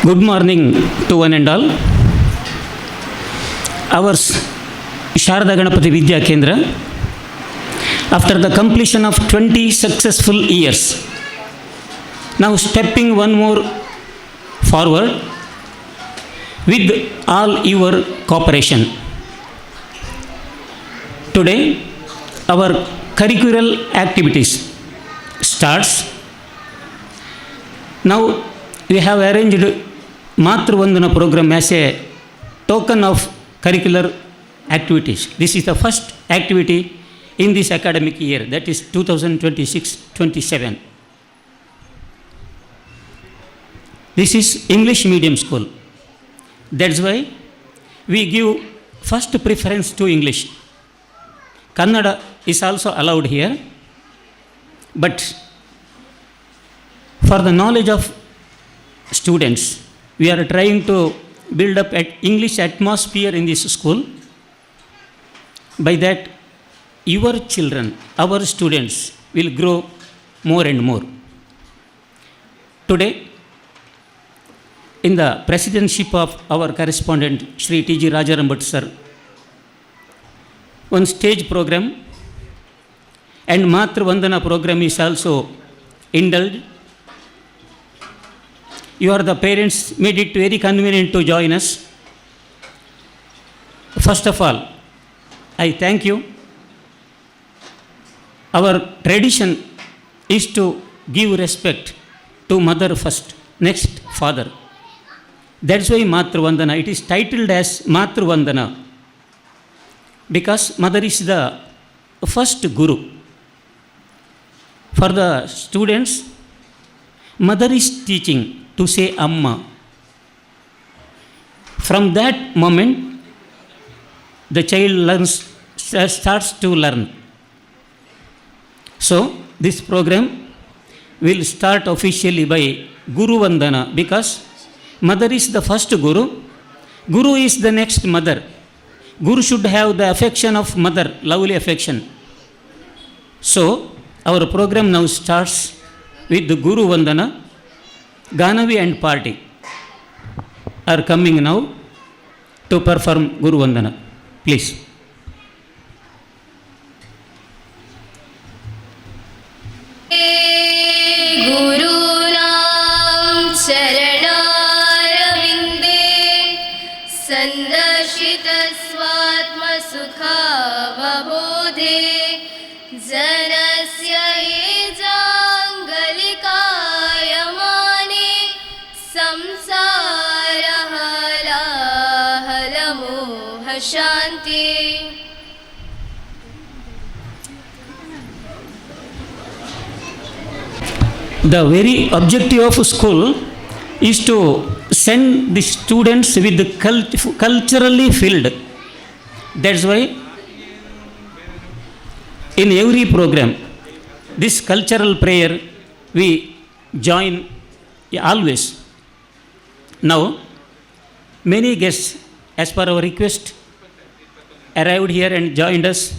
Good morning to one and all. Ours Sharada Ganapati Vidya Kendra, after the completion of 20 successful years, now stepping one more forward with all your cooperation. Today, our curricular activities starts. Now, we have arranged Matruvandana program as a token of curricular activities. This is the first activity in this academic year, that is 2026-27. This is English medium school. That's why we give first preference to English. Kannada is also allowed here, but for the knowledge of students, we are trying to build up an English atmosphere in this school. By that, your children, our students will grow more and more. Today, in the presidency of our correspondent, Sri T.G. Rajaram Bhatt sir, one stage program and Matruvandana program is also indulged. You are the parents, made it very convenient to join us. First of all, I thank you. Our tradition is to give respect to mother first, next father. That's why Matruvandana, it is titled as Matruvandana, because mother is the first guru. For the students, mother is teaching to say Amma. From that moment, the child starts to learn. So, this program will start officially by Guru Vandana, because mother is the first guru. Guru is the next mother. Guru should have the affection of mother, lovely affection. So, our program now starts with the Guru Vandana. Ganavi and party are coming now to perform Guru Vandana. Please. Gurunam charanarvinde sandashita swatma sukha vabodhe janasya ejangalikayamane samsarahala shanti. The very objective of school is to send the students with the culturally filled. That's why in every program, this cultural prayer we join always. Now, many guests, as per our request, arrived here and joined us.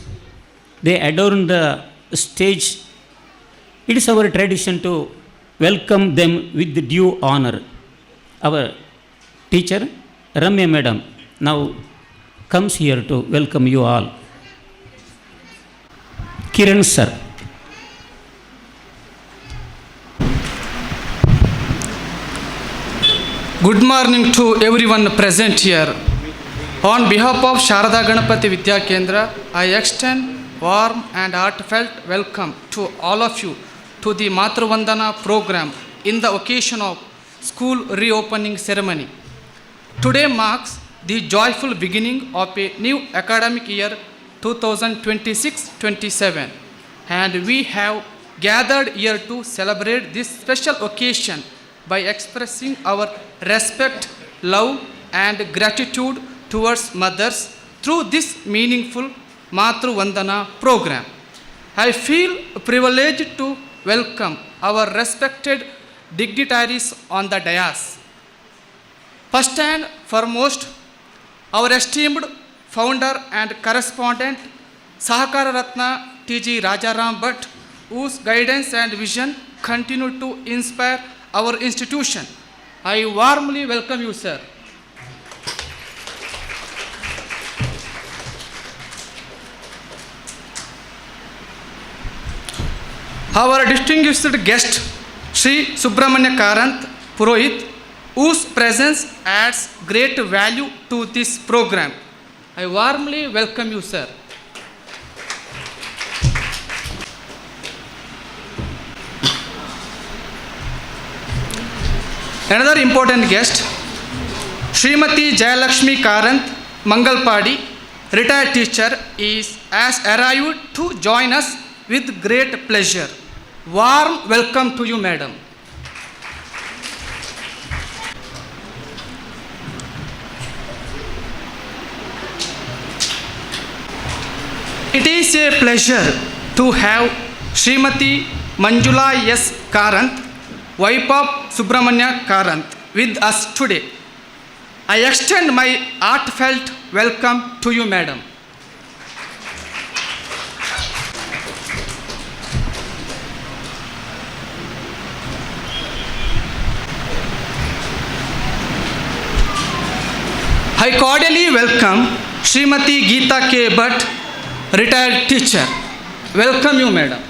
They adorned the stage. It is our tradition to welcome them with the due honor. Our teacher, Ramya Madam, now comes here to welcome you all. Kiran sir. Good morning to everyone present here. On behalf of Sharada Ganapati Vidya Kendra, I extend warm and heartfelt welcome to all of you to the Matruvandana program in the occasion of school reopening ceremony. Today marks the joyful beginning of a new academic year 2026-27, and we have gathered here to celebrate this special occasion by expressing our respect, love and gratitude towards mothers through this meaningful Matruvandana program. I feel privileged to welcome our respected dignitaries on the dais. First and foremost, our esteemed founder and correspondent, Sahakara Ratna T.G. Rajaram Bhatt, whose guidance and vision continue to inspire our institution. I warmly welcome you, sir. Our distinguished guest, Sri Subramanya Karant Purohit, whose presence adds great value to this program. I warmly welcome you, sir. Another important guest, Srimati Jayalakshmi Karant Mangalpadi, retired teacher, has arrived to join us with great pleasure. Warm welcome to you, madam. It is a pleasure to have Srimati Manjula S. Karant, wife of Subramanya Karant, with us today. I extend my heartfelt welcome to you, madam. I cordially welcome Srimati Geeta K. Bhatt, retired teacher. Welcome you, madam.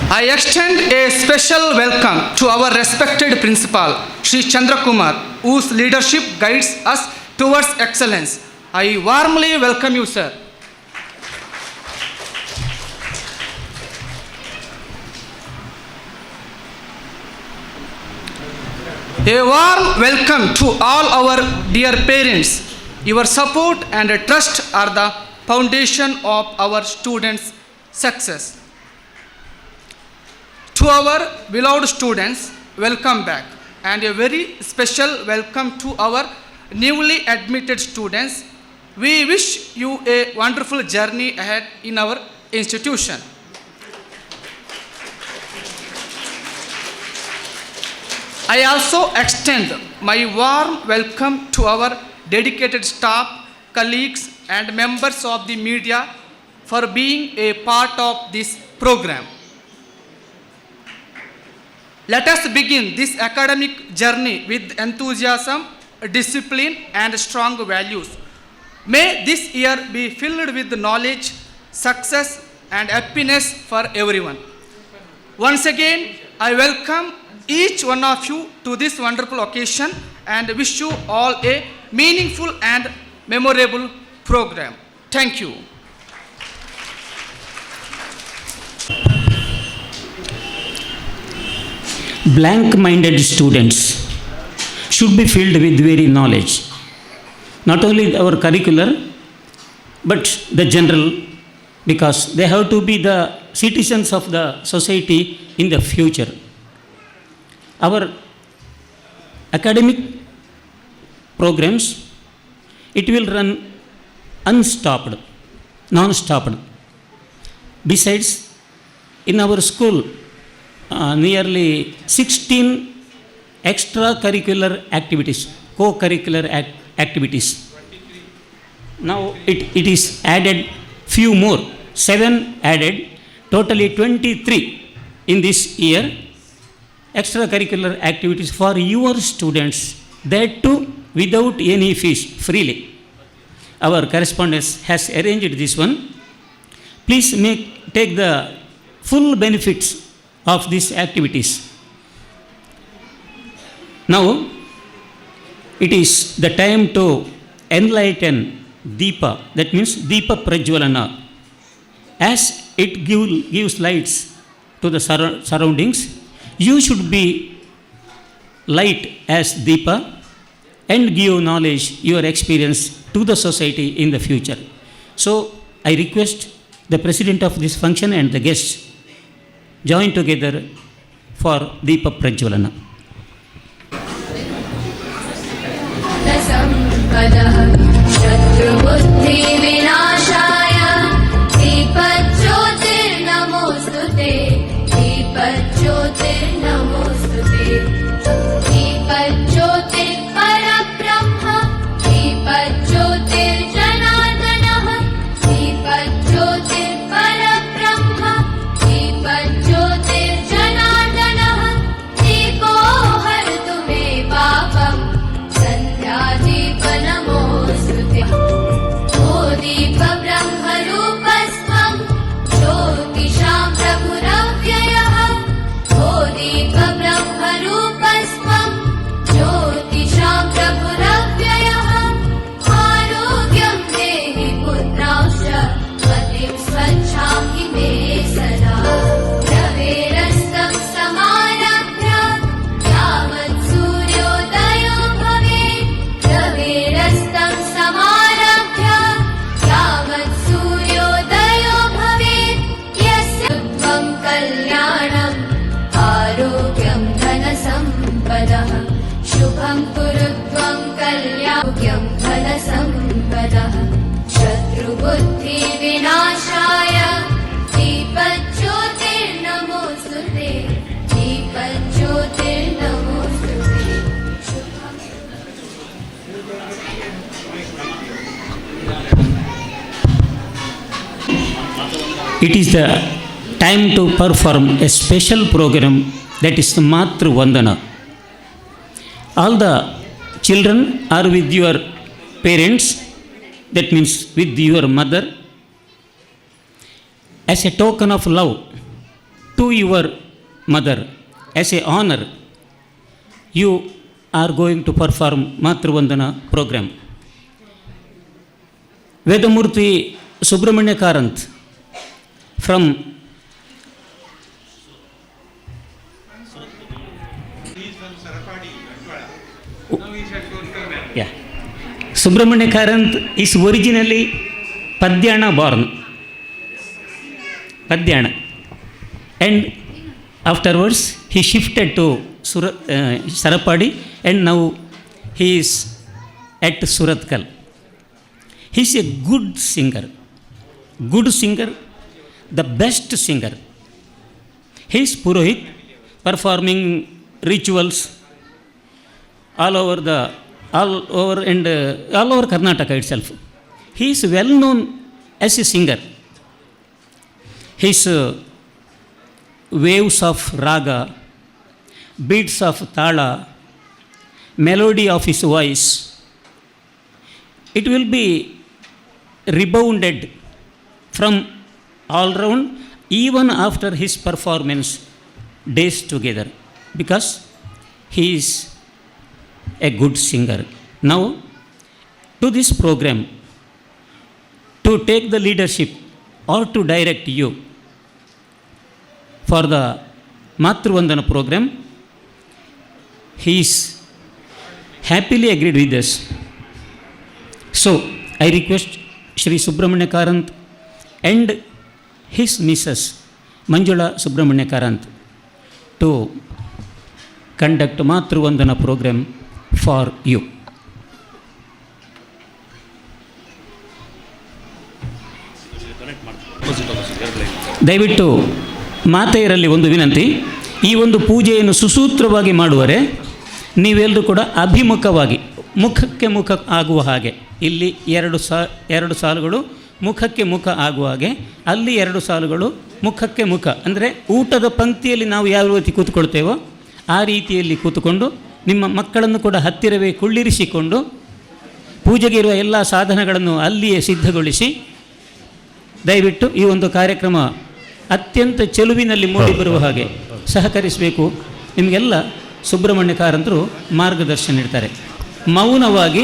I extend a special welcome to our respected principal, Sri Chandra Kumar, whose leadership guides us towards excellence. I warmly welcome you, sir. A warm welcome to all our dear parents. Your support and trust are the foundation of our students' success. To our beloved students, welcome back, and a very special welcome to our newly admitted students. We wish you a wonderful journey ahead in our institution. I also extend my warm welcome to our dedicated staff, colleagues, and members of the media for being a part of this program. Let us begin this academic journey with enthusiasm, discipline, and strong values. May this year be filled with knowledge, success, and happiness for everyone. Once again, I welcome each one of you to this wonderful occasion and wish you all a meaningful and memorable program. Thank you. Blank-minded students should be filled with very knowledge. Not only our curricular, but the general, because they have to be the citizens of the society in the future. Our academic programs, it will run unstopped, non-stopped. Besides, in our school, nearly 16 extracurricular activities, co-curricular activities. Now it is added few more, 7 added, totally 23 in this year, extracurricular activities for your students, that too without any fees, freely. Our correspondent has arranged this one. Please take the full benefits of these activities. Now, it is the time to enlighten Deepa, that means Deepa Prajwalana. As it gives lights to the surroundings, you should be light as Deepa and give knowledge, your experience to the society in the future. So, I request the president of this function and the guests join together for Deepa Prajwalana. शत्रुबुद्धि विनाशाय दीपज्योतिर्नमोस्तुते दीपज्योतिर्नमोस्तुते दीपज्योतिर्परब्रह्म दीपज्योतिर्जनार्दनः दीपज्योतिर् It is the time to perform a special program, that is the Matru Vandana. All the children are with your parents, that means with your mother, as a token of love to your mother, as a honor, you are going to perform Matru Vandana program. Vedamurti Subramanya Karanth from yeah. Subramanya Karanth is originally Padyana born. Padyana. And afterwards he shifted to Sarapadi, and now he is at Surathkal. He is a good singer, the best singer. He is Purohit, performing rituals all over Karnataka itself. He is well known as a singer. His waves of raga, beats of tala, melody of his voice, it will be rebounded from all round even after his performance days together, because he is a good singer. Now, to this program, to take the leadership or to direct you for the Matru Vandana program, he is happily agreed with us. So, I request Shri Subramanya Karanth and his Mrs. Manjula Subramanya Karanth to conduct Matru Vandana program for you. ದಯವಿಟ್ಟು ಮಾತೆಯರಲ್ಲಿ ಒಂದು ವಿನಂತಿ, ಈ ಒಂದು ಪೂಜೆಯನ್ನು ಸುಸೂತ್ರವಾಗಿ ಮಾಡುವರೆ ನೀವೆಲ್ಲರೂ ಕೂಡ ಅಭಿಮುಖವಾಗಿ ಮುಖಕ್ಕೆ ಮುಖ ಆಗುವ ಹಾಗೆ, ಇಲ್ಲಿ ಎರಡು ಸಾಲುಗಳು ಮುಖಕ್ಕೆ ಮುಖ ಆಗುವ ಹಾಗೆ, ಅಲ್ಲಿ 2 ಸಾಲುಗಳು ಮುಖಕ್ಕೆ ಮುಖ, ಅಂದರೆ ಊಟದ ಪಂಕ್ತಿಯಲ್ಲಿ ನಾವು ಯಾವ ರೀತಿ ಕೂತ್ಕೊಳ್ತೇವೋ ಆ ರೀತಿಯಲ್ಲಿ ಕೂತುಕೊಂಡು ನಿಮ್ಮ ಮಕ್ಕಳನ್ನು ಕೂಡ ಹತ್ತಿರವೇ ಕುಳ್ಳಿರಿಸಿಕೊಂಡು ಪೂಜೆಗೆ ಇರುವ ಎಲ್ಲ ಸಾಧನಗಳನ್ನು ಅಲ್ಲಿಯೇ ಸಿದ್ಧಗೊಳಿಸಿ ದಯವಿಟ್ಟು ಈ ಒಂದು ಕಾರ್ಯಕ್ರಮ ಅತ್ಯಂತ ಚೆಲುವಿನಲ್ಲಿ ಮೂಡಿಬರುವ ಹಾಗೆ ಸಹಕರಿಸಬೇಕು. ನಿಮಗೆಲ್ಲ ಸುಬ್ರಹ್ಮಣ್ಯ ಕಾರಂತರು ಮಾರ್ಗದರ್ಶನ ನೀಡ್ತಾರೆ. ಮೌನವಾಗಿ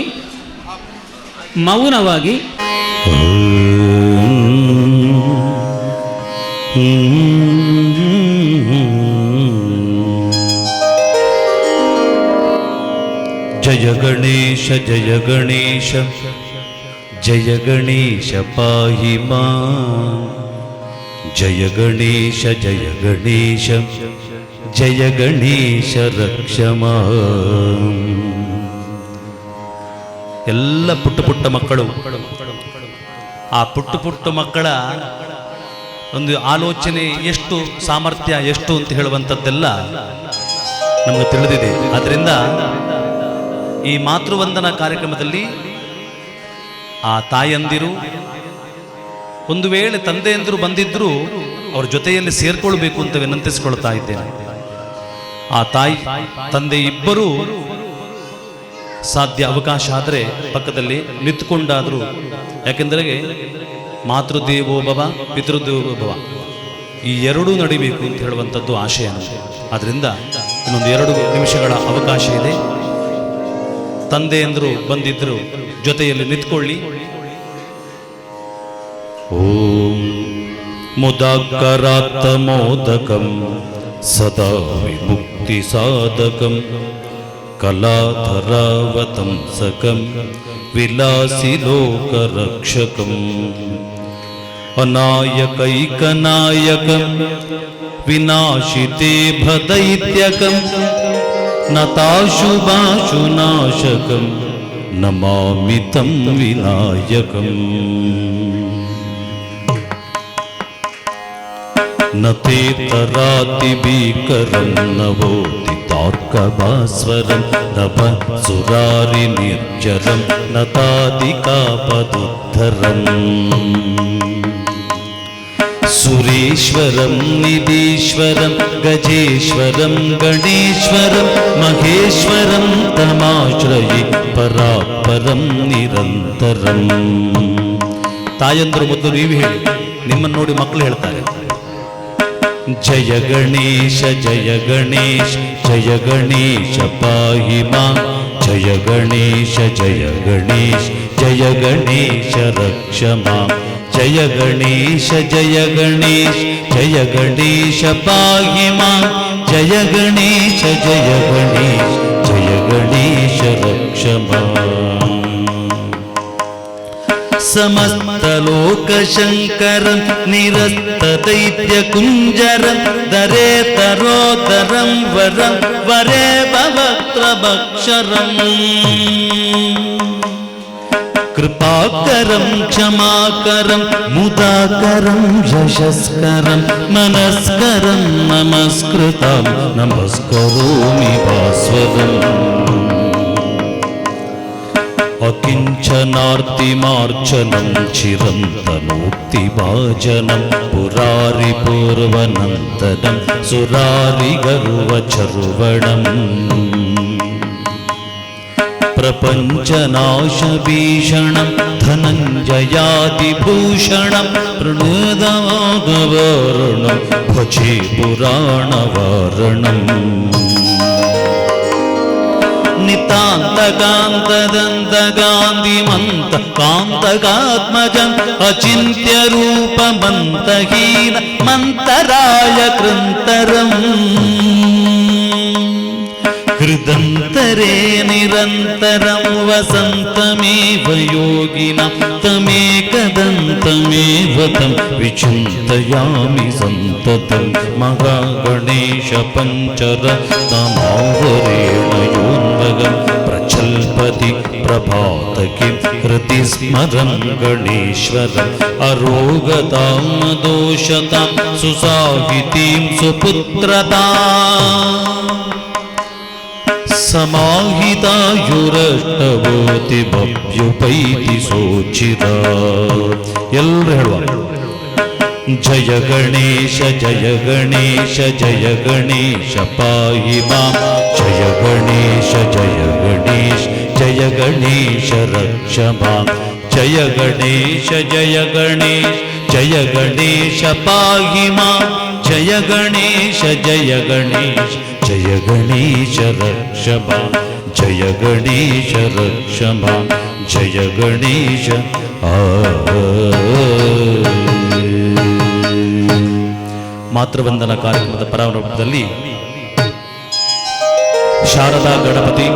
ಜಯ ಗಣೇಶ ಜಯ ಗಣೇಶ ಜಯ ಗಣೇಶ ಪಾಹಿ ಮಾಂ. ಜಯ ಗಣೇಶ ಜಯ ಗಣೇಶ ಜಯ ಗಣೇಶ ರಕ್ಷ ಮಾಂ. ಎಲ್ಲ ಪುಟ್ಟ ಪುಟ್ಟ ಮಕ್ಕಳು, ಆ ಪುಟ್ಟ ಮಕ್ಕಳ ಒಂದು ಆಲೋಚನೆ ಎಷ್ಟು, ಸಾಮರ್ಥ್ಯ ಎಷ್ಟು ಅಂತ ಹೇಳುವಂಥದ್ದೆಲ್ಲ ನಮಗೆ ತಿಳಿದಿದೆ. ಆದ್ದರಿಂದ ಈ ಮಾತೃವಂದನಾ ಕಾರ್ಯಕ್ರಮದಲ್ಲಿ ಆ ತಾಯಂದಿರು, ಒಂದು ವೇಳೆ ತಂದೆಯಂದಿರು ಬಂದಿದ್ದರೂ ಅವ್ರ ಜೊತೆಯಲ್ಲಿ ಸೇರ್ಕೊಳ್ಬೇಕು ಅಂತ ವಿನಂತಿಸಿಕೊಳ್ತಾ ಇದ್ದೇನೆ. ಆ ತಾಯಿ ತಂದೆ ಇಬ್ಬರೂ ಸಾಧ್ಯ ಅವಕಾಶ ಆದರೆ ಪಕ್ಕದಲ್ಲಿ ನಿಂತ್ಕೊಂಡಾದರೂ, ಯಾಕೆಂದರೆ ಮಾತೃದೇವೋ ಭವ ಪಿತೃದೇವೋ ಭವ ಈ ಎರಡೂ ನಡಿಬೇಕು ಅಂತ ಹೇಳುವಂಥದ್ದು ಆಶಯ. ಆದ್ದರಿಂದ ಇನ್ನೊಂದು 2 ನಿಮಿಷಗಳ ಅವಕಾಶ ಇದೆ. ತಂದೆಯಂದರು ಬಂದಿದ್ದರು ಜೊತೆಯಲ್ಲಿ ನಿಂತ್ಕೊಳ್ಳಿ. ಓಂ ಮುದಾಕರಾತ್ತ ಮೋದಕಂ ಸದಾ ವಿಮುಕ್ತಿ ಸಾಧಕಂ ಕಲಾಧರಾವತಂಸಕಂ ವಿಲಾಸಿ ಲೋಕರಕ್ಷಕಂ ಅನಾಯಕೈಕನಾಯಕಂ ವಿನಾಶಿತೆ ಭದೈತ್ಯಕಂ ನತಾಶುಭಾಶುನಾಶಕಂ ನಮಾಮಿ ತಂ ವಿನಾಯಕಂ. ನತೇತರಾತಿ ಭೀಕರಂ ನವೋತಿ ತಾರ್ಕಭಾಸ್ವರಂ ನಭ ಸುರಾರಿ ನಿರ್ಜರಂ ನತಾದಿಕಾಪದುದ್ಧರಂ. ಸುರೇಶ್ವರಂ ನಿಧೀಶ್ವರಂ ಗಜೇಶ್ವರಂ ಗಣೇಶ್ವರಂ ಮಹೇಶ್ವರಂ ತಮಾಶ್ರಯೇ ಪರಾಪರಂ ನಿರಂತರಂ. ತಾಯಂದರು ಮೊದಲು ನೀವು ಹೇಳಿ, ನಿಮ್ಮನ್ನು ನೋಡಿ ಮಕ್ಕಳು ಹೇಳ್ತಾರೆ. ಜಯ ಗಣೇಶ ಜಯ ಗಣೇಶ ಜಯ ಗಣೇಶ ಪಾಹಿ ಮಾಂ. ಜಯ ಗಣೇಶ ಜಯ ಗಣೇಶ ಜಯ ಗಣೇಶ ರಕ್ಷ ಮಾಂ. ಜಯ ಗಣೇಶ ಜಯ ಗಣೇಶ ಜಯ ಗಣೇಶ ಪಾಹಿ ಮಾಂ. ಜಯ ಗಣೇಶ ಜಯ ಗಣೇಶ ಜಯ ಗಣೇಶ ರಕ್ಷ ಮಾಂ. ಸಮಸ್ತ ಲೋಕ ಶಂಕರಂ ನಿರಸ್ತ ದೈತ್ಯ ಕುಂಜರಂ ದರೇ ತರೋದರಂ ವರಂ ವರೇ ಭವಕ್ತ್ರಭಕ್ಷರಂ. ಕೃಪಾಕರಂ ಕ್ಷಮಾಕರಂ ಮುದಾಕರಂ ಯಶಸ್ಕರಂ ಮನಸ್ಕರಂ ನಮಸ್ಕೃತಂ ನಮಸ್ಕರೋಮಿ ಭಾಸ್ವರಂ. ಅಕಿಂಚನಾರ್ತಿಮಾರ್ಚನಂ ಚಿರಂತನೋಕ್ತಿಭಾಜನಂ ಪುರಾರಿ ಪೂರ್ವನಂತನಂ ಸುರಾರಿ ಗರ್ವಚರ್ವಣಂ. ಪ್ರಪಂಚನಾಶಭೀಷಣಂ ಧನಂಜಯಾದಿಭೂಷಣಂ ಪ್ರಣೇದವಾದವರ್ಣಂ ಭಜೆ ಪುರಾಣವಾರಣಂ. ನಿತಾಂತಕಾಂತದಂತಗಾಂಧಿಮಂತ ಕಾಂತಕಾತ್ಮಜಂ ಅಚಿಂತ್ಯ ರೂಪಮಂತಹೀನ ಮಂತರಾಯ ಕೃಂತರಂ. ಹೃದಂತರೇ ನಿರಂತರಂ ವಸಂತಮೇವ ಯೋಗಿನಂ ತಮೇಕದಂತಮೇವ ತಂ ವಿಚಿಂತಯಾಮಿ ಸಂತತಂ. ಮಹಾಗಣೇಶ ಪಂಚರತ್ನಮಾವರೇಣ ಯೋನ್ಮಗಂ ಪ್ರಚಲ್ಪತಿ ಪ್ರಭಾತಕಿಂ ಹೃದಿ ಸ್ಮರಂ ಗಣೇಶ್ವರಂ. ಅರೋಗತಾಂ ದೋಷತಾಂ ಸುಸಾಹಿತೀಂ ಸುಪುತ್ರತಾಂ. ಸಮಾಹಿತಾಯುರಷ್ಟವೋತಿ ಭವ್ಯುಪೈತಿ ಸೋಚಿರ. ಎಲ್ಲರೂ ಹೇಳುವ. ಜಯ ಗಣೇಶ ಜಯ ಗಣೇಶ ಜಯ ಗಣೇಶ ಪಾಹಿ ಮಾಂ. ಜಯ ಗಣೇಶ ಜಯ ಗಣೇಶ ಜಯ ಗಣೇಶ ರಕ್ಷ ಮಾಂ. ಜಯ ಗಣೇಶ ಜಯ ಗಣೇಶ ಜಯ ಗಣೇಶ ಪಾಹಿ ಮಾಂ. ಜಯ ಗಣೇಶ ಜಯ ಗಣೇಶ ಜಯ ಗಣೇಶ ರಕ್ಷ ಮಾಂ. ಜಯ ಗಣೇಶ ರಕ್ಷ ಮಾಂ. ಜಯ ಗಣೇಶ. ಮಾತೃವಂದನ ಕಾರ್ಯಕ್ರಮದ ಪ್ರಾರಂಭದಲ್ಲಿ ಶಾರದಾ ಗಣಪತಿ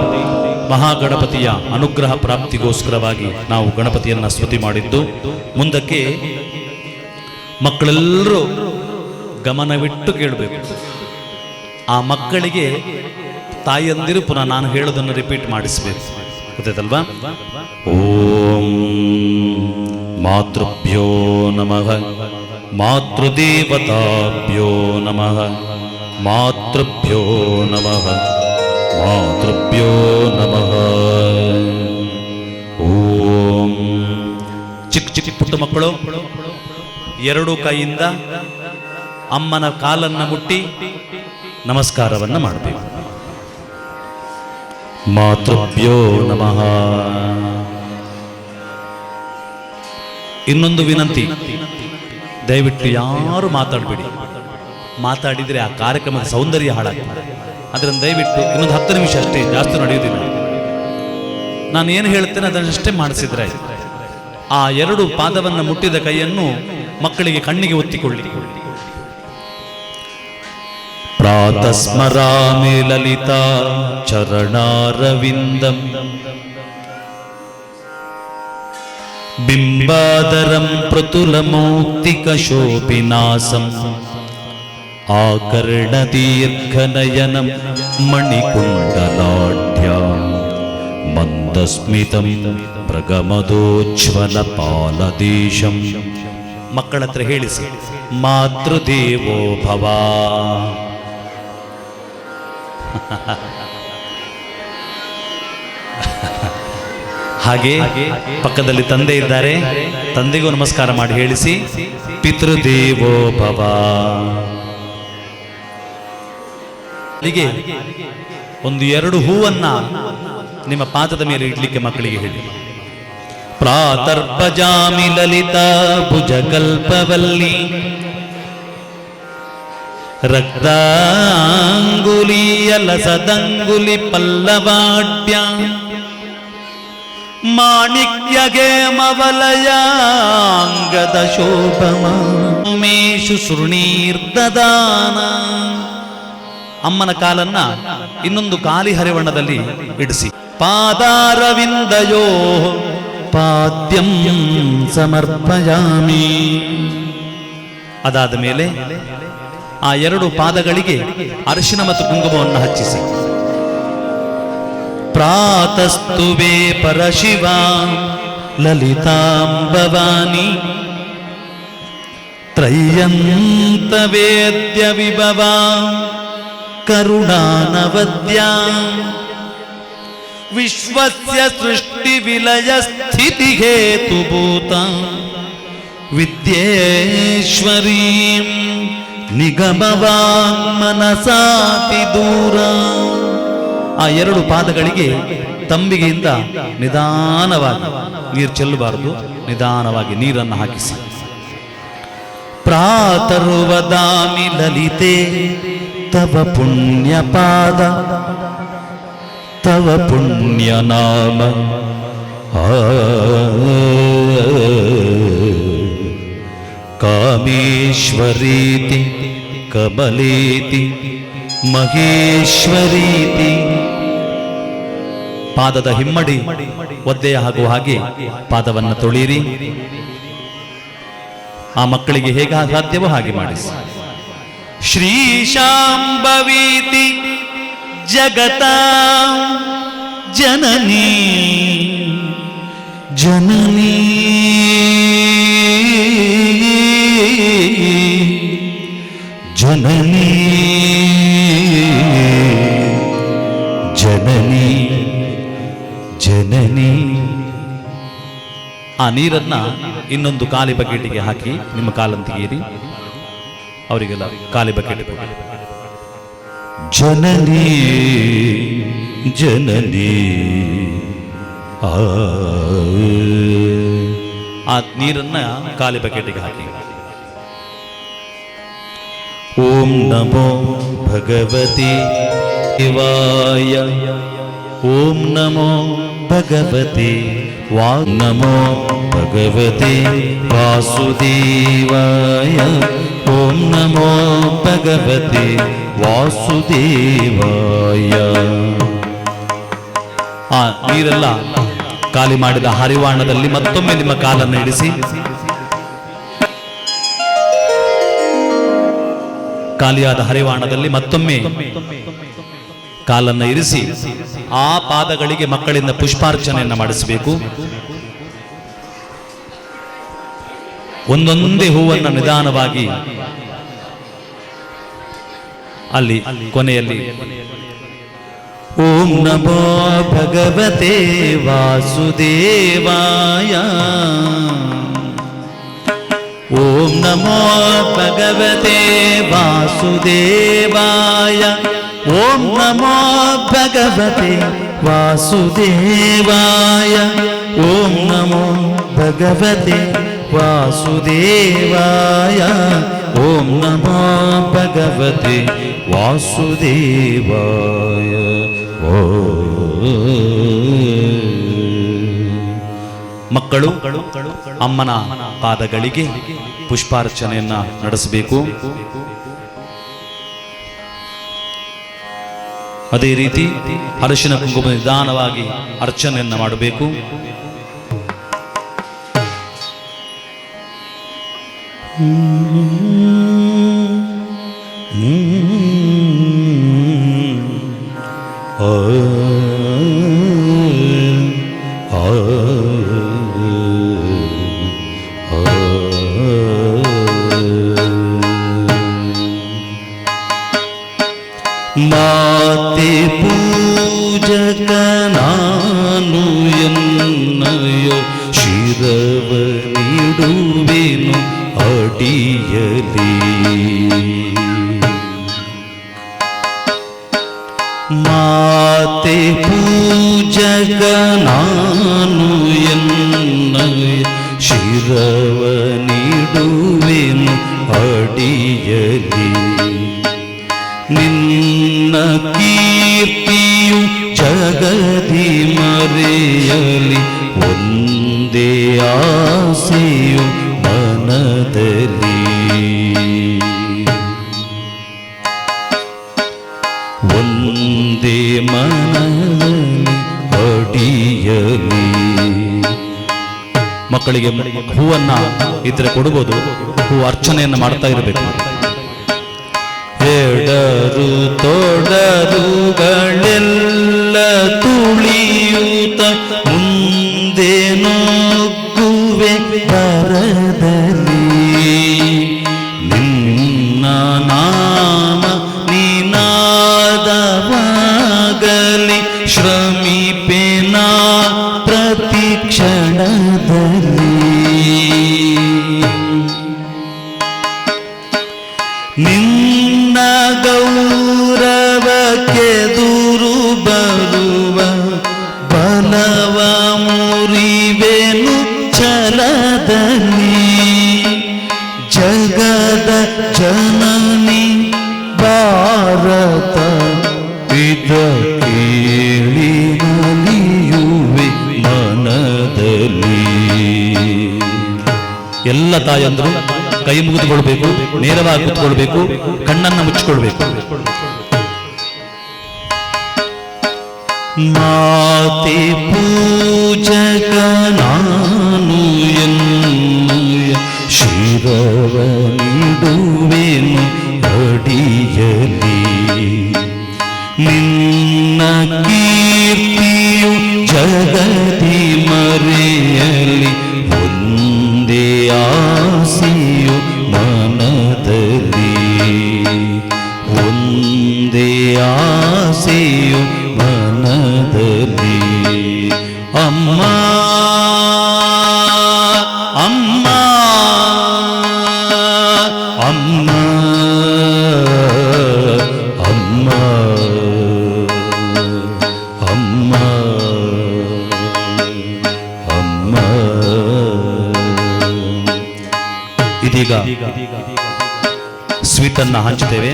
ಮಹಾಗಣಪತಿಯ ಅನುಗ್ರಹ ಪ್ರಾಪ್ತಿಗೋಸ್ಕರವಾಗಿ ನಾವು ಗಣಪತಿಯನ್ನು ಸ್ತುತಿ ಮಾಡಿದ್ದು. ಮುಂದಕ್ಕೆ ಮಕ್ಕಳೆಲ್ಲರೂ ಗಮನವಿಟ್ಟು ಕೇಳಬೇಕು. ಆ ಮಕ್ಕಳಿಗೆ ತಾಯಂದಿರು ಪುನಃ ನಾನು ಹೇಳೋದನ್ನು ರಿಪೀಟ್ ಮಾಡಿಸಬೇಕು. ಗೊತ್ತಾಯ್ತಲ್ವಾ? ಓಂ ಮಾತೃಭ್ಯೋ ನಮಃ ಮಾತೃದೇವತಾಭ್ಯೋ ನಮಃ ಮಾತೃಭ್ಯೋ ನಮಃ ಮಾತೃಭ್ಯೋ ನಮಃ. ಓಂ. ಚಿಕ್ಕ ಚಿಕ್ಕ ಪುಟ್ಟ ಮಕ್ಕಳು ಎರಡೂ ಕೈಯಿಂದ ಅಮ್ಮನ ಕಾಲನ್ನು ಮುಟ್ಟಿ ನಮಸ್ಕಾರವನ್ನು ಮಾಡಬೇಕು. ಮಾತೃಭ್ಯೋ ನಮಃ. ಇನ್ನೊಂದು ವಿನಂತಿ, ದಯವಿಟ್ಟು ಯಾರು ಮಾತಾಡಬೇಡಿ. ಮಾತಾಡಿದರೆ ಆ ಕಾರ್ಯಕ್ರಮದ ಸೌಂದರ್ಯ ಹಾಳಾಗ್ತದೆ. ಅದರಿಂದ ದಯವಿಟ್ಟು ಇನ್ನೊಂದು 10 ನಿಮಿಷ ಅಷ್ಟೇ, ಜಾಸ್ತಿ ನಡೆಯುವುದಿಲ್ಲ. ನಾನು ಏನು ಹೇಳ್ತೇನೆ ಅದನ್ನಷ್ಟೇ ಮಾಡಿಸಿದ್ರೆ. ಆ ಎರಡು ಪಾದವನ್ನು ಮುಟ್ಟಿದ ಕೈಯನ್ನು ಮಕ್ಕಳಿಗೆ ಕಣ್ಣಿಗೆ ಒತ್ತಿಕೊಳ್ಳಿ. ಪ್ರಾತಸ್ಮರಾಮಿ ಲಲಿತಾ ಚರಣಾರವಿಂದಂ ಬಿಂಬಾದರಂ ಪ್ರತುಲಮೌಕ್ತಿಕಶೋಭಿನಾಸಂ ಆಕರ್ಣದೀರ್ಘನಯನಂ ಮಣಿಕುಂಡಲಾಢ್ಯಾಂ ಮಂದಸ್ಮಿತಂ ಪ್ರಗಮದೋಜ್ವಲಪಾಲದೇಶಂ. ಮಕ್ಕಳ ಹತ್ರ ಹೇಳಿಸಿ, ಮಾತೃದೇವೋ ಭವ. ಹಾಗೆ ಪಕ್ಕದಲ್ಲಿ ತಂದೆ ಇದ್ದಾರೆ, ತಂದೆಗೂ ನಮಸ್ಕಾರ ಮಾಡಿ ಹೇಳಿಸಿ. ಪಿತೃದೇವೋ ಭವ. ಅಲ್ಲಿಗೆ ಒಂದು 2 ಹೂವನ್ನ ನಿಮ್ಮ ಪಾದದ ಮೇಲೆ ಇಡ್ಲಿಕ್ಕೆ ಮಕ್ಕಳಿಗೆ ಹೇಳಿ. ಪ್ರಾತರ್ಪಜಾಮಿ ಲಲಿತಾ ಭುಜಕಲ್ಪವಲ್ಲಿ ರಕ್ತಾಂಗುಲೀಯಲ ಸದಂಗುಲಿ ಪಲ್ಲವಾಡ್ಯ ಮಾಣಿಕ್ಯಗೆ ಮವಲಯಾಂಗದ ಶೋಭಮೇಶು ಶೃಣೀರ್ದದಾನ. ಅಮ್ಮನ ಕಾಲನ್ನ ಇನ್ನೊಂದು ಕಾಲಿ ಹರಿವಣ್ಣದಲ್ಲಿ ಇಡಿಸಿ. ಪಾದಾರವಿಂದಯೋ ಪಾದ್ಯಂ ಸಮರ್ಪಯಾಮಿ. ಅದಾದ ಮೇಲೆ ಆ 2 ಪಾದಗಳಿಗೆ ಅರಿಶಿನ ಮತ್ತು ಕುಂಕುಮವನ್ನು ಹಚ್ಚಿಸಿ. ಪ್ರಾತಸ್ತುವೇ ಪರಶಿವ ಲಲಿತಾಂ ಭವಾನಿ ತ್ರಯಂತ ವೇದ್ಯ ವಿಭವ ಕರುಣಾನವದ್ಯ ವಿಶ್ವಸ್ಯ ಸೃಷ್ಟಿ ವಿಲಯ ಸ್ಥಿತಿ ಹೇತುಭೂತ ವಿದ್ಯೇಶ್ವರೀಂ ನಿಗಮವಾಂಗ್ ಮನಸಾತಿ ದೂರ. ಆ 2 ಪಾದಗಳಿಗೆ ತಂಬಿಗೆಯಿಂದ ನಿಧಾನವಾಗಿ ನೀರು ಚೆಲ್ಲಬಾರದು, ನಿಧಾನವಾಗಿ ನೀರನ್ನು ಹಾಕಿಸಿ. ಪ್ರಾತರ್ವದಾಮಿ ಲಲಿತೆ ತವ ಪುಣ್ಯ ಪಾದ ತವ ಪುಣ್ಯ ನಾಮ ಕಾಮೇಶ್ವರೀತಿ ಕಮಲೇತಿ ಮಹೇಶ್ವರೀತಿ. ಪಾದದ ಹಿಮ್ಮಡಿ ಒದ್ದೆಯ ಆಗುವ ಹಾಗೆ ಪಾದವನ್ನು ತೊಳೆಯಿರಿ. ಆ ಮಕ್ಕಳಿಗೆ ಹೇಗೆ ಸಾಧ್ಯವೋ ಹಾಗೆ ಮಾಡಿಸಿ. ಶ್ರೀಶಾಂಭವೀತಿ ಜಗತ ಜನನೀ ಜನನೀ ಜನನೀ ಜನನೀ ಜನನೀ. ಆ ನೀರನ್ನ ಇನ್ನೊಂದು ಖಾಲಿ ಬಕೆಟಿಗೆ ಹಾಕಿ ನಿಮ್ಮ ಕಾಲನ್ನು ತೆಗೆಯಿರಿ. ಅವರಿಗೆಲ್ಲ ಖಾಲಿ ಬಕೆಟ್ ಕೊಡಿ. ಜನನೀ ಜನನೀ. ಆ ನೀರನ್ನ ಖಾಲಿ ಬಕೆಟಿಗೆ ಹಾಕಿ. ಓಂ ನಮೋ ಭಗವತಿ ದೇವಾಯ. ಓಂ ನಮೋ ಭಗವತಿ ನಮೋ ಭಗವತಿ ವಾಸುದೇವಾಯ. ಓಂ ನಮೋ ಭಗವತಿ ವಾಸುದೇವಾಯ. ಆ ನೀರೆಲ್ಲ ಖಾಲಿ ಮಾಡಿದ ಹರಿವಾಣದಲ್ಲಿ ಮತ್ತೊಮ್ಮೆ ನಿಮ್ಮ ಕಾಲನ್ನು ಇಡಿಸಿ. ಖಾಲಿಯಾದ ಹರಿವಾಣದಲ್ಲಿ ಮತ್ತೊಮ್ಮೆ ಕಾಲನ್ನು ಇರಿಸಿ ಆ ಪಾದಗಳಿಗೆ ಮಕ್ಕಳಿಂದ ಪುಷ್ಪಾರ್ಚನೆಯನ್ನು ಮಾಡಿಸಬೇಕು. ಒಂದೊಂದೇ ಹೂವನ್ನು ನಿಧಾನವಾಗಿ ಅಲ್ಲಿ ಕೊನೆಯಲ್ಲಿ ಓಂ ನಮೋ ಭಗವತೆ ವಾಸುದೇವಾಯ. ಓಂ ನಮೋ ಭಗವತೆ ವಾಸುದೇವಾಯ. ಓಂ ನಮೋ ಭಗವತೆ ವಾಸುದೇವಾಯ. ಓಂ ನಮೋ ಭಗವತೆ ವಾಸುದೇವಾಯ. ಓಂ ನಮೋ ಭಗವತೆ ವಾಸುದೇವಾಯ. ಮಕ್ಕಳು ಅಮ್ಮನ ಪಾದಗಳಿಗೆ ಪುಷ್ಪಾರ್ಚನೆಯನ್ನ ನಡೆಸಬೇಕು. ಅದೇ ರೀತಿ ಅರಿಶಿನ ಕುಂಕುಮ ನಿಧಾನವಾಗಿ ಅರ್ಚನೆಯನ್ನ ಮಾಡಬೇಕು. ಮಾತೆ ಪೂಜಕ ನಾನು ಎನ್ನಯ ಶಿರವ ನೀಡುವೆನು ಅಡಿಯಲಿ. ಮಾತೆ ಪೂಜಕ ನಾನು ಎನ್ನಯ ಶಿರವ ನೀಡುವೆನು ಅಡಿಯಲಿ. ನಿನ್ನ ಕೀರ್ತಿಯು ಜಗದಿ ಮರೆಯಲಿ, ಒಂದೇ ಆಸೆಯು ಮನದಲ್ಲಿ. ಒಂದೇ ಮನದಲ್ಲಿ ಅಡಿಯಲಿ. ಮಕ್ಕಳಿಗೆ ಹೂವನ್ನ ಇದ್ರೆ ಕೊಡಬಹುದು, ಹೂ ಅರ್ಚನೆಯನ್ನು ಮಾಡ್ತಾ ಇರಬೇಕು. ಎಡರು ತೊಡರುಗಳೆಲ್ಲ ತುಳಿಯೂತ ಮುಂದೆ ನುಗ್ಗುವೆ ಬರದಲ್ಲಿ. ನಿನ್ನ ನಾಮ ನಿನಾದವಾಗಲಿ, ಶ್ರಮಿಪೆನ ಪ್ರತಿ ಕ್ಷಣದಲ್ಲಿ. ನಿನ್ನ ಗೌರವಕ್ಕೆದುರು ಬರುವ ಬಲವ ಮುರಿವೆನು ಛಲದಲ್ಲಿ. ಜಗದ ಜನನಿ ಭಾರತ ಇದ ಕೇಳಿ ನಲಿಯುವೆ ಮನದಲ್ಲಿ. ಎಲ್ಲ ತಾಯಂದರು ಕೈ ಮುಗಿದುಕೊಳ್ಬೇಕು, ನೇರವಾಗಿ ಕೂತ್ಕೊಳ್ಬೇಕು, ಕಣ್ಣನ್ನು ಮುಚ್ಚಿಕೊಳ್ಬೇಕು. ಮಾತೆ ಪೂಜಕ ನಾನು ಎನ್ನಯ ಶಿರವ ನೀಡುವೆನು ಅಡಿಯಲಿ. ನಿನ್ನ ಕೀರ್ತಿಯು ಜಗದಿ ಮರೆಯಲಿ, ಒಂದೇ ಆಸೆಯು ಮನದಲ್ಲಿ. ಒಂದೇ ಆಸೆಯು ಮನದಲ್ಲಿ. ಅಮ್ಮ ಅಮ್ಮ ಅಮ್ಮ ಅಮ್ಮ ಅಮ್ಮ ಅಮ್ಮ. ಇದೀಗ ಸ್ವೀಟನ್ನು ಹಂಚುತ್ತೇವೆ.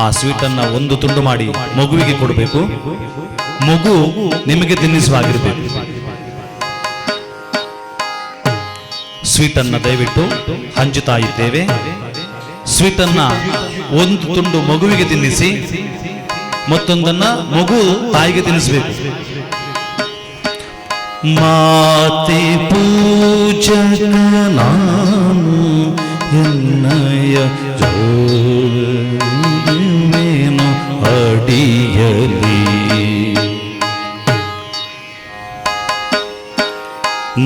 ಆ ಸ್ವೀಟನ್ನು ಒಂದು ತುಂಡು ಮಾಡಿ ಮಗುವಿಗೆ ಕೊಡಬೇಕು. ಮಗು ನಿಮಗೆ ತಿನ್ನಿಸುವಾಗಿರಬೇಕು. ಸ್ವೀಟನ್ನು ದಯವಿಟ್ಟು ಹಂಚುತ್ತಾ ಇದ್ದೇವೆ. ಸ್ವೀಟನ್ನ ಒಂದು ತುಂಡು ಮಗುವಿಗೆ ತಿನ್ನಿಸಿ, ಮತ್ತೊಂದನ್ನ ಮಗು ತಾಯಿಗೆ ತಿನ್ನಿಸಬೇಕು. ಮಾತೆ ಪೂಜಕ ನಾನು ಎನ್ನಯ ಜೋವೇನು ಅಡಿಯಲಿ.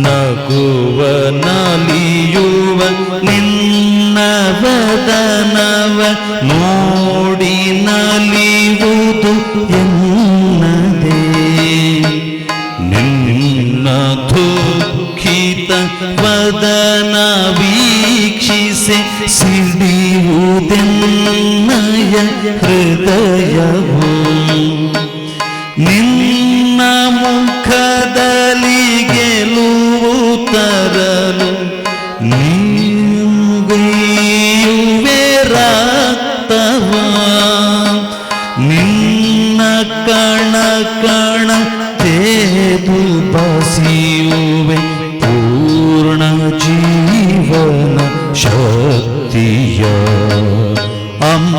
ನಗುವ ನಲಿಯುವ ನಿನ್ನ ವದನವ ನೋಡಿ ನಲಿಯುವುದು ಎನ್ನದೆ. ನಿನ್ನ ದುಃಖಿತ ವದನ ವೀಕ್ಷಿಸಿ ಸಿಡಿಯುವುದೆನ್ನಯ ಹೃದಯವು. ನಿನ್ನ ಮುಖದಲ್ಲಿ ಗೆಲುವು ತರಲು ನೀಯುವೆ ರಕ್ತವ. ನಿನ್ನ ಕಣ ಕಣ ತೇದು ಬಸಿಯುವೆ ಪೂರ್ಣ ಜೀವನ ಶಕ್ತಿಯ. ಅಮ್ಮ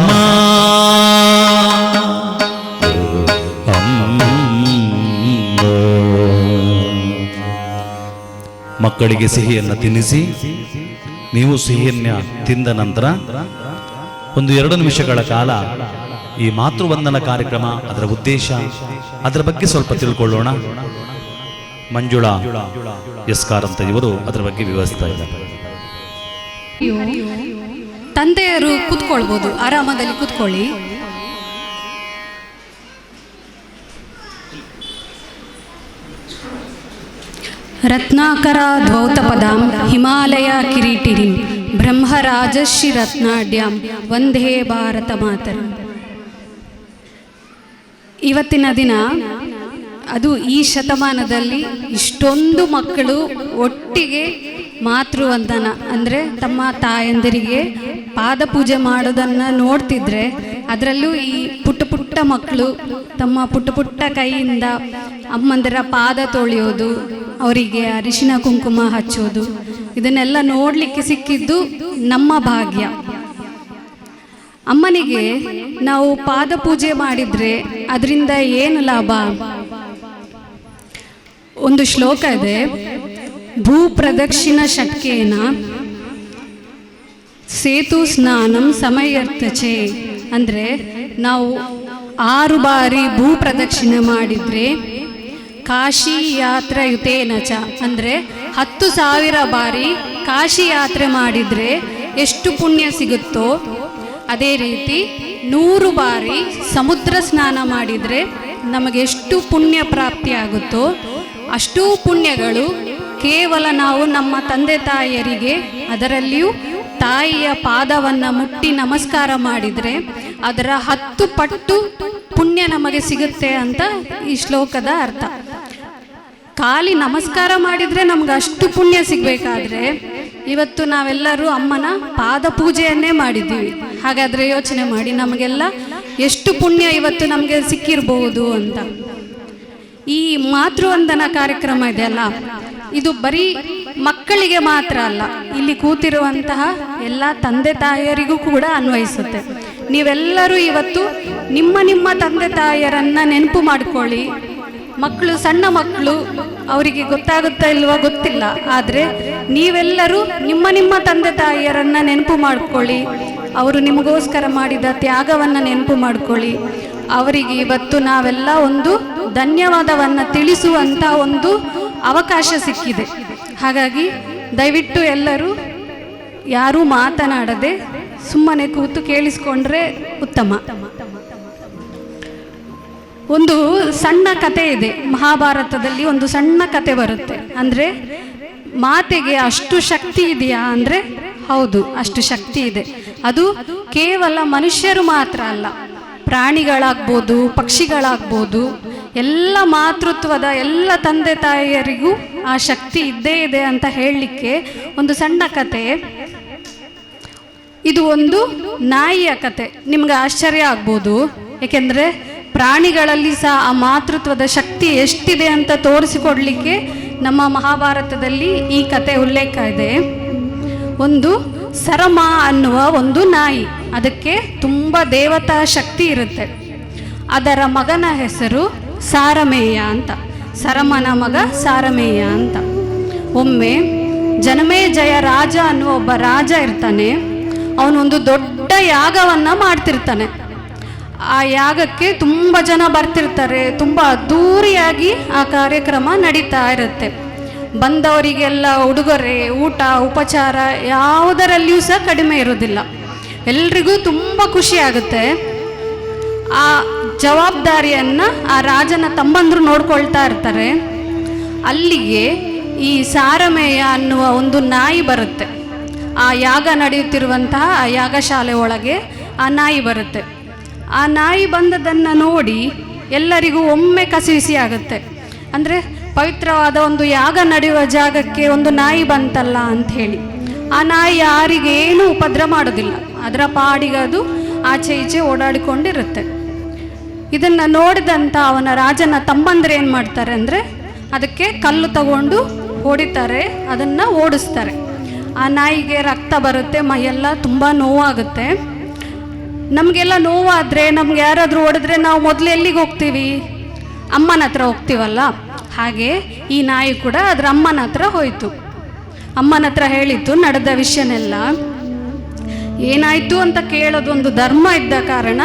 ಮಕ್ಕಳಿಗೆ ಸಿಹಿಯನ್ನು ತಿನ್ನಿಸಿ, ನೀವು ಸಿಹಿಯನ್ನ ತಿಂದ ನಂತರ 1-2 ನಿಮಿಷಗಳ ಕಾಲ ಈ ಮಾತೃವಂದನ ಕಾರ್ಯಕ್ರಮ, ಅದರ ಉದ್ದೇಶ, ಅದರ ಬಗ್ಗೆ ಸ್ವಲ್ಪ ತಿಳ್ಕೊಳ್ಳೋಣ. ಮಂಜುಳಾ ಎಸ್ಕಾರ್ ಅಂತ ಇವರು ಅದರ ಬಗ್ಗೆ ವಿವರಿಸ್ತಾ ಇದ್ದಾರೆ. ತಂದೆಯರು ಕೂತ್ಕೊಳ್ಬೋದು, ಆರಾಮದಲ್ಲಿ ಕೂತ್ಕೊಳ್ಳಿ. ರತ್ನಾಕರ ಧೌತಪದಾಂ ಹಿಮಾಲಯ ಕಿರೀಟಿರಿಂ ಬ್ರಹ್ಮರಾಜಶ್ರೀ ರತ್ನಾಢ್ಯಾಂ ವಂದೇ ಭಾರತ ಮಾತರಂ. ಇವತ್ತಿನ ದಿನ ಅದು ಈ ಶತಮಾನದಲ್ಲಿ ಇಷ್ಟೊಂದು ಮಕ್ಕಳು ಒಟ್ಟಿಗೆ ಮಾತೃವಂದನ ಅಂದರೆ ತಮ್ಮ ತಾಯಂದಿರಿಗೆ ಪಾದ ಪೂಜೆ ಮಾಡೋದನ್ನು ನೋಡ್ತಿದ್ರೆ, ಅದರಲ್ಲೂ ಈ ಪುಟ್ಟ ಪುಟ್ಟ ಮಕ್ಕಳು ತಮ್ಮ ಪುಟ್ಟ ಪುಟ್ಟ ಕೈಯಿಂದ ಅಮ್ಮಂದಿರ ಪಾದ ತೊಳೆಯೋದು, ಅವರಿಗೆ ಅರಿಶಿನ ಕುಂಕುಮ ಹಚ್ಚೋದು, ಇದನ್ನೆಲ್ಲ ನೋಡಲಿಕ್ಕೆ ಸಿಕ್ಕಿದ್ದು ನಮ್ಮ ಭಾಗ್ಯ. ಅಮ್ಮನಿಗೆ ನಾವು ಪಾದ ಪೂಜೆ ಮಾಡಿದರೆ ಅದರಿಂದ ಏನು ಲಾಭ? ಒಂದು ಶ್ಲೋಕ ಇದೆ, ಭೂ ಪ್ರದಕ್ಷಿಣ ಷಟ್ಕೇನ ಸೇತು ಸ್ನಾನಂ ಸಮಯರ್ಥಚೆ. ಅಂದರೆ ನಾವು 6 ಬಾರಿ ಭೂ ಪ್ರದಕ್ಷಿಣೆ ಮಾಡಿದರೆ ಕಾಶಿ ಯಾತ್ರಾ ಯುತೇನ ಚ, ಅಂದರೆ 10,000 ಬಾರಿ ಕಾಶಿ ಯಾತ್ರೆ ಮಾಡಿದರೆ ಎಷ್ಟು ಪುಣ್ಯ ಸಿಗುತ್ತೋ ಅದೇ ರೀತಿ 100 ಬಾರಿ ಸಮುದ್ರ ಸ್ನಾನ ಮಾಡಿದರೆ ನಮಗೆ ಎಷ್ಟು ಪುಣ್ಯ ಪ್ರಾಪ್ತಿಯಾಗುತ್ತೋ ಅಷ್ಟೂ ಪುಣ್ಯಗಳು ಕೇವಲ ನಾವು ನಮ್ಮ ತಂದೆ ತಾಯಿಯರಿಗೆ, ಅದರಲ್ಲಿಯೂ ತಾಯಿಯ ಪಾದವನ್ನು ಮುಟ್ಟಿ ನಮಸ್ಕಾರ ಮಾಡಿದರೆ ಅದರ 10 ಪಟ್ಟು ಪುಣ್ಯ ನಮಗೆ ಸಿಗುತ್ತೆ ಅಂತ ಈ ಶ್ಲೋಕದ ಅರ್ಥ. ಖಾಲಿ ನಮಸ್ಕಾರ ಮಾಡಿದರೆ ನಮ್ಗೆ ಅಷ್ಟು ಪುಣ್ಯ ಸಿಗಬೇಕಾದ್ರೆ ಇವತ್ತು ನಾವೆಲ್ಲರೂ ಅಮ್ಮನ ಪಾದ ಪೂಜೆಯನ್ನೇ ಮಾಡಿದ್ದೀವಿ. ಹಾಗಾದರೆ ಯೋಚನೆ ಮಾಡಿ ನಮಗೆಲ್ಲ ಎಷ್ಟು ಪುಣ್ಯ ಇವತ್ತು ನಮಗೆ ಸಿಕ್ಕಿರಬಹುದು ಅಂತ. ಈ ಮಾತೃವಂದನಾ ಕಾರ್ಯಕ್ರಮ ಇದೆಯಲ್ಲ, ಇದು ಬರೀ ಮಕ್ಕಳಿಗೆ ಮಾತ್ರ ಅಲ್ಲ, ಇಲ್ಲಿ ಕೂತಿರುವಂತಹ ಎಲ್ಲ ತಂದೆ ತಾಯಿಯರಿಗೂ ಕೂಡ ಅನ್ವಯಿಸುತ್ತೆ. ನೀವೆಲ್ಲರೂ ಇವತ್ತು ನಿಮ್ಮ ನಿಮ್ಮ ತಂದೆ ತಾಯಿಯರನ್ನು ನೆನಪು ಮಾಡಿಕೊಳ್ಳಿ. ಮಕ್ಕಳು, ಸಣ್ಣ ಮಕ್ಕಳು, ಅವರಿಗೆ ಗೊತ್ತಾಗುತ್ತಾ ಇಲ್ವಾ ಗೊತ್ತಿಲ್ಲ, ಆದರೆ ನೀವೆಲ್ಲರೂ ನಿಮ್ಮ ನಿಮ್ಮ ತಂದೆ ತಾಯಿಯರನ್ನು ನೆನಪು ಮಾಡಿಕೊಳ್ಳಿ. ಅವರು ನಿಮಗೋಸ್ಕರ ಮಾಡಿದ ತ್ಯಾಗವನ್ನು ನೆನಪು ಮಾಡಿಕೊಳ್ಳಿ. ಅವರಿಗೆ ಇವತ್ತು ನಾವೆಲ್ಲ ಒಂದು ಧನ್ಯವಾದವನ್ನು ತಿಳಿಸುವಂಥ ಒಂದು ಅವಕಾಶ ಸಿಕ್ಕಿದೆ. ಹಾಗಾಗಿ ದಯವಿಟ್ಟು ಎಲ್ಲರೂ ಯಾರೂ ಮಾತನಾಡದೆ ಸುಮ್ಮನೆ ಕೂತು ಕೇಳಿಸ್ಕೊಂಡ್ರೆ ಉತ್ತಮ. ಒಂದು ಸಣ್ಣ ಕತೆ ಇದೆ, ಮಹಾಭಾರತದಲ್ಲಿ ಒಂದು ಸಣ್ಣ ಕತೆ ಬರುತ್ತೆ. ಅಂದರೆ ಮಾತೆಗೆ ಅಷ್ಟು ಶಕ್ತಿ ಇದೆಯಾ ಅಂದರೆ ಹೌದು, ಅಷ್ಟು ಶಕ್ತಿ ಇದೆ. ಅದು ಕೇವಲ ಮನುಷ್ಯರು ಮಾತ್ರ ಅಲ್ಲ, ಪ್ರಾಣಿಗಳಾಗ್ಬೋದು, ಪಕ್ಷಿಗಳಾಗ್ಬೋದು, ಎಲ್ಲ ಮಾತೃತ್ವದ ಎಲ್ಲ ತಂದೆ ತಾಯಿಯರಿಗೂ ಆ ಶಕ್ತಿ ಇದ್ದೇ ಇದೆ ಅಂತ ಹೇಳಲಿಕ್ಕೆ ಒಂದು ಸಣ್ಣ ಕತೆ. ಇದು ಒಂದು ನಾಯಿಯ ಕತೆ. ನಿಮ್ಗೆ ಆಶ್ಚರ್ಯ ಆಗ್ಬೋದು, ಏಕೆಂದರೆ ಪ್ರಾಣಿಗಳಲ್ಲಿ ಸಹ ಆ ಮಾತೃತ್ವದ ಶಕ್ತಿ ಎಷ್ಟಿದೆ ಅಂತ ತೋರಿಸಿಕೊಡ್ಲಿಕ್ಕೆ ನಮ್ಮ ಮಹಾಭಾರತದಲ್ಲಿ ಈ ಕತೆ ಉಲ್ಲೇಖ ಇದೆ. ಒಂದು ಸರಮ ಅನ್ನುವ ಒಂದು ನಾಯಿ, ಅದಕ್ಕೆ ತುಂಬ ದೇವತಾ ಶಕ್ತಿ ಇರುತ್ತೆ. ಅದರ ಮಗನ ಹೆಸರು ಸಾರಮೇಯ ಅಂತ, ಸರಮನ ಮಗ ಸಾರಮೇಯ ಅಂತ. ಒಮ್ಮೆ ಜನಮೇಜಯ ರಾಜ ಅನ್ನುವ ಒಬ್ಬ ರಾಜ ಇರ್ತಾನೆ. ಅವನೊಂದು ದೊಡ್ಡ ಯಾಗವನ್ನು ಮಾಡ್ತಿರ್ತಾನೆ. ಆ ಯಾಗಕ್ಕೆ ತುಂಬ ಜನ ಬರ್ತಿರ್ತಾರೆ. ತುಂಬ ಅದ್ಧೂರಿಯಾಗಿ ಆ ಕಾರ್ಯಕ್ರಮ ನಡೀತಾ ಇರುತ್ತೆ. ಬಂದವರಿಗೆಲ್ಲ ಉಡುಗೊರೆ, ಊಟ, ಉಪಚಾರ ಯಾವುದರಲ್ಲಿಯೂ ಸಹ ಕಡಿಮೆ ಇರೋದಿಲ್ಲ. ಎಲ್ರಿಗೂ ತುಂಬ ಖುಷಿ ಆಗುತ್ತೆ. ಆ ಜವಾಬ್ದಾರಿಯನ್ನು ಆ ರಾಜನ ತಮ್ಮಂದರು ನೋಡ್ಕೊಳ್ತಾ ಇರ್ತಾರೆ. ಅಲ್ಲಿಗೆ ಈ ಸಾರಮೇಯ ಅನ್ನುವ ಒಂದು ನಾಯಿ ಬರುತ್ತೆ. ಆ ಯಾಗ ನಡೆಯುತ್ತಿರುವಂತಹ ಆ ಯಾಗಶಾಲೆ ಒಳಗೆ ಆ ನಾಯಿ ಬರುತ್ತೆ. ಆ ನಾಯಿ ಬಂದದನ್ನು ನೋಡಿ ಎಲ್ಲರಿಗೂ ಒಮ್ಮೆ ಕಸಿವಿಸಿ ಆಗುತ್ತೆ. ಅಂದರೆ ಪವಿತ್ರವಾದ ಒಂದು ಯಾಗ ನಡೆಯುವ ಜಾಗಕ್ಕೆ ಒಂದು ನಾಯಿ ಬಂತಲ್ಲ ಅಂಥೇಳಿ. ಆ ನಾಯಿ ಯಾರಿಗೇನು ಉಪದ್ರ ಮಾಡೋದಿಲ್ಲ, ಅದರ ಪಾಡಿಗೆ ಅದು ಆಚೆ ಈಚೆ ಓಡಾಡಿಕೊಂಡಿರುತ್ತೆ. ಇದನ್ನು ನೋಡಿದಂಥ ಅವನ ರಾಜನ ತಮ್ಮಂದ್ರೆ ಏನು ಮಾಡ್ತಾರೆ ಅಂದರೆ ಅದಕ್ಕೆ ಕಲ್ಲು ತಗೊಂಡು ಹೊಡಿತಾರೆ, ಅದನ್ನು ಓಡಿಸ್ತಾರೆ. ಆ ನಾಯಿಗೆ ರಕ್ತ ಬರುತ್ತೆ, ಮೈಯೆಲ್ಲ ತುಂಬ ನೋವಾಗುತ್ತೆ. ನಮಗೆಲ್ಲ ನೋವಾದರೆ, ನಮ್ಗೆ ಯಾರಾದರೂ ಹೊಡೆದ್ರೆ ನಾವು ಮೊದಲು ಎಲ್ಲಿಗೆ ಹೋಗ್ತೀವಿ? ಅಮ್ಮನ ಹತ್ರ ಹೋಗ್ತೀವಲ್ಲ. ಹಾಗೆ ಈ ನಾಯಿ ಕೂಡ ಅದರ ಅಮ್ಮನ ಹತ್ರ ಹೋಯಿತು. ಅಮ್ಮನ ಹತ್ರ ಹೇಳಿತ್ತು ನಡೆದ ವಿಷಯನೆಲ್ಲ. ಏನಾಯಿತು ಅಂತ ಕೇಳೋದು ಒಂದು ಧರ್ಮ ಇದ್ದ ಕಾರಣ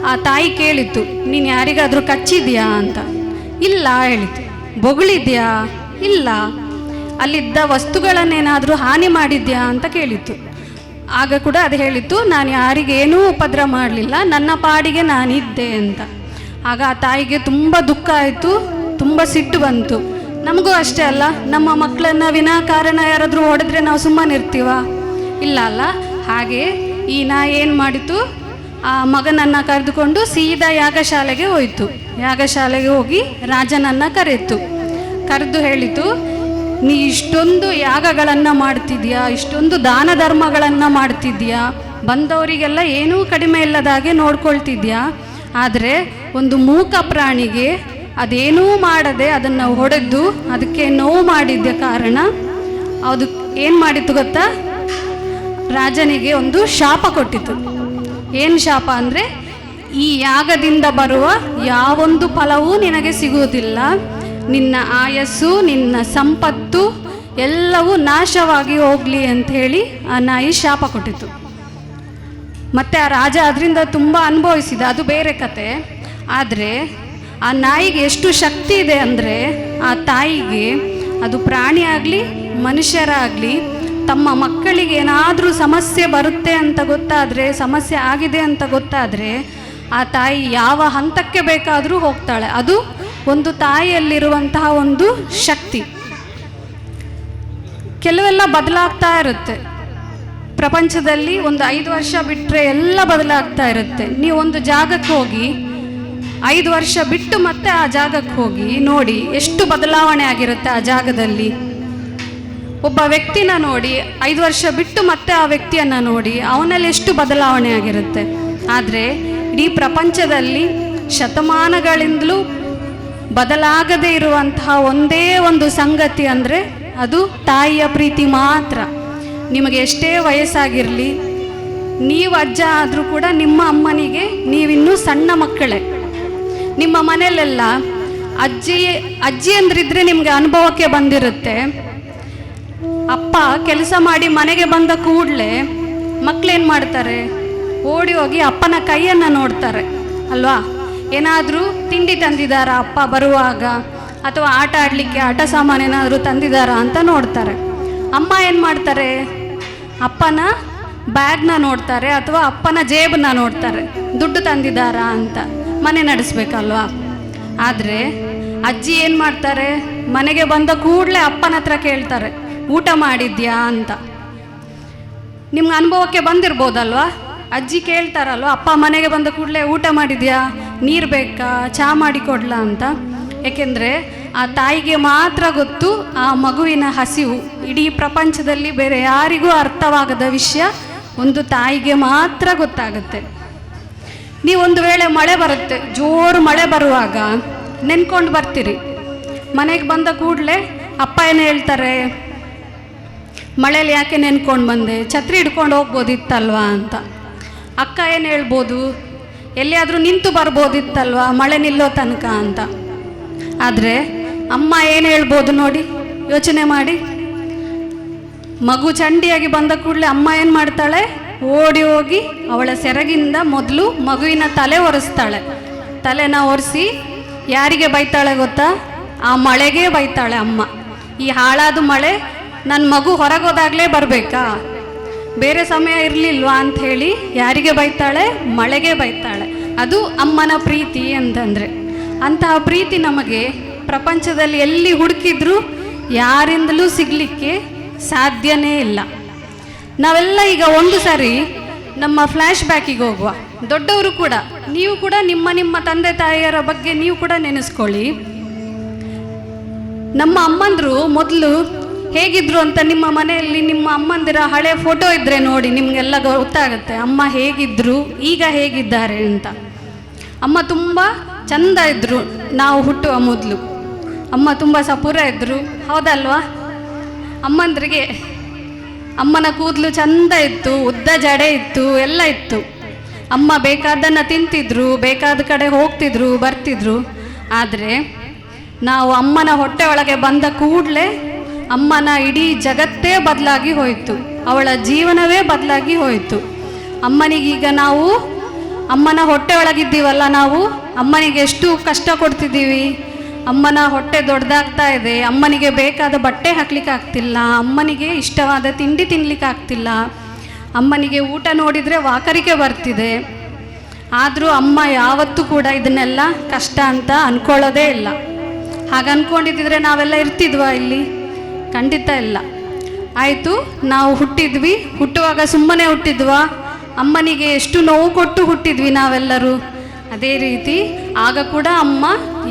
ಆ ತಾಯಿ ಕೇಳಿತ್ತು, ನೀನು ಯಾರಿಗಾದರೂ ಕಚ್ಚಿದ್ಯಾ ಅಂತ. ಇಲ್ಲ ಹೇಳಿತು. ಬೊಗಳಿದ್ಯಾ? ಇಲ್ಲ. ಅಲ್ಲಿದ್ದ ವಸ್ತುಗಳನ್ನೇನಾದರೂ ಹಾನಿ ಮಾಡಿದ್ಯಾ ಅಂತ ಕೇಳಿತ್ತು. ಆಗ ಕೂಡ ಅದು ಹೇಳಿತ್ತು, ನಾನು ಯಾರಿಗೇನೂ ಉಪದ್ರ ಮಾಡಲಿಲ್ಲ, ನನ್ನ ಪಾಡಿಗೆ ನಾನಿದ್ದೆ ಅಂತ. ಆಗ ಆ ತಾಯಿಗೆ ತುಂಬ ದುಃಖ ಆಯಿತು, ತುಂಬ ಸಿಟ್ಟು ಬಂತು. ನಮಗೂ ಅಷ್ಟೇ ಅಲ್ಲ, ನಮ್ಮ ಮಕ್ಕಳನ್ನು ವಿನಾಕಾರಣ ಯಾರಾದರೂ ಹೊಡೆದ್ರೆ ನಾವು ಸುಮ್ಮನೆ ಇರ್ತೀವ? ಇಲ್ಲ ಅಲ್ಲ. ಹಾಗೆ ಈ ನಾಯಿ ಏನು ಮಾಡಿತು, ಆ ಮಗನನ್ನು ಕರೆದುಕೊಂಡು ಸೀದಾ ಯಾಗಶಾಲೆಗೆ ಹೋಯಿತು. ಯಾಗಶಾಲೆಗೆ ಹೋಗಿ ರಾಜನನ್ನು ಕರೆದು ಹೇಳಿತು, ನೀ ಇಷ್ಟೊಂದು ಯಾಗಗಳನ್ನು ಮಾಡ್ತಿದ್ಯಾ, ಇಷ್ಟೊಂದು ದಾನ ಧರ್ಮಗಳನ್ನು ಮಾಡ್ತಿದ್ಯಾ, ಬಂದವರಿಗೆಲ್ಲ ಏನೂ ಕಡಿಮೆ ಇಲ್ಲದ ಹಾಗೆ ನೋಡ್ಕೊಳ್ತಿದ್ಯಾ, ಆದರೆ ಒಂದು ಮೂಕ ಪ್ರಾಣಿಗೆ ಅದೇನೂ ಮಾಡದೆ ಅದನ್ನು ಹೊಡೆದು ಅದಕ್ಕೆ ನೋವು ಮಾಡಿದ್ದ ಕಾರಣ ಅದು ಏನು ಮಾಡಿತ್ತು ಗೊತ್ತಾ, ರಾಜನಿಗೆ ಒಂದು ಶಾಪ ಕೊಟ್ಟಿತು. ಏನು ಶಾಪ ಅಂದರೆ, ಈ ಯಾಗದಿಂದ ಬರುವ ಯಾವೊಂದು ಫಲವೂ ನಿನಗೆ ಸಿಗುವುದಿಲ್ಲ, ನಿನ್ನ ಆಯಸ್ಸು, ನಿನ್ನ ಸಂಪತ್ತು ಎಲ್ಲವೂ ನಾಶವಾಗಿ ಹೋಗಲಿ ಅಂಥೇಳಿ ಆ ನಾಯಿ ಶಾಪ ಕೊಟ್ಟಿತು. ಮತ್ತು ಆ ರಾಜ ಅದರಿಂದ ತುಂಬ ಅನುಭವಿಸಿದ, ಅದು ಬೇರೆ ಕತೆ. ಆದರೆ ಆ ನಾಯಿಗೆ ಎಷ್ಟು ಶಕ್ತಿ ಇದೆ ಅಂದರೆ, ಆ ತಾಯಿಗೆ ಅದು ಪ್ರಾಣಿ ಆಗಲಿ ಮನುಷ್ಯರಾಗಲಿ ತಮ್ಮ ಮಕ್ಕಳಿಗೆ ಏನಾದರೂ ಸಮಸ್ಯೆ ಬರುತ್ತೆ ಅಂತ ಗೊತ್ತಾದರೆ, ಸಮಸ್ಯೆ ಆಗಿದೆ ಅಂತ ಗೊತ್ತಾದರೆ ಆ ತಾಯಿ ಯಾವ ಹಂತಕ್ಕೆ ಬೇಕಾದರೂ ಹೋಗ್ತಾಳೆ. ಅದು ಒಂದು ತಾಯಿಯಲ್ಲಿರುವಂತಹ ಒಂದು ಶಕ್ತಿ. ಕೆಲವೆಲ್ಲ ಬದಲಾಗ್ತಾ ಇರುತ್ತೆ ಪ್ರಪಂಚದಲ್ಲಿ. ಒಂದು 5 ವರ್ಷ ಬಿಟ್ಟರೆ ಎಲ್ಲ ಬದಲಾಗ್ತಾ ಇರುತ್ತೆ. ನೀವು ಒಂದು ಜಾಗಕ್ಕೆ ಹೋಗಿ 5 ವರ್ಷ ಬಿಟ್ಟು ಮತ್ತೆ ಆ ಜಾಗಕ್ಕೆ ಹೋಗಿ ನೋಡಿ ಎಷ್ಟು ಬದಲಾವಣೆ ಆಗಿರುತ್ತೆ ಆ ಜಾಗದಲ್ಲಿ. ಒಬ್ಬ ವ್ಯಕ್ತಿನ ನೋಡಿ 5 ವರ್ಷ ಬಿಟ್ಟು ಮತ್ತೆ ಆ ವ್ಯಕ್ತಿಯನ್ನು ನೋಡಿ ಅವನಲ್ಲಿ ಎಷ್ಟು ಬದಲಾವಣೆ ಆಗಿರುತ್ತೆ. ಆದರೆ ಇಡೀ ಪ್ರಪಂಚದಲ್ಲಿ ಶತಮಾನಗಳಿಂದಲೂ ಬದಲಾಗದೇ ಇರುವಂತಹ ಒಂದೇ ಒಂದು ಸಂಗತಿ ಅಂದರೆ ಅದು ತಾಯಿಯ ಪ್ರೀತಿ ಮಾತ್ರ. ನಿಮಗೆ ಎಷ್ಟೇ ವಯಸ್ಸಾಗಿರಲಿ, ನೀವು ಅಜ್ಜ ಆದರೂ ಕೂಡ ನಿಮ್ಮ ಅಮ್ಮನಿಗೆ ನೀವಿನ್ನೂ ಸಣ್ಣ ಮಕ್ಕಳೇ. ನಿಮ್ಮ ಮನೆಯಲ್ಲೆಲ್ಲ ಅಜ್ಜಿ ಅಂದ್ರಿದ್ರೆ ನಿಮಗೆ ಅನುಭವಕ್ಕೆ ಬಂದಿರುತ್ತೆ. ಅಪ್ಪ ಕೆಲಸ ಮಾಡಿ ಮನೆಗೆ ಬಂದ ಕೂಡಲೇ ಮಕ್ಕಳೇನು ಮಾಡ್ತಾರೆ, ಓಡಿ ಹೋಗಿ ಅಪ್ಪನ ಕೈಯನ್ನು ನೋಡ್ತಾರೆ ಅಲ್ವಾ. ಏನಾದರೂ ತಿಂಡಿ ತಂದಿದ್ದಾರಾ ಅಪ್ಪ ಬರುವಾಗ, ಅಥವಾ ಆಟ ಆಡಲಿಕ್ಕೆ ಆಟ ಸಾಮಾನೇನಾದರೂ ತಂದಿದ್ದಾರಾ ಅಂತ ನೋಡ್ತಾರೆ. ಅಮ್ಮ ಏನು ಮಾಡ್ತಾರೆ, ಅಪ್ಪನ ಬ್ಯಾಗ್ನ ನೋಡ್ತಾರೆ ಅಥವಾ ಅಪ್ಪನ ಜೇಬನ್ನ ನೋಡ್ತಾರೆ, ದುಡ್ಡು ತಂದಿದ್ದಾರಾ ಅಂತ, ಮನೆ ನಡೆಸ್ಬೇಕಲ್ವಾ. ಆದರೆ ಅಜ್ಜಿ ಏನು ಮಾಡ್ತಾರೆ, ಮನೆಗೆ ಬಂದ ಕೂಡಲೇ ಅಪ್ಪನ ಹತ್ರ ಕೇಳ್ತಾರೆ, ಊಟ ಮಾಡಿದ್ಯಾ ಅಂತ. ನಿಮ್ಗೆ ಅನುಭವಕ್ಕೆ ಬಂದಿರ್ಬೋದಲ್ವಾ, ಅಜ್ಜಿ ಕೇಳ್ತಾರಲ್ವ, ಅಪ್ಪ ಮನೆಗೆ ಬಂದ ಕೂಡಲೇ ಊಟ ಮಾಡಿದ್ಯಾ, ನೀರು ಬೇಕಾ, ಚಹಾ ಮಾಡಿ ಕೊಡ್ಲಾ ಅಂತ. ಏಕೆಂದರೆ ಆ ತಾಯಿಗೆ ಮಾತ್ರ ಗೊತ್ತು ಆ ಮಗುವಿನ ಹಸಿವು. ಇಡೀ ಪ್ರಪಂಚದಲ್ಲಿ ಬೇರೆ ಯಾರಿಗೂ ಅರ್ಥವಾಗದ ವಿಷಯ ಒಂದು ತಾಯಿಗೆ ಮಾತ್ರ ಗೊತ್ತಾಗುತ್ತೆ. ನೀವೊಂದು ವೇಳೆ ಮಳೆ ಬರುತ್ತೆ, ಜೋರು ಮಳೆ ಬರುವಾಗ ನೆನ್ಕೊಂಡು ಬರ್ತೀರಿ. ಮನೆಗೆ ಬಂದ ಕೂಡಲೇ ಅಪ್ಪ ಏನು ಹೇಳ್ತಾರೆ, ಮಳೇಲಿ ಯಾಕೆ ನೆನ್ಕೊಂಡು ಬಂದೆ, ಛತ್ರಿ ಹಿಡ್ಕೊಂಡು ಹೋಗ್ಬೋದಿತ್ತಲ್ವಾ ಅಂತ. ಅಕ್ಕ ಏನು ಹೇಳ್ಬೋದು, ಎಲ್ಲಿಯಾದರೂ ನಿಂತು ಬರ್ಬೋದಿತ್ತಲ್ವಾ ಮಳೆ ನಿಲ್ಲೋ ತನಕ ಅಂತ. ಆದರೆ ಅಮ್ಮ ಏನು ಹೇಳ್ಬೋದು ನೋಡಿ, ಯೋಚನೆ ಮಾಡಿ. ಮಗು ಚಂಡಿಯಾಗಿ ಬಂದ ಕೂಡಲೇ ಅಮ್ಮ ಏನು ಮಾಡ್ತಾಳೆ, ಓಡಿ ಹೋಗಿ ಅವಳ ಸೆರಗಿಂದ ಮೊದಲು ಮಗುವಿನ ತಲೆ ಒರೆಸ್ತಾಳೆ. ತಲೆನ ಒರೆಸಿ ಯಾರಿಗೆ ಬೈತಾಳೆ ಗೊತ್ತಾ, ಆ ಮಳೆಗೆ ಬೈತಾಳೆ ಅಮ್ಮ. ಈ ಹಾಳಾದ ಮಳೆ ನನ್ನ ಮಗು ಹೊರಗೋದಾಗಲೇ ಬರಬೇಕಾ, ಬೇರೆ ಸಮಯ ಇರಲಿಲ್ವಾ ಅಂಥೇಳಿ ಯಾರಿಗೆ ಬೈತಾಳೆ, ಮಳೆಗೆ ಬೈತಾಳೆ. ಅದು ಅಮ್ಮನ ಪ್ರೀತಿ ಅಂತಂದರೆ. ಅಂತಹ ಪ್ರೀತಿ ನಮಗೆ ಪ್ರಪಂಚದಲ್ಲಿ ಎಲ್ಲಿ ಹುಡುಕಿದ್ರೂ ಯಾರಿಂದಲೂ ಸಿಗಲಿಕ್ಕೆ ಸಾಧ್ಯನೇ ಇಲ್ಲ. ನಾವೆಲ್ಲ ಈಗ ಒಂದು ಸಾರಿ ನಮ್ಮ ಫ್ಲ್ಯಾಶ್ ಬ್ಯಾಕಿಗೆ ಹೋಗುವ. ದೊಡ್ಡವರು ಕೂಡ, ನೀವು ಕೂಡ ನಿಮ್ಮ ತಂದೆ ತಾಯಿಯರ ಬಗ್ಗೆ ನೀವು ಕೂಡ ನೆನೆಸ್ಕೊಳ್ಳಿ. ನಮ್ಮ ಅಮ್ಮಂದರು ಮೊದಲು ಹೇಗಿದ್ರು ಅಂತ ನಿಮ್ಮ ಮನೆಯಲ್ಲಿ ನಿಮ್ಮ ಅಮ್ಮಂದಿರ ಹಳೆ ಫೋಟೋ ಇದ್ದರೆ ನೋಡಿ, ನಿಮಗೆಲ್ಲ ಗೊತ್ತಾಗುತ್ತೆ ಅಮ್ಮ ಹೇಗಿದ್ರು ಈಗ ಹೇಗಿದ್ದಾರೆ ಅಂತ. ಅಮ್ಮ ತುಂಬ ಚಂದ ಇದ್ದರು ನಾವು ಹುಟ್ಟುವ ಮೊದಲು. ಅಮ್ಮ ತುಂಬ ಸಪೂರ ಇದ್ದರು, ಹೌದಲ್ವಾ. ಅಮ್ಮಂದ್ರಿಗೆ ಅಮ್ಮನ ಕೂದಲು ಚಂದ ಇತ್ತು, ಉದ್ದ ಜಡೆ ಇತ್ತು, ಎಲ್ಲ ಇತ್ತು. ಅಮ್ಮ ಬೇಕಾದನ್ನು ತಿಂತಿದ್ರು, ಬೇಕಾದ ಕಡೆ ಹೋಗ್ತಿದ್ರು ಬರ್ತಿದ್ರು. ಆದರೆ ನಾವು ಅಮ್ಮನ ಹೊಟ್ಟೆ ಒಳಗೆ ಬಂದ ಕೂಡಲೇ ಅಮ್ಮನ ಇಡೀ ಜಗತ್ತೇ ಬದಲಾಗಿ ಹೋಯಿತು, ಅವಳ ಜೀವನವೇ ಬದಲಾಗಿ ಹೋಯಿತು. ಅಮ್ಮನಿಗೀಗ ನಾವು ಅಮ್ಮನ ಹೊಟ್ಟೆ ಒಳಗಿದ್ದೀವಲ್ಲ, ನಾವು ಅಮ್ಮನಿಗೆ ಎಷ್ಟು ಕಷ್ಟ ಕೊಡ್ತಿದ್ದೀವಿ. ಅಮ್ಮನ ಹೊಟ್ಟೆ ದೊಡ್ಡದಾಗ್ತಾ ಇದೆ, ಅಮ್ಮನಿಗೆ ಬೇಕಾದ ಬಟ್ಟೆ ಹಾಕ್ಲಿಕ್ಕೆ ಆಗ್ತಿಲ್ಲ, ಅಮ್ಮನಿಗೆ ಇಷ್ಟವಾದ ತಿಂಡಿ ತಿನ್ಲಿಕ್ಕೆ ಆಗ್ತಿಲ್ಲ, ಅಮ್ಮನಿಗೆ ಊಟ ನೋಡಿದರೆ ವಾಕರಿಕೆ ಬರ್ತಿದೆ. ಆದರೂ ಅಮ್ಮ ಯಾವತ್ತೂ ಕೂಡ ಇದನ್ನೆಲ್ಲ ಕಷ್ಟ ಅಂತ ಅಂದ್ಕೊಳ್ಳೋದೇ ಇಲ್ಲ. ಹಾಗೆ ಅಂದ್ಕೊಂಡಿದ್ದರೆ ನಾವೆಲ್ಲ ಇರ್ತಿದ್ವಾ ಇಲ್ಲಿ? ಖಂಡಿತ ಇಲ್ಲ. ಆಯಿತು, ನಾವು ಹುಟ್ಟುವಾಗ ಸುಮ್ಮನೆ ಹುಟ್ಟಿದ್ವಾ? ಅಮ್ಮನಿಗೆ ಎಷ್ಟು ನೋವು ಕೊಟ್ಟು ಹುಟ್ಟಿದ್ವಿ ನಾವೆಲ್ಲರೂ. ಅದೇ ರೀತಿ ಆಗ ಕೂಡ ಅಮ್ಮ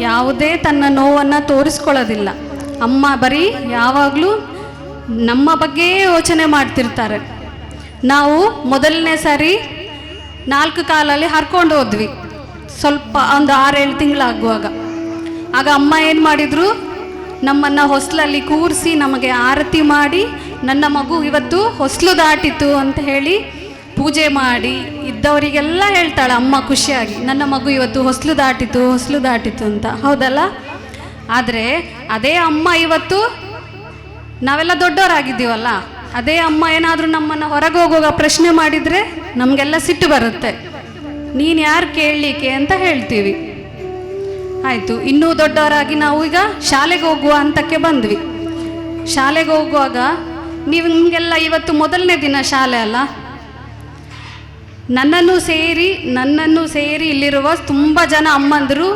ಯಾವುದೇ ತನ್ನ ನೋವನ್ನು ತೋರಿಸ್ಕೊಳ್ಳೋದಿಲ್ಲ. ಅಮ್ಮ ಬರೀ ಯಾವಾಗಲೂ ನಮ್ಮ ಬಗ್ಗೆ ಯೋಚನೆ ಮಾಡ್ತಿರ್ತಾರೆ. ನಾವು ಮೊದಲನೇ ಸಾರಿ 4 ಕಾಲಲ್ಲಿ ಹರ್ಕೊಂಡು ಹೋದ್ವಿ, ಸ್ವಲ್ಪ ಒಂದು 6-7 ತಿಂಗಳಾಗುವಾಗ. ಆಗ ಅಮ್ಮ ಏನು ಮಾಡಿದರು, ನಮ್ಮನ್ನು ಹೊಸ್ಲಲ್ಲಿ ಕೂರಿಸಿ ನಮಗೆ ಆರತಿ ಮಾಡಿ, ನನ್ನ ಮಗು ಇವತ್ತು ಹೊಸ್ಲು ದಾಟಿತು ಅಂತ ಹೇಳಿ ಪೂಜೆ ಮಾಡಿ ಇದ್ದವರಿಗೆಲ್ಲ ಹೇಳ್ತಾಳೆ ಅಮ್ಮ ಖುಷಿಯಾಗಿ, ನನ್ನ ಮಗು ಇವತ್ತು ಹೊಸ್ಲು ದಾಟಿತು ಅಂತ. ಹೌದಲ್ಲ? ಆದರೆ ಅದೇ ಅಮ್ಮ ಇವತ್ತು ನಾವೆಲ್ಲ ದೊಡ್ಡವರಾಗಿದ್ದೀವಲ್ಲ, ಅದೇ ಅಮ್ಮ ಏನಾದರೂ ನಮ್ಮನ್ನು ಹೊರಗೆ ಹೋಗುವಾಗ ಪ್ರಶ್ನೆ ಮಾಡಿದರೆ ನಮಗೆಲ್ಲ ಸಿಟ್ಟು ಬರುತ್ತೆ. ನೀನು ಯಾರು ಕೇಳಲಿಕ್ಕೆ ಅಂತ ಹೇಳ್ತೀವಿ. ಆಯಿತು, ಇನ್ನೂ ದೊಡ್ಡವರಾಗಿ ನಾವು ಈಗ ಶಾಲೆಗೆ ಹೋಗುವ ಹಂತಕ್ಕೆ ಬಂದ್ವಿ. ಶಾಲೆಗೆ ಹೋಗುವಾಗ ನಿಮಗೆಲ್ಲ ಇವತ್ತು ಮೊದಲನೇ ದಿನ ಶಾಲೆ ಅಲ್ಲ, ನನ್ನನ್ನು ಸೇರಿ ಇಲ್ಲಿರುವ ತುಂಬ ಜನ ಅಮ್ಮಂದರು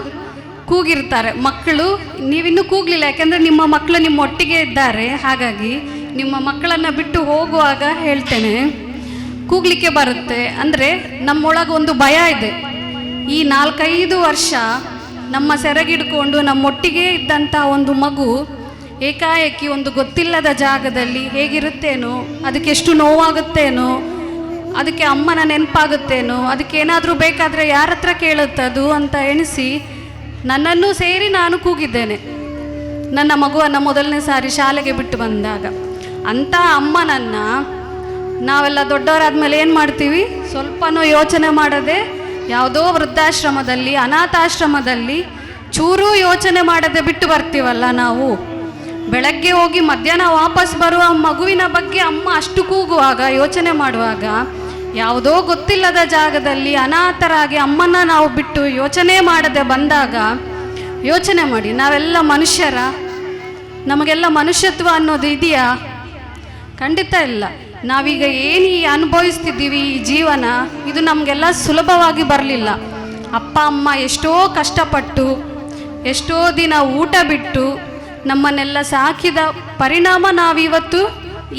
ಕೂಗಿರ್ತಾರೆ. ಮಕ್ಕಳು ನೀವಿನ್ನೂ ಕೂಗಲಿಲ್ಲ, ಯಾಕೆಂದರೆ ನಿಮ್ಮ ಮಕ್ಕಳು ನಿಮ್ಮ ಒಟ್ಟಿಗೆ ಇದ್ದಾರೆ. ಹಾಗಾಗಿ ನಿಮ್ಮ ಮಕ್ಕಳನ್ನು ಬಿಟ್ಟು ಹೋಗುವಾಗ ಹೇಳ್ತೇನೆ, ಕೂಗಲಿಕ್ಕೆ ಬರುತ್ತೆ. ಅಂದರೆ ನಮ್ಮೊಳಗೆ ಒಂದು ಭಯ ಇದೆ. ಈ 4-5 ವರ್ಷ ನಮ್ಮ ಸೆರಗಿಡ್ಕೊಂಡು ನಮ್ಮೊಟ್ಟಿಗೆ ಇದ್ದಂಥ ಒಂದು ಮಗು ಏಕಾಏಕಿ ಒಂದು ಗೊತ್ತಿಲ್ಲದ ಜಾಗದಲ್ಲಿ ಹೇಗಿರುತ್ತೇನೋ, ಅದಕ್ಕೆ ಎಷ್ಟು ನೋವಾಗುತ್ತೇನೋ, ಅದಕ್ಕೆ ಅಮ್ಮನ ನೆನಪಾಗುತ್ತೇನೋ, ಅದಕ್ಕೇನಾದರೂ ಬೇಕಾದರೆ ಯಾರ ಹತ್ರ ಕೇಳುತ್ತದು ಅಂತ ಎಣಿಸಿ ನನ್ನನ್ನು ಸೇರಿ ನಾನು ಕೂಗಿದ್ದೇನೆ ನನ್ನ ಮಗುವನ್ನು ಮೊದಲನೇ ಸಾರಿ ಶಾಲೆಗೆ ಬಿಟ್ಟು ಬಂದಾಗ. ಅಂಥ ಅಮ್ಮನನ್ನು ನಾವೆಲ್ಲ ದೊಡ್ಡವರಾದ್ಮೇಲೆ ಏನು ಮಾಡ್ತೀವಿ? ಸ್ವಲ್ಪನೂ ಯೋಚನೆ ಮಾಡದೆ ಯಾವುದೋ ವೃದ್ಧಾಶ್ರಮದಲ್ಲಿ, ಅನಾಥಾಶ್ರಮದಲ್ಲಿ ಚೂರೂ ಯೋಚನೆ ಮಾಡದೆ ಬಿಟ್ಟು ಬರ್ತೀವಲ್ಲ ನಾವು. ಬೆಳಗ್ಗೆ ಹೋಗಿ ಮಧ್ಯಾಹ್ನ ವಾಪಸ್ ಬರುವ ಮಗುವಿನ ಬಗ್ಗೆ ಅಮ್ಮ ಅಷ್ಟು ಕೂಗುವಾಗ, ಯೋಚನೆ ಮಾಡುವಾಗ, ಯಾವುದೋ ಗೊತ್ತಿಲ್ಲದ ಜಾಗದಲ್ಲಿ ಅನಾಥರಾಗಿ ಅಮ್ಮನ ನಾವು ಬಿಟ್ಟು ಯೋಚನೆ ಮಾಡದೆ ಬಂದಾಗ ಯೋಚನೆ ಮಾಡಿ, ನಾವೆಲ್ಲ ಮನುಷ್ಯರ? ನಮಗೆಲ್ಲ ಮನುಷ್ಯತ್ವ ಅನ್ನೋದು ಇದೆಯಾ? ಖಂಡಿತ ಇಲ್ಲ. ನಾವೀಗ ಏನು ಅನುಭವಿಸ್ತಿದ್ದೀವಿ, ಈ ಜೀವನ, ಇದು ನಮಗೆಲ್ಲ ಸುಲಭವಾಗಿ ಬರಲಿಲ್ಲ. ಅಪ್ಪ ಅಮ್ಮ ಎಷ್ಟೋ ಕಷ್ಟಪಟ್ಟು, ಎಷ್ಟೋ ದಿನ ಊಟ ಬಿಟ್ಟು ನಮ್ಮನ್ನೆಲ್ಲ ಸಾಕಿದ ಪರಿಣಾಮ ನಾವಿವತ್ತು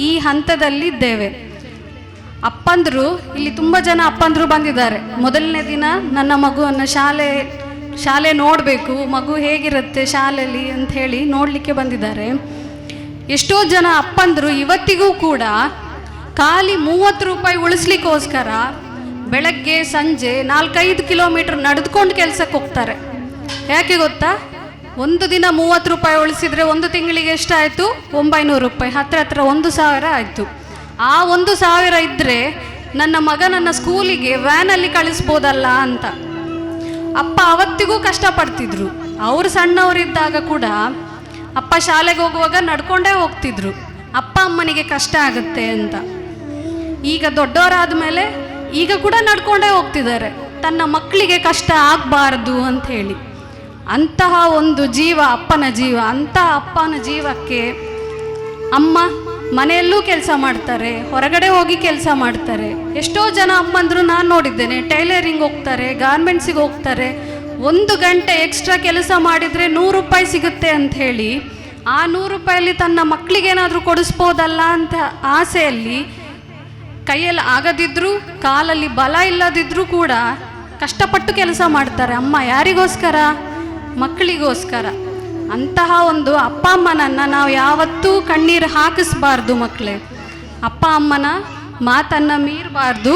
ಈ ಹಂತದಲ್ಲಿದ್ದೇವೆ. ಅಪ್ಪಂದರು, ಇಲ್ಲಿ ತುಂಬ ಜನ ಅಪ್ಪಂದರು ಬಂದಿದ್ದಾರೆ. ಮೊದಲನೇ ದಿನ ನನ್ನ ಮಗುವನ್ನು ಶಾಲೆ ನೋಡಬೇಕು, ಮಗು ಹೇಗಿರುತ್ತೆ ಶಾಲೆಯಲ್ಲಿ ಅಂತ ಹೇಳಿ ನೋಡಲಿಕ್ಕೆ ಬಂದಿದ್ದಾರೆ. ಎಷ್ಟೋ ಜನ ಅಪ್ಪಂದರು ಇವತ್ತಿಗೂ ಕೂಡ ಖಾಲಿ 30 ರೂಪಾಯಿ ಉಳಿಸ್ಲಿಕ್ಕೋಸ್ಕರ ಬೆಳಗ್ಗೆ ಸಂಜೆ 4-5 ಕಿಲೋಮೀಟ್ರ್ ನಡೆದುಕೊಂಡು ಕೆಲಸಕ್ಕೆ ಹೋಗ್ತಾರೆ. ಯಾಕೆ ಗೊತ್ತಾ? ಒಂದು ದಿನ 30 ರೂಪಾಯಿ ಉಳಿಸಿದರೆ ಒಂದು ತಿಂಗಳಿಗೆ ಎಷ್ಟಾಯಿತು? 900 ರೂಪಾಯಿ, ಹತ್ರ 1,000 ಆಯಿತು. ಆ 1,000 ಇದ್ದರೆ ನನ್ನ ಮಗನನ್ನು ಸ್ಕೂಲಿಗೆ ವ್ಯಾನಲ್ಲಿ ಕಳಿಸ್ಬೋದಲ್ಲ ಅಂತ ಅಪ್ಪ ಅವತ್ತಿಗೂ ಕಷ್ಟಪಡ್ತಿದ್ರು. ಅವರು ಸಣ್ಣವರಿದ್ದಾಗ ಕೂಡ ಅಪ್ಪ ಶಾಲೆಗೆ ಹೋಗುವಾಗ ನಡ್ಕೊಂಡೇ ಹೋಗ್ತಿದ್ರು, ಅಪ್ಪ ಅಮ್ಮನಿಗೆ ಕಷ್ಟ ಆಗುತ್ತೆ ಅಂತ. ಈಗ ದೊಡ್ಡವರಾದ ಮೇಲೆ ಈಗ ಕೂಡ ನಡ್ಕೊಂಡೇ ಹೋಗ್ತಿದ್ದಾರೆ, ತನ್ನ ಮಕ್ಕಳಿಗೆ ಕಷ್ಟ ಆಗಬಾರ್ದು ಅಂತ ಹೇಳಿ. ಅಂತಹ ಒಂದು ಜೀವ ಅಪ್ಪನ ಜೀವ. ಅಂಥ ಅಪ್ಪನ ಜೀವಕ್ಕೆ ಅಮ್ಮ ಮನೆಯಲ್ಲೂ ಕೆಲಸ ಮಾಡ್ತಾರೆ, ಹೊರಗಡೆ ಹೋಗಿ ಕೆಲಸ ಮಾಡ್ತಾರೆ. ಎಷ್ಟೋ ಜನ ಅಮ್ಮಂದರು ನಾನು ನೋಡಿದ್ದೇನೆ, ಟೈಲರಿಂಗ್ ಹೋಗ್ತಾರೆ, ಗಾರ್ಮೆಂಟ್ಸಿಗೆ ಹೋಗ್ತಾರೆ. 1 ಗಂಟೆ ಎಕ್ಸ್ಟ್ರಾ ಕೆಲಸ ಮಾಡಿದರೆ 100 ರೂಪಾಯಿ ಸಿಗುತ್ತೆ ಅಂತ ಹೇಳಿ ಆ 100 ರೂಪಾಯಲ್ಲಿ ತನ್ನ ಮಕ್ಕಳಿಗೇನಾದರೂ ಕೊಡಿಸ್ಬೋದಲ್ಲ ಅಂತ ಆಸೆಯಲ್ಲಿ, ಕೈಯಲ್ಲಿ ಆಗದಿದ್ದರೂ ಕಾಲಲ್ಲಿ ಬಲ ಇಲ್ಲದಿದ್ದರೂ ಕೂಡ ಕಷ್ಟಪಟ್ಟು ಕೆಲಸ ಮಾಡ್ತಾರೆ ಅಮ್ಮ. ಯಾರಿಗೋಸ್ಕರ? ಮಕ್ಕಳಿಗೋಸ್ಕರ. ಅಂತಹ ಒಂದು ಅಪ್ಪ ಅಮ್ಮನನ್ನು ನಾವು ಯಾವತ್ತೂ ಕಣ್ಣೀರು ಹಾಕಿಸ್ಬಾರ್ದು ಮಕ್ಕಳೇ. ಅಪ್ಪ ಅಮ್ಮನ ಮಾತನ್ನು ಮೀರಬಾರ್ದು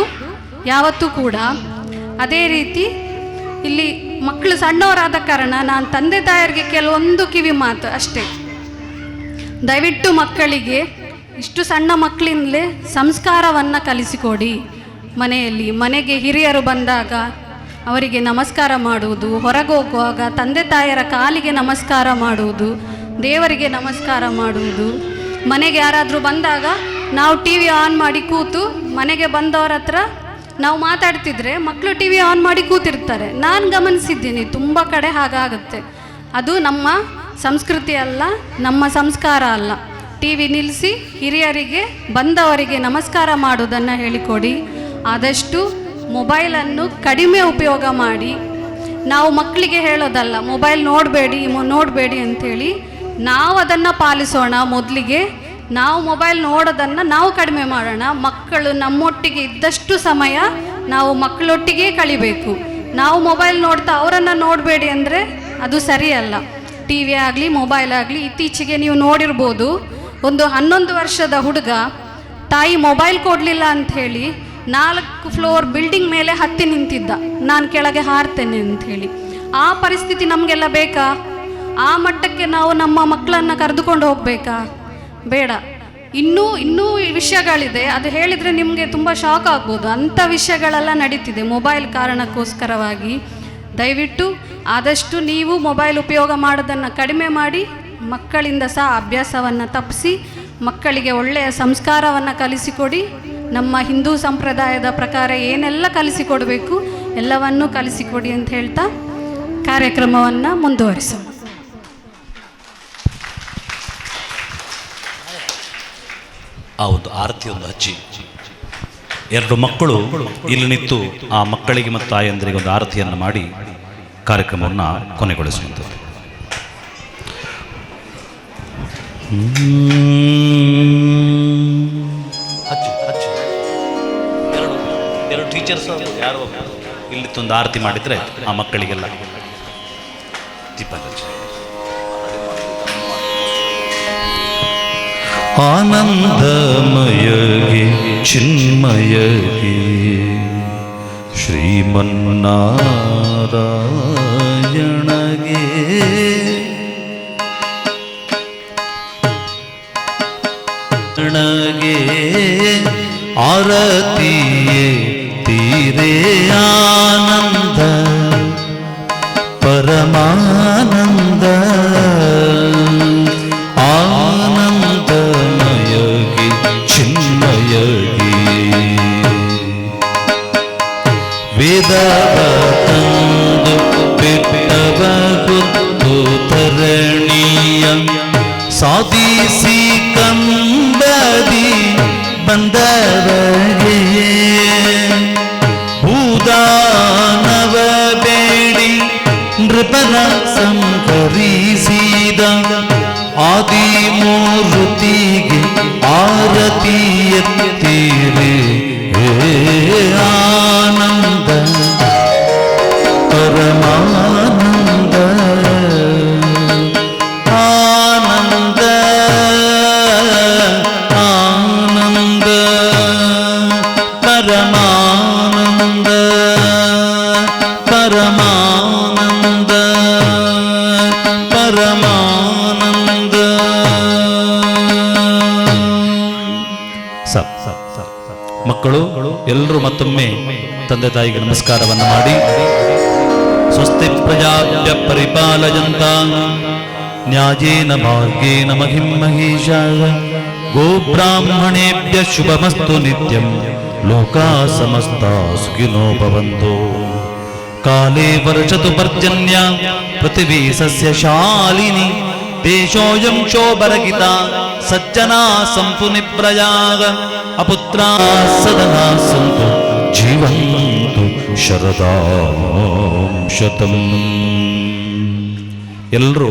ಯಾವತ್ತೂ ಕೂಡ. ಅದೇ ರೀತಿ ಇಲ್ಲಿ ಮಕ್ಕಳು ಸಣ್ಣವರಾದ ಕಾರಣ ನಾನು ತಂದೆ ತಾಯರಿಗೆ ಕೆಲವೊಂದು ಕಿವಿ ಮಾತು ಅಷ್ಟೇ. ದಯವಿಟ್ಟು ಮಕ್ಕಳಿಗೆ ಇಷ್ಟು ಸಣ್ಣ ಮಕ್ಕಳಿಂದಲೇ ಸಂಸ್ಕಾರವನ್ನು ಕಲಿಸಿಕೊಡಿ. ಮನೆಗೆ ಹಿರಿಯರು ಬಂದಾಗ ಅವರಿಗೆ ನಮಸ್ಕಾರ ಮಾಡುವುದು, ಹೊರಗೆ ಹೋಗುವಾಗ ತಂದೆ ತಾಯರ ಕಾಲಿಗೆ ನಮಸ್ಕಾರ ಮಾಡುವುದು, ದೇವರಿಗೆ ನಮಸ್ಕಾರ ಮಾಡುವುದು. ಮನೆಗೆ ಯಾರಾದರೂ ಬಂದಾಗ ನಾವು ಟಿ ವಿ ಆನ್ ಮಾಡಿ ಕೂತು ಮನೆಗೆ ಬಂದವರ ಹತ್ರ ನಾವು ಮಾತಾಡ್ತಿದ್ರೆ ಮಕ್ಕಳು ಟಿ ವಿ ಆನ್ ಮಾಡಿ ಕೂತಿರ್ತಾರೆ. ನಾನು ಗಮನಿಸಿದ್ದೀನಿ ತುಂಬ ಕಡೆ ಹಾಗಾಗುತ್ತೆ. ಅದು ನಮ್ಮ ಸಂಸ್ಕೃತಿ ಅಲ್ಲ, ನಮ್ಮ ಸಂಸ್ಕಾರ ಅಲ್ಲ. ಟಿ ವಿ ನಿಲ್ಲಿಸಿ ಹಿರಿಯರಿಗೆ ಬಂದವರಿಗೆ ನಮಸ್ಕಾರ ಮಾಡೋದನ್ನು ಹೇಳಿಕೊಡಿ. ಆದಷ್ಟು ಮೊಬೈಲನ್ನು ಕಡಿಮೆ ಉಪಯೋಗ ಮಾಡಿ. ನಾವು ಮಕ್ಕಳಿಗೆ ಹೇಳೋದಲ್ಲ ಮೊಬೈಲ್ ನೋಡಬೇಡಿ ಅಂಥೇಳಿ, ನಾವು ಅದನ್ನು ಪಾಲಿಸೋಣ. ಮೊದಲಿಗೆ ನಾವು ಮೊಬೈಲ್ ನೋಡೋದನ್ನು ನಾವು ಕಡಿಮೆ ಮಾಡೋಣ. ಮಕ್ಕಳು ನಮ್ಮೊಟ್ಟಿಗೆ ಇದ್ದಷ್ಟು ಸಮಯ ನಾವು ಮಕ್ಕಳೊಟ್ಟಿಗೆ ಕಳಿಬೇಕು. ನಾವು ಮೊಬೈಲ್ ನೋಡ್ತಾ ಅವರನ್ನು ನೋಡಬೇಡಿ ಅಂದರೆ ಅದು ಸರಿಯಲ್ಲ. ಟಿ ವಿ ಆಗಲಿ ಮೊಬೈಲ್ ಆಗಲಿ, ಇತ್ತೀಚೆಗೆ ನೀವು ನೋಡಿರ್ಬೋದು, ಒಂದು 11 ವರ್ಷದ ಹುಡುಗ ತಾಯಿ ಮೊಬೈಲ್ ಕೊಡಲಿಲ್ಲ ಅಂಥೇಳಿ 4 ಫ್ಲೋರ್ ಬಿಲ್ಡಿಂಗ್ ಮೇಲೆ ಹತ್ತಿ ನಿಂತಿದ್ದ, ನಾನು ಕೆಳಗೆ ಹಾರ್ತೇನೆ ಅಂಥೇಳಿ. ಆ ಪರಿಸ್ಥಿತಿ ನಮಗೆಲ್ಲ ಬೇಕಾ? ಆ ಮಟ್ಟಕ್ಕೆ ನಾವು ನಮ್ಮ ಮಕ್ಕಳನ್ನು ಕರೆದುಕೊಂಡು ಹೋಗಬೇಕಾ? ಬೇಡ. ಇನ್ನೂ ವಿಷಯಗಳಿದೆ, ಅದು ಹೇಳಿದರೆ ನಿಮಗೆ ತುಂಬ ಶಾಕ್ ಆಗ್ಬೋದು. ಅಂಥ ವಿಷಯಗಳೆಲ್ಲ ನಡೀತಿದೆ ಮೊಬೈಲ್ ಕಾರಣಕ್ಕೋಸ್ಕರವಾಗಿ. ದಯವಿಟ್ಟು ಆದಷ್ಟು ನೀವು ಮೊಬೈಲ್ ಉಪಯೋಗ ಮಾಡೋದನ್ನು ಕಡಿಮೆ ಮಾಡಿ, ಮಕ್ಕಳಿಂದ ಸಹ ಅಭ್ಯಾಸವನ್ನು ತಪ್ಪಿಸಿ ಮಕ್ಕಳಿಗೆ ಒಳ್ಳೆಯ ಸಂಸ್ಕಾರವನ್ನು ಕಲಿಸಿಕೊಡಿ. ನಮ್ಮ ಹಿಂದೂ ಸಂಪ್ರದಾಯದ ಪ್ರಕಾರ ಏನೆಲ್ಲ ಕಲಿಸಿಕೊಡಬೇಕು ಎಲ್ಲವನ್ನೂ ಕಲಿಸಿಕೊಡಿ ಅಂತ ಹೇಳ್ತಾ ಕಾರ್ಯಕ್ರಮವನ್ನು ಮುಂದುವರಿಸೋಣ. ಆ ಒಂದು ಆರತಿಯೊಂದು ಹಚ್ಚಿ 2 ಮಕ್ಕಳು ಇಲ್ಲಿ ನಿಂತು ಆ ಮಕ್ಕಳಿಗೆ ಮತ್ತು ತಾಯಂದರಿಗೆ ಒಂದು ಆರತಿಯನ್ನು ಮಾಡಿ ಕಾರ್ಯಕ್ರಮವನ್ನು ಕೊನೆಗೊಳಿಸುವಂಥದ್ದು. ಎರಡು ಟೀಚರ್ಸ್ ಯಾರೋ ಇಲ್ಲಿ ಒಂದು ಆರತಿ ಮಾಡಿದರೆ ಆ ಮಕ್ಕಳಿಗೆಲ್ಲ ದೀಪ ಹಚ್ಚಿ. ಆನಂದಮಯಗೆ ಚಿನ್ಮಯಗೆ ಶ್ರೀಮನ್ನಾರಾಯಣಗೆ ಆರತಿಯೇ ತೀರೆ ಆನಂದ ಪರಮಾನಂದ ಆನಂದಮಯಗೆ ಚಿನ್ಮಯಗೆ ವೇದವ ತಂದು ಬಿಟ್ಟವ ಗೊತ್ತು ತರಣೀಯ ಸಾಧಿಸಿ ಕಂಬದಿ ಬಂದವಗೆ ಭೂದಾನವ ಬೇಡಿ ನೃಪರ ಸಂಕರಿಸಿದ ಆದಿಮೂರ್ತಿಗೆ ಆರತಿ ಎತ್ತಿರೆ ಆನಂದ ಪರಮಾನಂದ ಆನಂದ ಆನಂದ ಪರಮಾನಂದ ಪರಮಾನಂದ ಪರಮಾನಂದ. ಮಕ್ಕಳು ಎಲ್ಲರೂ ಮತ್ತೊಮ್ಮೆ ತಂದೆ ತಾಯಿಗೆ ನಮಸ್ಕಾರವನ್ನು ಮಾಡಿ ಸ್ವಸ್ತಿ ಪ್ರಜಾಭ್ಯ ಪರಿಪಾಲಯಂತ ನ್ಯಾಯೇನ ಮಾರ್ಗೇಣ ಮಹಿಂ ಮಹೇಶಾಯ ಗೋಬ್ರಾಹ್ಮಣೇಭ್ಯ ಶುಭಮಸ್ತು ನಿತ್ಯಂ ಲೋಕಾ ಸಮಸ್ತಾ ಸುಖಿನೋ ಭವಂತು. ಕಾಲೇ ವರ್ಷತು ಪರ್ಜನ್ಯ ಪೃಥಿವೀ ಸಸ್ಯಶಾಲಿನಿ ದೇಶೋಯಂ ಶೋಭರಗಿತ ಸಜ್ಜನಾ ಸಂಪುನಿಪ್ರಯಾಗ ಅಪುತ್ರಾ ಸದನಾ ಸಂತು ಜೀವಂತು ಶರದಾಂ ಶತಂ. ಎಲ್ಲರೂ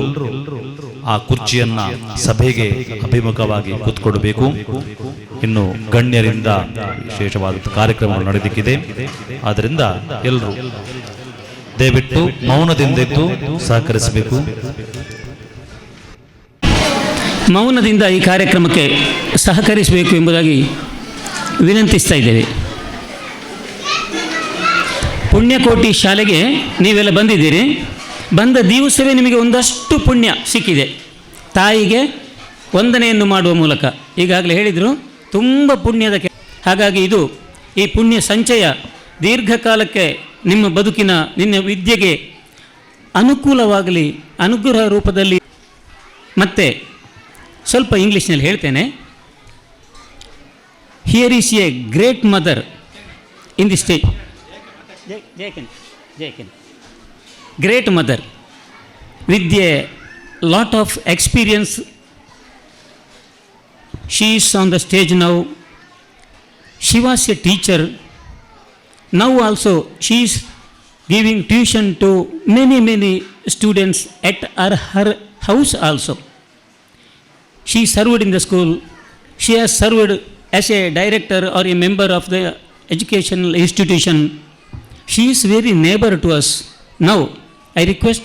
ಆ ಕುರ್ಚಿಯನ್ನ ಸಭೆಗೆ ಅಭಿಮುಖವಾಗಿ ಕೂತ್ಕೊಡಬೇಕು. ಇನ್ನು ಗಣ್ಯರಿಂದ ವಿಶೇಷವಾದ ಕಾರ್ಯಕ್ರಮಗಳು ನಡೆದಿಕ್ಕಿದೆ. ಆದ್ದರಿಂದ ಎಲ್ಲರೂ ದಯವಿಟ್ಟು ಮೌನದಿಂದಿದ್ದು ಸಹಕರಿಸಬೇಕು. ಮೌನದಿಂದ ಈ ಕಾರ್ಯಕ್ರಮಕ್ಕೆ ಸಹಕರಿಸಬೇಕು ಎಂಬುದಾಗಿ ವಿನಂತಿಸ್ತಾ ಇದ್ದೇವೆ. ಪುಣ್ಯಕೋಟಿ ಶಾಲೆಗೆ ನೀವೆಲ್ಲ ಬಂದಿದ್ದೀರಿ. ಬಂದ ದಿವಸವೇ ನಿಮಗೆ ಒಂದಷ್ಟು ಪುಣ್ಯ ಸಿಕ್ಕಿದೆ. ತಾಯಿಗೆ ವಂದನೆಯನ್ನು ಮಾಡುವ ಮೂಲಕ ಈಗಾಗಲೇ ಹೇಳಿದರು, ತುಂಬ ಪುಣ್ಯದ ಹಾಗಾಗಿ ಈ ಪುಣ್ಯ ಸಂಚಯ ದೀರ್ಘಕಾಲಕ್ಕೆ ನಿಮ್ಮ ಬದುಕಿನ ನಿನ್ನ ವಿದ್ಯೆಗೆ ಅನುಕೂಲವಾಗಲಿ, ಅನುಗ್ರಹ ರೂಪದಲ್ಲಿ. ಮತ್ತು ಸ್ವಲ್ಪ ಇಂಗ್ಲೀಷ್ನಲ್ಲಿ ಹೇಳ್ತೇನೆ. Here is A great mother in the stage. Great mother with a lot of experience. She is on the stage now. She was a teacher. Now also she is giving tuition to many students at her house also. She served in the school She has served as a director or a member of the educational institution. She is very neighbor to us. Now, I request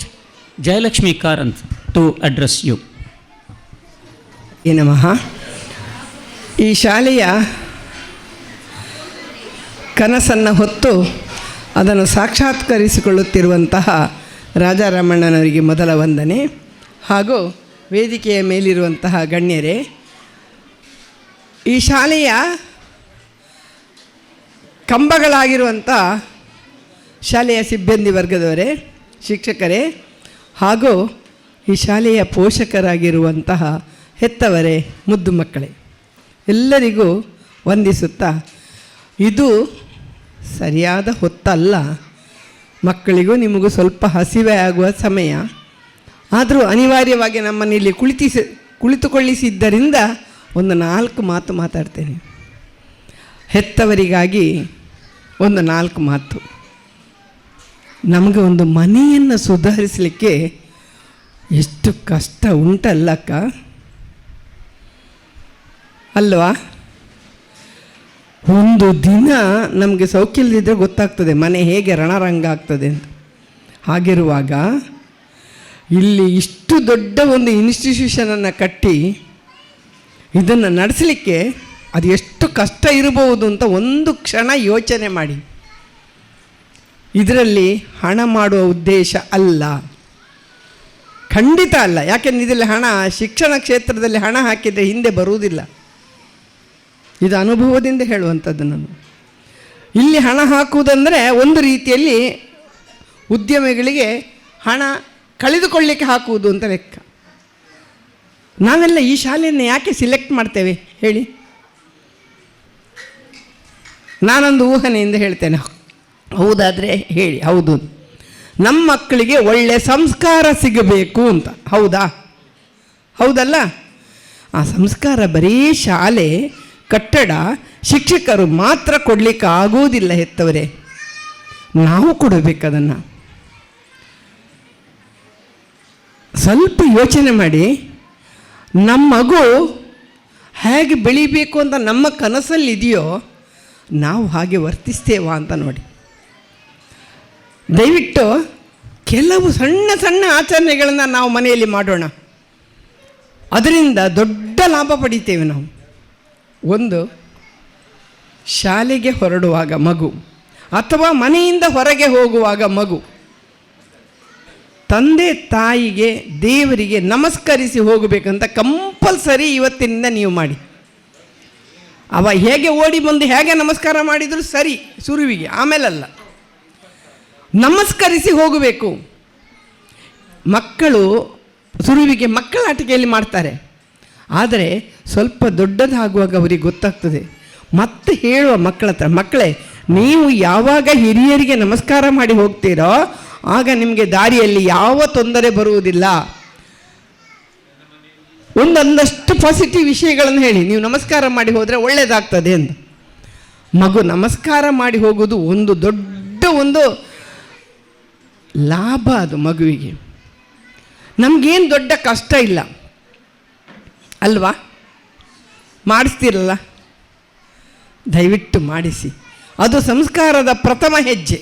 Jayalakshmi Karanth to address you. ನಮಃ. ಈ ಶಾಲೆಯ ಕನಸನ್ನು ಹೊತ್ತು ಅದನ್ನು ಸಾಕ್ಷಾತ್ಕರಿಸಿಕೊಳ್ಳುತ್ತಿರುವಂತಹ ರಾಜಾರಾಮಣ್ಣನವರಿಗೆ ಮೊದಲ ವಂದನೆ, ಹಾಗೂ ವೇದಿಕೆಯ ಮೇಲಿರುವಂತಹ ಗಣ್ಯರೇ, ಈ ಶಾಲೆಯ ಕಂಬಗಳಾಗಿರುವಂಥ ಶಾಲೆಯ ಸಿಬ್ಬಂದಿ ವರ್ಗದವರೇ, ಶಿಕ್ಷಕರೇ, ಹಾಗೂ ಈ ಶಾಲೆಯ ಪೋಷಕರಾಗಿರುವಂತಹ ಹೆತ್ತವರೇ, ಮುದ್ದು ಮಕ್ಕಳೇ, ಎಲ್ಲರಿಗೂ ವಂದಿಸುತ್ತಾ, ಇದು ಸರಿಯಾದ ಹೊತ್ತಲ್ಲ. ಮಕ್ಕಳಿಗೂ ನಿಮಗೂ ಸ್ವಲ್ಪ ಹಸಿವೆ ಆಗುವ ಸಮಯ. ಆದರೂ ಅನಿವಾರ್ಯವಾಗಿ ನಮ್ಮನ್ನು ಇಲ್ಲಿ ಕುಳಿತುಕೊಳ್ಳಿಸಿದ್ದರಿಂದ ಒಂದು 4 ಮಾತು ಮಾತಾಡ್ತೇನೆ. ಹೆತ್ತವರಿಗಾಗಿ ಒಂದು 4 ಮಾತು. ನಮಗೆ ಒಂದು ಮನೆಯನ್ನು ಸುಧಾರಿಸಲಿಕ್ಕೆ ಎಷ್ಟು ಕಷ್ಟ ಉಂಟಲ್ಲಕ್ಕ, ಅಲ್ವಾ? ಒಂದು ದಿನ ನಮಗೆ ಸೌಖ್ಯ ಇಲ್ಲದಿದ್ದರೆ ಗೊತ್ತಾಗ್ತದೆ ಮನೆ ಹೇಗೆ ರಣರಂಗ ಆಗ್ತದೆ ಅಂತ. ಹಾಗಿರುವಾಗ ಇಲ್ಲಿ ಇಷ್ಟು ದೊಡ್ಡ ಒಂದು ಇನ್ಸ್ಟಿಟ್ಯೂಷನನ್ನು ಕಟ್ಟಿ ಇದನ್ನು ನಡೆಸಲಿಕ್ಕೆ ಅದು ಎಷ್ಟು ಕಷ್ಟ ಇರಬಹುದು ಅಂತ ಒಂದು ಕ್ಷಣ ಯೋಚನೆ ಮಾಡಿ. ಇದರಲ್ಲಿ ಹಣ ಮಾಡುವ ಉದ್ದೇಶ ಅಲ್ಲ, ಖಂಡಿತ ಅಲ್ಲ. ಯಾಕೆಂದರೆ ಇದರಲ್ಲಿ ಹಣ, ಶಿಕ್ಷಣ ಕ್ಷೇತ್ರದಲ್ಲಿ ಹಣ ಹಾಕಿದರೆ ಹಿಂದೆ ಬರುವುದಿಲ್ಲ. ಇದು ಅನುಭವದಿಂದ ಹೇಳುವಂಥದ್ದು ನಾನು. ಇಲ್ಲಿ ಹಣ ಹಾಕುವುದಂದರೆ ಒಂದು ರೀತಿಯಲ್ಲಿ ಉದ್ಯಮಿಗಳಿಗೆ ಹಣ ಕಳೆದುಕೊಳ್ಳಿಕ್ಕೆ ಹಾಕುವುದು ಅಂತ ಲೆಕ್ಕ. ನಾವೆಲ್ಲ ಈ ಶಾಲೆಯನ್ನು ಯಾಕೆ ಸಿಲೆಕ್ಟ್ ಮಾಡ್ತೇವೆ ಹೇಳಿ? ನಾನೊಂದು ಊಹನೆಯಿಂದ ಹೇಳ್ತೇನೆ, ಹೌದಾದರೆ ಹೇಳಿ. ಹೌದು, ನಮ್ಮ ಮಕ್ಕಳಿಗೆ ಒಳ್ಳೆಯ ಸಂಸ್ಕಾರ ಸಿಗಬೇಕು ಅಂತ. ಹೌದಾ? ಹೌದಲ್ಲ? ಆ ಸಂಸ್ಕಾರ ಬರೀ ಶಾಲೆ, ಕಟ್ಟಡ, ಶಿಕ್ಷಕರು ಮಾತ್ರ ಕೊಡಲಿಕ್ಕೆ ಆಗುವುದಿಲ್ಲ ಹೆತ್ತವರೇ, ನಾವು ಕೊಡಬೇಕದನ್ನು. ಸ್ವಲ್ಪ ಯೋಚನೆ ಮಾಡಿ, ನಮ್ಮ ಮಗು ಹೇಗೆ ಬೆಳಿಬೇಕು ಅಂತ ನಮ್ಮ ಕನಸಲ್ಲಿದೆಯೋ ನಾವು ಹಾಗೆ ವರ್ತಿಸ್ತೇವಾ ಅಂತ ನೋಡಿ. ದಯವಿಟ್ಟು ಕೆಲವು ಸಣ್ಣ ಸಣ್ಣ ಆಚರಣೆಗಳನ್ನು ನಾವು ಮನೆಯಲ್ಲಿ ಮಾಡೋಣ, ಅದರಿಂದ ದೊಡ್ಡ ಲಾಭ ಪಡಿತೇವೆ ನಾವು. ಒಂದು, ಶಾಲೆಗೆ ಹೊರಡುವಾಗ ಮಗು ಅಥವಾ ಮನೆಯಿಂದ ಹೊರಗೆ ಹೋಗುವಾಗ ಮಗು ತಂದೆ ತಾಯಿಗೆ, ದೇವರಿಗೆ ನಮಸ್ಕರಿಸಿ ಹೋಗಬೇಕಂತ ಕಂಪಲ್ಸರಿ ಇವತ್ತಿನಿಂದ ನೀವು ಮಾಡಿ. ಅವ ಹೇಗೆ ಓಡಿ ಬಂದು ಹೇಗೆ ನಮಸ್ಕಾರ ಮಾಡಿದರೂ ಸರಿ, ಸುರುವಿಗೆ, ಆಮೇಲಲ್ಲ, ನಮಸ್ಕರಿಸಿ ಹೋಗಬೇಕು. ಮಕ್ಕಳು ಸುರುವಿಗೆ ಮಕ್ಕಳ ಆಟಿಕೆಯಲ್ಲಿ ಮಾಡ್ತಾರೆ, ಆದರೆ ಸ್ವಲ್ಪ ದೊಡ್ಡದಾಗುವಾಗ ಅವರಿಗೆ ಗೊತ್ತಾಗ್ತದೆ. ಮತ್ತೆ ಹೇಳುವ ಮಕ್ಕಳ ಹತ್ರ, ಮಕ್ಕಳೇ ನೀವು ಯಾವಾಗ ಹಿರಿಯರಿಗೆ ನಮಸ್ಕಾರ ಮಾಡಿ ಹೋಗ್ತೀರೋ ಆಗ ನಿಮಗೆ ದಾರಿಯಲ್ಲಿ ಯಾವ ತೊಂದರೆ ಬರುವುದಿಲ್ಲ. ಒಂದೊಂದಷ್ಟು ಪಾಸಿಟಿವ್ ವಿಷಯಗಳನ್ನು ಹೇಳಿ, ನೀವು ನಮಸ್ಕಾರ ಮಾಡಿ ಹೋದರೆ ಒಳ್ಳೆಯದಾಗ್ತದೆ ಅಂತ. ಮಗು ನಮಸ್ಕಾರ ಮಾಡಿ ಹೋಗೋದು ಒಂದು ದೊಡ್ಡ ಒಂದು ಲಾಭ, ಅದು ಮಗುವಿಗೆ. ನಮಗೇನು ದೊಡ್ಡ ಕಷ್ಟ ಇಲ್ಲ ಅಲ್ವಾ? ಮಾಡಿಸ್ತೀರಲ್ಲ, ದಯವಿಟ್ಟು ಮಾಡಿಸಿ. ಅದು ಸಂಸ್ಕಾರದ ಪ್ರಥಮ ಹೆಜ್ಜೆ.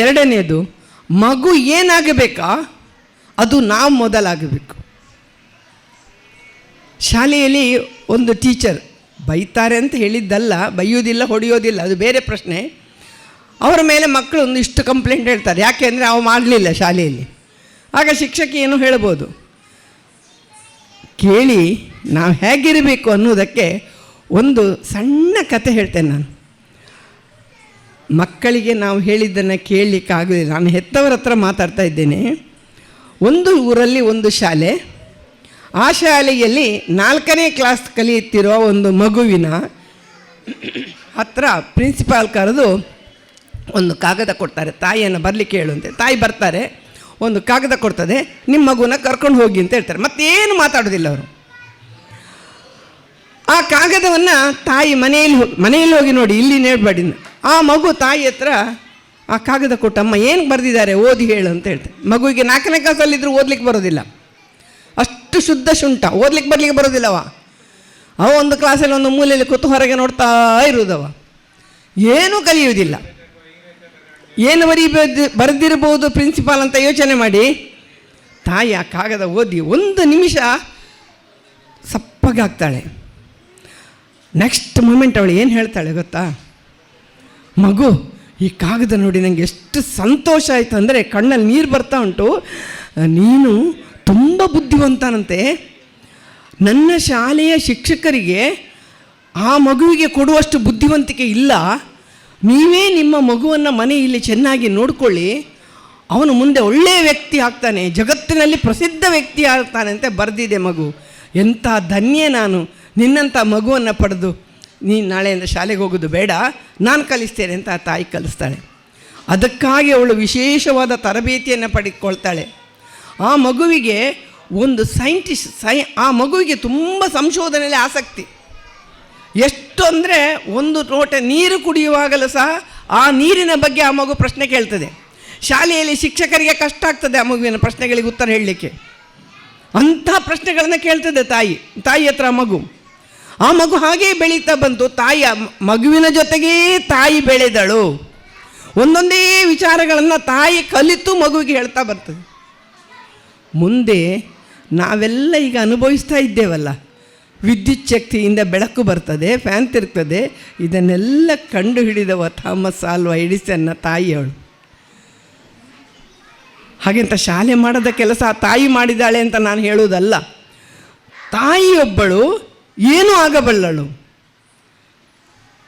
ಎರಡನೇದು, ಮಗು ಏನಾಗಬೇಕಾ ಅದು ನಾವು ಮೊದಲಾಗಬೇಕು. ಶಾಲೆಯಲ್ಲಿ ಒಂದು ಟೀಚರ್ ಬೈತಾರೆ ಅಂತ ಹೇಳಿದ್ದಲ್ಲ, ಬೈಯೋದಿಲ್ಲ, ಹೊಡೆಯೋದಿಲ್ಲ, ಅದು ಬೇರೆ ಪ್ರಶ್ನೆ. ಅವರ ಮೇಲೆ ಮಕ್ಕಳು ಒಂದಿಷ್ಟು ಕಂಪ್ಲೇಂಟ್ ಹೇಳ್ತಾರೆ, ಯಾಕೆ ಅಂದರೆ ಅವು ಮಾಡಲಿಲ್ಲ ಶಾಲೆಯಲ್ಲಿ. ಆಗ ಶಿಕ್ಷಕಿ ಏನು ಹೇಳ್ಬೋದು, ಕೇಳಿ ನಾವು ಹೇಗಿರಬೇಕು ಅನ್ನೋದಕ್ಕೆ ಒಂದು ಸಣ್ಣ ಕತೆ ಹೇಳ್ತೇನೆ ನಾನು. ಮಕ್ಕಳಿಗೆ ನಾವು ಹೇಳಿದ್ದನ್ನು ಕೇಳಲಿಕ್ಕಾಗೋದಿಲ್ಲ. ನಾನು ಹೆತ್ತವರ ಹತ್ರ ಮಾತಾಡ್ತಾ ಇದ್ದೇನೆ. ಒಂದು ಊರಲ್ಲಿ ಒಂದು ಶಾಲೆ, ಆ ಶಾಲೆಯಲ್ಲಿ 4ನೇ ಕ್ಲಾಸ್ ಕಲಿಯುತ್ತಿರೋ ಒಂದು ಮಗುವಿನ ಹತ್ರ ಪ್ರಿನ್ಸಿಪಾಲ್ ಕರೆದು ಒಂದು ಕಾಗದ ಕೊಡ್ತಾರೆ, ತಾಯಿಯನ್ನು ಬರಲಿಕ್ಕೆ ಹೇಳುವಂತೆ. ತಾಯಿ ಬರ್ತಾರೆ, ಒಂದು ಕಾಗದ ಕೊಡ್ತದೆ, ನಿಮ್ಮ ಮಗುನ ಕರ್ಕೊಂಡು ಹೋಗಿ ಅಂತ ಹೇಳ್ತಾರೆ. ಮತ್ತೇನು ಮಾತಾಡೋದಿಲ್ಲ ಅವರು. ಆ ಕಾಗದವನ್ನು ತಾಯಿ ಮನೆಯಲ್ಲಿ ಹೋಗಿ ನೋಡಿ, ಇಲ್ಲಿ ನೇಡಬೇಡಿ. ಆ ಮಗು ತಾಯಿ ಹತ್ರ ಆ ಕಾಗದ ಕೊಟ್ಟಮ್ಮ ಏನು ಬರೆದಿದ್ದಾರೆ ಓದಿ ಹೇಳು ಅಂತ ಹೇಳ್ತಾರೆ. ಮಗುವಿಗೆ 4ನೇ ಕ್ಲಾಸಲ್ಲಿದ್ದರೂ ಓದಲಿಕ್ಕೆ ಬರೋದಿಲ್ಲ, ಅಷ್ಟು ಶುದ್ಧ ಶುಂಠ, ಓದಲಿಕ್ಕೆ ಬರಲಿಕ್ಕೆ ಬರೋದಿಲ್ಲವ. ಅವ ಒಂದು ಕ್ಲಾಸಲ್ಲಿ ಒಂದು ಮೂಲೆಯಲ್ಲಿ ಕೂತು ಹೊರಗೆ ನೋಡ್ತಾ ಇರುವುದವ, ಏನೂ ಕಲಿಯುವುದಿಲ್ಲ. ಏನು ಬರೆದಿರ್ಬೋದು ಪ್ರಿನ್ಸಿಪಾಲ್ ಅಂತ ಯೋಚನೆ ಮಾಡಿ ತಾಯಿ ಆ ಕಾಗದ ಓದಿ ಒಂದು ನಿಮಿಷ ಸಪ್ಪಗಾಗ್ತಾಳೆ. ನೆಕ್ಸ್ಟ್ ಮೂಮೆಂಟ್ ಅವಳು ಏನು ಹೇಳ್ತಾಳೆ ಗೊತ್ತಾ? ಮಗು, ಈ ಕಾಗದ ನೋಡಿ ನನಗೆ ಎಷ್ಟು ಸಂತೋಷ ಆಯಿತು ಅಂದರೆ ಕಣ್ಣಲ್ಲಿ ನೀರು ಬರ್ತಾ ಉಂಟು. ನೀನು ತುಂಬ ಬುದ್ಧಿವಂತನಂತೆ. ನನ್ನ ಶಾಲೆಯ ಶಿಕ್ಷಕರಿಗೆ ಆ ಮಗುವಿಗೆ ಕೊಡುವಷ್ಟು ಬುದ್ಧಿವಂತಿಕೆ ಇಲ್ಲ. ನೀವೇ ನಿಮ್ಮ ಮಗುವನ್ನು ಮನೆಯಲ್ಲಿ ಚೆನ್ನಾಗಿ ನೋಡಿಕೊಳ್ಳಿ, ಅವನು ಮುಂದೆ ಒಳ್ಳೆಯ ವ್ಯಕ್ತಿ ಆಗ್ತಾನೆ, ಜಗತ್ತಿನಲ್ಲಿ ಪ್ರಸಿದ್ಧ ವ್ಯಕ್ತಿ ಆಗ್ತಾನೆ ಅಂತ ಬರೆದಿದೆ ಮಗು. ಎಂಥ ಧನ್ಯ ನಾನು ನಿನ್ನಂಥ ಮಗುವನ್ನು ಪಡೆದು. ನೀನು ನಾಳೆಯಿಂದ ಶಾಲೆಗೆ ಹೋಗೋದು ಬೇಡ, ನಾನು ಕಲಿಸ್ತೇನೆ ಅಂತ ಆ ತಾಯಿ ಕಲಿಸ್ತಾಳೆ. ಅದಕ್ಕಾಗಿ ಅವಳು ವಿಶೇಷವಾದ ತರಬೇತಿಯನ್ನು ಪಡೆದುಕೊಳ್ತಾಳೆ. ಆ ಮಗುವಿಗೆ ಒಂದು ಆ ಮಗುವಿಗೆ ತುಂಬ ಸಂಶೋಧನೆಯಲ್ಲಿ ಆಸಕ್ತಿ. ಎಷ್ಟು ಅಂದರೆ ಒಂದು ಲೋಟ ನೀರು ಕುಡಿಯುವಾಗಲೂ ಸಹ ಆ ನೀರಿನ ಬಗ್ಗೆ ಆ ಮಗು ಪ್ರಶ್ನೆ ಕೇಳ್ತದೆ. ಶಾಲೆಯಲ್ಲಿ ಶಿಕ್ಷಕರಿಗೆ ಕಷ್ಟ ಆಗ್ತದೆ ಆ ಮಗುವಿನ ಪ್ರಶ್ನೆಗಳಿಗೆ ಉತ್ತರ ಹೇಳಲಿಕ್ಕೆ. ಅಂಥ ಪ್ರಶ್ನೆಗಳನ್ನು ಕೇಳ್ತದೆ ತಾಯಿ ಹತ್ರ ಆ ಮಗು ಹಾಗೇ ಬೆಳೀತಾ ಬಂತು. ಮಗುವಿನ ಜೊತೆಗೇ ತಾಯಿ ಬೆಳೆದಳು. ಒಂದೊಂದೇ ವಿಚಾರಗಳನ್ನು ತಾಯಿ ಕಲಿತು ಮಗುವಿಗೆ ಹೇಳ್ತಾ ಬರ್ತದೆ. ಮುಂದೆ ನಾವೆಲ್ಲ ಈಗ ಅನುಭವಿಸ್ತಾ ಇದ್ದೇವಲ್ಲ, ವಿದ್ಯುತ್ ಶಕ್ತಿಯಿಂದ ಬೆಳಕು ಬರ್ತದೆ, ಫ್ಯಾನ್ ತಿರುಗ್ತದೆ. ಇದನ್ನೆಲ್ಲ ಕಂಡುಹಿಡಿದವ ಥಾಮಸ್ ಆಲ್ವಾ ಎಡಿಸನ್ನ ತಾಯಿಯವಳು. ಹಾಗೆಂತ ಶಾಲೆ ಮಾಡದ ಕೆಲಸ ಆ ತಾಯಿ ಮಾಡಿದಾಳೆ ಅಂತ ನಾನು ಹೇಳುವುದಲ್ಲ. ತಾಯಿಯೊಬ್ಬಳು ಏನೂ ಆಗಬಲ್ಲಳು.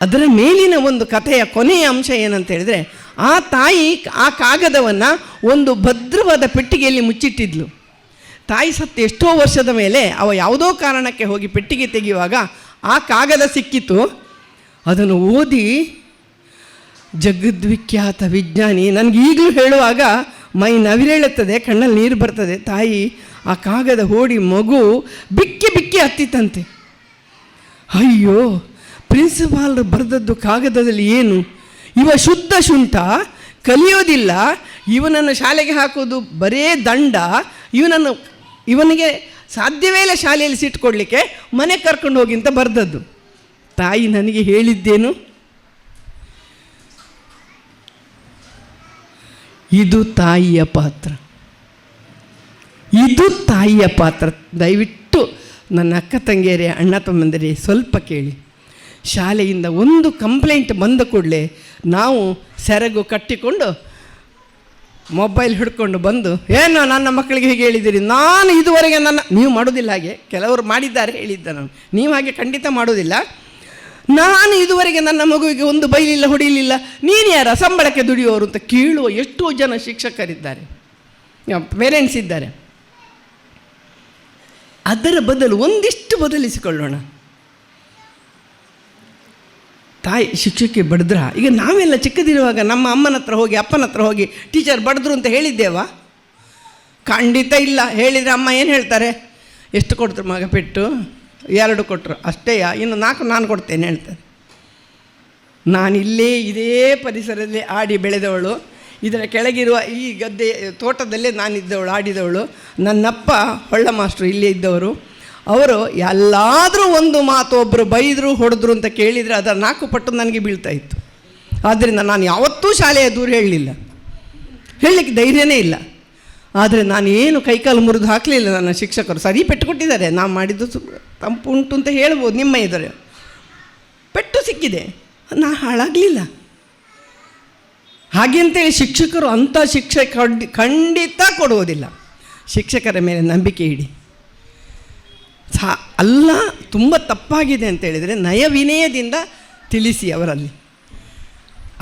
ಅದರ ಮೇಲಿನ ಒಂದು ಕಥೆಯ ಕೊನೆಯ ಅಂಶ ಏನಂತ ಹೇಳಿದರೆ, ಆ ತಾಯಿ ಆ ಕಾಗದವನ್ನು ಒಂದು ಭದ್ರವಾದ ಪೆಟ್ಟಿಗೆಯಲ್ಲಿ ಮುಚ್ಚಿಟ್ಟಿದ್ಲು. ತಾಯಿ ಸತ್ತು ಎಷ್ಟೋ ವರ್ಷದ ಮೇಲೆ ಅವ ಯಾವುದೋ ಕಾರಣಕ್ಕೆ ಹೋಗಿ ಪೆಟ್ಟಿಗೆ ತೆಗೆಯುವಾಗ ಆ ಕಾಗದ ಸಿಕ್ಕಿತು. ಅದನ್ನು ಓದಿ ಜಗದ್ವಿಖ್ಯಾತ ವಿಜ್ಞಾನಿ, ನನಗೀಗಲೂ ಹೇಳುವಾಗ ಮೈ ನವಿರೇಳುತ್ತದೆ, ಕಣ್ಣಲ್ಲಿ ನೀರು ಬರ್ತದೆ. ತಾಯಿ ಆ ಕಾಗದ ಓಡಿ ಮಗು ಬಿಕ್ಕಿ ಹತ್ತಿತ್ತಂತೆ. ಅಯ್ಯೋ, ಪ್ರಿನ್ಸಿಪಾಲ್ ಬರೆದದ್ದು ಕಾಗದದಲ್ಲಿ ಏನು? ಇವ ಶುದ್ಧ ಶುಂಠ, ಕಲಿಯೋದಿಲ್ಲ, ಇವನನ್ನು ಶಾಲೆಗೆ ಹಾಕೋದು ಬರೇ ದಂಡ, ಇವನಿಗೆ ಸಾಧ್ಯವೇ ಇಲ್ಲ ಶಾಲೆಯಲ್ಲಿ ಸಿಟ್ಟು ಕೊಡಲಿಕ್ಕೆ, ಮನೆ ಕರ್ಕೊಂಡು ಹೋಗಿ ಅಂತ ಬರೆದದ್ದು. ತಾಯಿ ನನಗೆ ಹೇಳಿದ್ದೇನು? ಇದು ತಾಯಿಯ ಪಾತ್ರ, ಇದು ತಾಯಿಯ ಪಾತ್ರ. ದಯವಿಟ್ಟು ನನ್ನ ಅಕ್ಕ ತಂಗಿಯರೇ, ಅಣ್ಣ ತಮ್ಮಂದಿರೇ, ಸ್ವಲ್ಪ ಕೇಳಿ. ಶಾಲೆಯಿಂದ ಒಂದು ಕಂಪ್ಲೇಂಟ್ ಬಂದ ಕೂಡಲೇ ನಾವು ಸೆರಗು ಕಟ್ಟಿಕೊಂಡು ಮೊಬೈಲ್ ಹಿಡ್ಕೊಂಡು ಬಂದು, ಏನು ನನ್ನ ಮಕ್ಕಳಿಗೆ ಹೇಗೆ ಹೇಳಿದ್ದೀರಿ? ನಾನು ಇದುವರೆಗೆ ನೀವು ಮಾಡೋದಿಲ್ಲ ಹಾಗೆ, ಕೆಲವರು ಮಾಡಿದ್ದಾರೆ ಹೇಳಿದ್ದ ನಾನು, ನೀವು ಹಾಗೆ ಖಂಡಿತ ಮಾಡೋದಿಲ್ಲ. ನಾನು ಇದುವರೆಗೆ ನನ್ನ ಮಗುವಿಗೆ ಒಂದು ಬೈಲಿಲ್ಲ, ಹೊಡಿಲಿಲ್ಲ, ನೀನು ಯಾರ ಸಂಬಳಕ್ಕೆ ದುಡಿಯೋರು ಅಂತ ಕೇಳುವ ಎಷ್ಟೋ ಜನ ಶಿಕ್ಷಕರಿದ್ದಾರೆ, ಪೇರೆಂಟ್ಸ್ ಇದ್ದಾರೆ. ಅದರ ಬದಲು ಒಂದಿಷ್ಟು ಬದಲಿಸಿಕೊಳ್ಳೋಣ. ತಾಯಿ ಶಿಕ್ಷಕಿ ಬಡಿದ್ರ, ಈಗ ನಾವೆಲ್ಲ ಚಿಕ್ಕದಿರುವಾಗ ನಮ್ಮ ಅಮ್ಮನ ಹತ್ರ ಹೋಗಿ ಅಪ್ಪನ ಹತ್ರ ಹೋಗಿ ಟೀಚರ್ ಬಡಿದ್ರು ಅಂತ ಹೇಳಿದ್ದೇವಾ? ಖಂಡಿತ ಇಲ್ಲ. ಹೇಳಿದರೆ ಅಮ್ಮ ಏನು ಹೇಳ್ತಾರೆ? ಎಷ್ಟು ಕೊಡ್ತಾರೆ ಮಗ ಪೆಟ್ಟು? 2 ಕೊಟ್ಟರು ಅಷ್ಟೇ, ಇನ್ನು 4 ನಾನು ಕೊಡ್ತೇನೆ ಹೇಳ್ತಾರೆ. ನಾನಿಲ್ಲೇ ಇದೇ ಪರಿಸರದಲ್ಲಿ ಆಡಿ ಬೆಳೆದವಳು, ಇದರ ಕೆಳಗಿರುವ ಈ ಗದ್ದೆ ತೋಟದಲ್ಲೇ ನಾನಿದ್ದವಳು, ಆಡಿದವಳು. ನನ್ನಪ್ಪ ಹೊಳ್ಳ ಮಾಸ್ಟ್ರು ಇಲ್ಲೇ ಇದ್ದವರು. ಅವರು ಎಲ್ಲಾದರೂ ಒಂದು ಮಾತು ಒಬ್ಬರು ಬೈದರು ಹೊಡೆದ್ರು ಅಂತ ಕೇಳಿದರೆ ಅದರ 4 ಪಟ್ಟು ನನಗೆ ಬೀಳ್ತಾ ಇತ್ತು. ಆದ್ದರಿಂದ ನಾನು ಯಾವತ್ತೂ ಶಾಲೆಯ ದೂರ ಹೇಳಲಿಲ್ಲ, ಹೇಳಲಿಕ್ಕೆ ಧೈರ್ಯನೇ ಇಲ್ಲ. ಆದರೆ ನಾನು ಏನು ಕೈಕಾಲು ಮುರಿದು ಹಾಕಲಿಲ್ಲ. ನನ್ನ ಶಿಕ್ಷಕರು ಸರಿ ಪೆಟ್ಟು ಕೊಟ್ಟಿದ್ದಾರೆ, ನಾವು ಮಾಡಿದ್ದು ತಂಪು ಉಂಟು ಅಂತ ಹೇಳ್ಬೋದು ನಿಮ್ಮ ಎದುರು. ಪೆಟ್ಟು ಸಿಕ್ಕಿದೆ, ನಾ ಹಾಳಾಗಲಿಲ್ಲ. ಹಾಗೆ ಅಂತೇಳಿ ಶಿಕ್ಷಕರು ಅಂಥ ಶಿಕ್ಷೆ ಖಂಡಿತ ಕೊಡುವುದಿಲ್ಲ. ಶಿಕ್ಷಕರ ಮೇಲೆ ನಂಬಿಕೆ ಇಡಿ. ಅಲ್ಲ, ತುಂಬ ತಪ್ಪಾಗಿದೆ ಅಂತೇಳಿದರೆ ನಯವಿನಯದಿಂದ ತಿಳಿಸಿ ಅವರಲ್ಲಿ.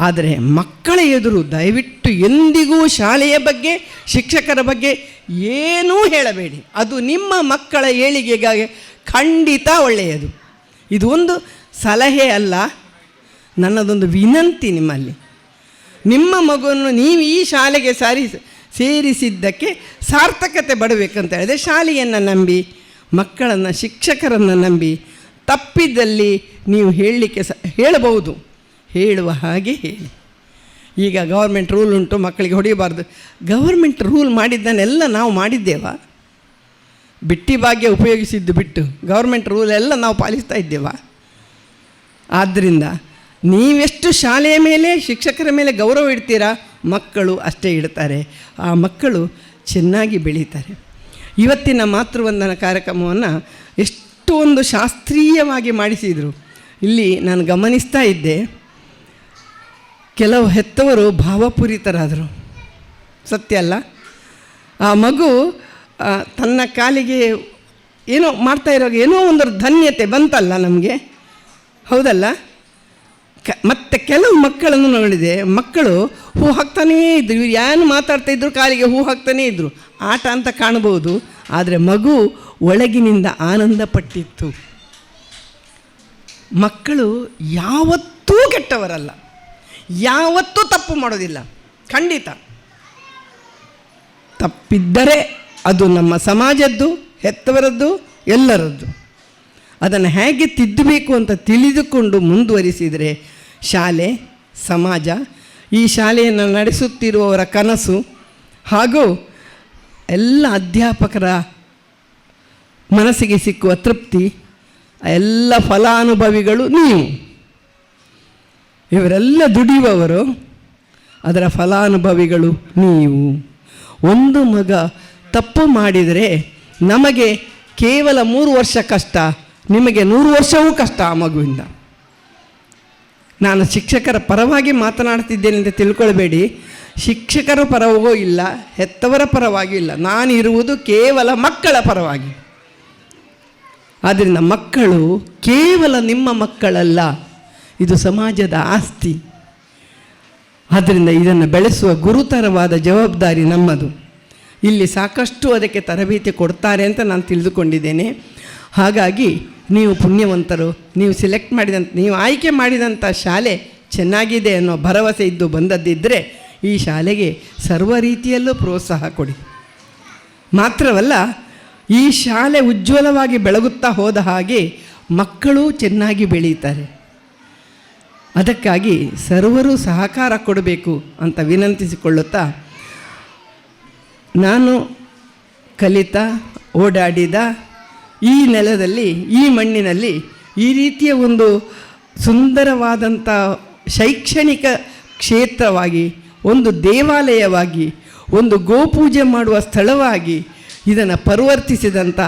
ಆದರೆ ಮಕ್ಕಳ ಎದುರು ದಯವಿಟ್ಟು ಎಂದಿಗೂ ಶಾಲೆಯ ಬಗ್ಗೆ, ಶಿಕ್ಷಕರ ಬಗ್ಗೆ ಏನೂ ಹೇಳಬೇಡಿ. ಅದು ನಿಮ್ಮ ಮಕ್ಕಳ ಏಳಿಗೆಗಾಗಿ ಖಂಡಿತ ಒಳ್ಳೆಯದು. ಇದು ಒಂದು ಸಲಹೆ ಅಲ್ಲ, ನನ್ನದೊಂದು ವಿನಂತಿ ನಿಮ್ಮಲ್ಲಿ. ನಿಮ್ಮ ಮಗುವನ್ನು ನೀವು ಈ ಶಾಲೆಗೆ ಸೇರಿಸಿದ್ದಕ್ಕೆ ಸಾರ್ಥಕತೆ ಬಡಬೇಕಂತ ಹೇಳಿದರೆ ಶಾಲೆಯನ್ನು ನಂಬಿ, ಮಕ್ಕಳನ್ನು, ಶಿಕ್ಷಕರನ್ನು ನಂಬಿ. ತಪ್ಪಿದ್ದಲ್ಲಿ ನೀವು ಹೇಳಬಹುದು, ಹೇಳುವ ಹಾಗೆ ಹೇಳಿ. ಈಗ ಗೌರ್ಮೆಂಟ್ ರೂಲ್ ಉಂಟು, ಮಕ್ಕಳಿಗೆ ಹೊಡೆಯಬಾರ್ದು. ಗೌರ್ಮೆಂಟ್ ರೂಲ್ ಮಾಡಿದ್ದನ್ನೆಲ್ಲ ನಾವು ಮಾಡಿದ್ದೇವಾ? ಬಿಟ್ಟಿ ಭಾಗ್ಯ ಉಪಯೋಗಿಸಿದ್ದು ಬಿಟ್ಟು ಗೌರ್ಮೆಂಟ್ ರೂಲ್ ಎಲ್ಲ ನಾವು ಪಾಲಿಸ್ತಾ ಇದ್ದೇವಾ? ಆದ್ದರಿಂದ ನೀವೆಷ್ಟು ಶಾಲೆಯ ಮೇಲೆ ಶಿಕ್ಷಕರ ಮೇಲೆ ಗೌರವ ಇಡ್ತೀರಾ, ಮಕ್ಕಳು ಅಷ್ಟೇ ಇಡ್ತಾರೆ. ಆ ಮಕ್ಕಳು ಚೆನ್ನಾಗಿ ಬೆಳೀತಾರೆ. ಇವತ್ತಿನ ಮಾತೃವಂದನಾ ಕಾರ್ಯಕ್ರಮವನ್ನು ಎಷ್ಟು ಒಂದು ಶಾಸ್ತ್ರೀಯವಾಗಿ ಮಾಡಿಸಿದರು. ಇಲ್ಲಿ ನಾನು ಗಮನಿಸ್ತಾ ಇದ್ದೆ, ಕೆಲವು ಹೆತ್ತವರು ಭಾವಪೂರಿತರಾದರು. ಸತ್ಯ ಅಲ್ಲ? ಆ ಮಗು ತನ್ನ ಕಾಲಿಗೆ ಏನೋ ಮಾಡ್ತಾ ಇರೋವಾಗ ಏನೋ ಒಂದು ಧನ್ಯತೆ ಬಂತಲ್ಲ ನಮಗೆ, ಹೌದಲ್ಲ? ಮತ್ತು ಕೆಲವು ಮಕ್ಕಳನ್ನು ನೋಡಿದೆ, ಮಕ್ಕಳು ಹೂ ಹಾಕ್ತಾನೇ ಇದ್ರು, ಇವ್ರು ಏನು ಮಾತಾಡ್ತಾ ಇದ್ರು ಕಾಲಿಗೆ ಹೂ ಹಾಕ್ತಾನೇ ಇದ್ದರು. ಆಟ ಅಂತ ಕಾಣ್ಬೋದು, ಆದರೆ ಮಗು ಒಳಗಿನಿಂದ ಆನಂದ ಪಟ್ಟಿತ್ತು. ಮಕ್ಕಳು ಯಾವತ್ತೂ ಕೆಟ್ಟವರಲ್ಲ, ಯಾವತ್ತೂ ತಪ್ಪು ಮಾಡೋದಿಲ್ಲ. ಖಂಡಿತ ತಪ್ಪಿದ್ದರೆ ಅದು ನಮ್ಮ ಸಮಾಜದ್ದು, ಹೆತ್ತವರದ್ದು, ಎಲ್ಲರದ್ದು. ಅದನ್ನು ಹೇಗೆ ತಿದ್ದಬೇಕು ಅಂತ ತಿಳಿದುಕೊಂಡು ಮುಂದುವರಿಸಿದರೆ ಶಾಲೆ, ಸಮಾಜ, ಈ ಶಾಲೆಯನ್ನು ನಡೆಸುತ್ತಿರುವವರ ಕನಸು ಹಾಗೂ ಎಲ್ಲ ಅಧ್ಯಾಪಕರ ಮನಸ್ಸಿಗೆ ಸಿಕ್ಕುವ ತೃಪ್ತಿ, ಎಲ್ಲ ಫಲಾನುಭವಿಗಳು ನೀವು. ಇವರೆಲ್ಲ ದುಡಿಯುವವರು, ಅದರ ಫಲಾನುಭವಿಗಳು ನೀವು. ಒಂದು ಮಗ ತಪ್ಪು ಮಾಡಿದರೆ ನಮಗೆ ಕೇವಲ 3 ವರ್ಷ ಕಷ್ಟ, ನಿಮಗೆ 100 ವರ್ಷವೂ ಕಷ್ಟ ಆ ಮಗುವಿಂದ. ನಾನು ಶಿಕ್ಷಕರ ಪರವಾಗಿ ಮಾತನಾಡ್ತಿದ್ದೇನೆ ಅಂತ ತಿಳ್ಕೊಳ್ಬೇಡಿ. ಶಿಕ್ಷಕರ ಪರವೂ ಇಲ್ಲ, ಹೆತ್ತವರ ಪರವಾಗಿ ಇಲ್ಲ. ನಾನಿರುವುದು ಕೇವಲ ಮಕ್ಕಳ ಪರವಾಗಿ. ಆದ್ದರಿಂದ ಮಕ್ಕಳು ಕೇವಲ ನಿಮ್ಮ ಮಕ್ಕಳಲ್ಲ, ಇದು ಸಮಾಜದ ಆಸ್ತಿ. ಆದ್ದರಿಂದ ಇದನ್ನು ಬೆಳೆಸುವ ಗುರುತರವಾದ ಜವಾಬ್ದಾರಿ ನಮ್ಮದು. ಇಲ್ಲಿ ಸಾಕಷ್ಟು ಅದಕ್ಕೆ ತರಬೇತಿ ಕೊಡ್ತಾರೆ ಅಂತ ನಾನು ತಿಳಿದುಕೊಂಡಿದ್ದೇನೆ. ಹಾಗಾಗಿ ನೀವು ಪುಣ್ಯವಂತರು. ನೀವು ಆಯ್ಕೆ ಮಾಡಿದಂಥ ಶಾಲೆ ಚೆನ್ನಾಗಿದೆ ಅನ್ನೋ ಭರವಸೆ ಇದ್ದು ಬಂದದ್ದಿದ್ದರೆ ಈ ಶಾಲೆಗೆ ಸರ್ವ ರೀತಿಯಲ್ಲೂ ಪ್ರೋತ್ಸಾಹ ಕೊಡಿ. ಮಾತ್ರವಲ್ಲ, ಈ ಶಾಲೆ ಉಜ್ವಲವಾಗಿ ಬೆಳಗುತ್ತಾ ಹೋದ ಹಾಗೆ ಮಕ್ಕಳು ಚೆನ್ನಾಗಿ ಬೆಳೀತಾರೆ. ಅದಕ್ಕಾಗಿ ಸರ್ವರೂ ಸಹಕಾರ ಕೊಡಬೇಕು ಅಂತ ವಿನಂತಿಸಿಕೊಳ್ಳುತ್ತಾ, ನಾನು ಕಲಿತ ಓಡಾಡಿದ ಈ ನೆಲದಲ್ಲಿ, ಈ ಮಣ್ಣಿನಲ್ಲಿ ಈ ರೀತಿಯ ಒಂದು ಸುಂದರವಾದಂಥ ಶೈಕ್ಷಣಿಕ ಕ್ಷೇತ್ರವಾಗಿ, ಒಂದು ದೇವಾಲಯವಾಗಿ, ಒಂದು ಗೋಪೂಜೆ ಮಾಡುವ ಸ್ಥಳವಾಗಿ ಇದನ್ನು ಪರಿವರ್ತಿಸಿದಂಥ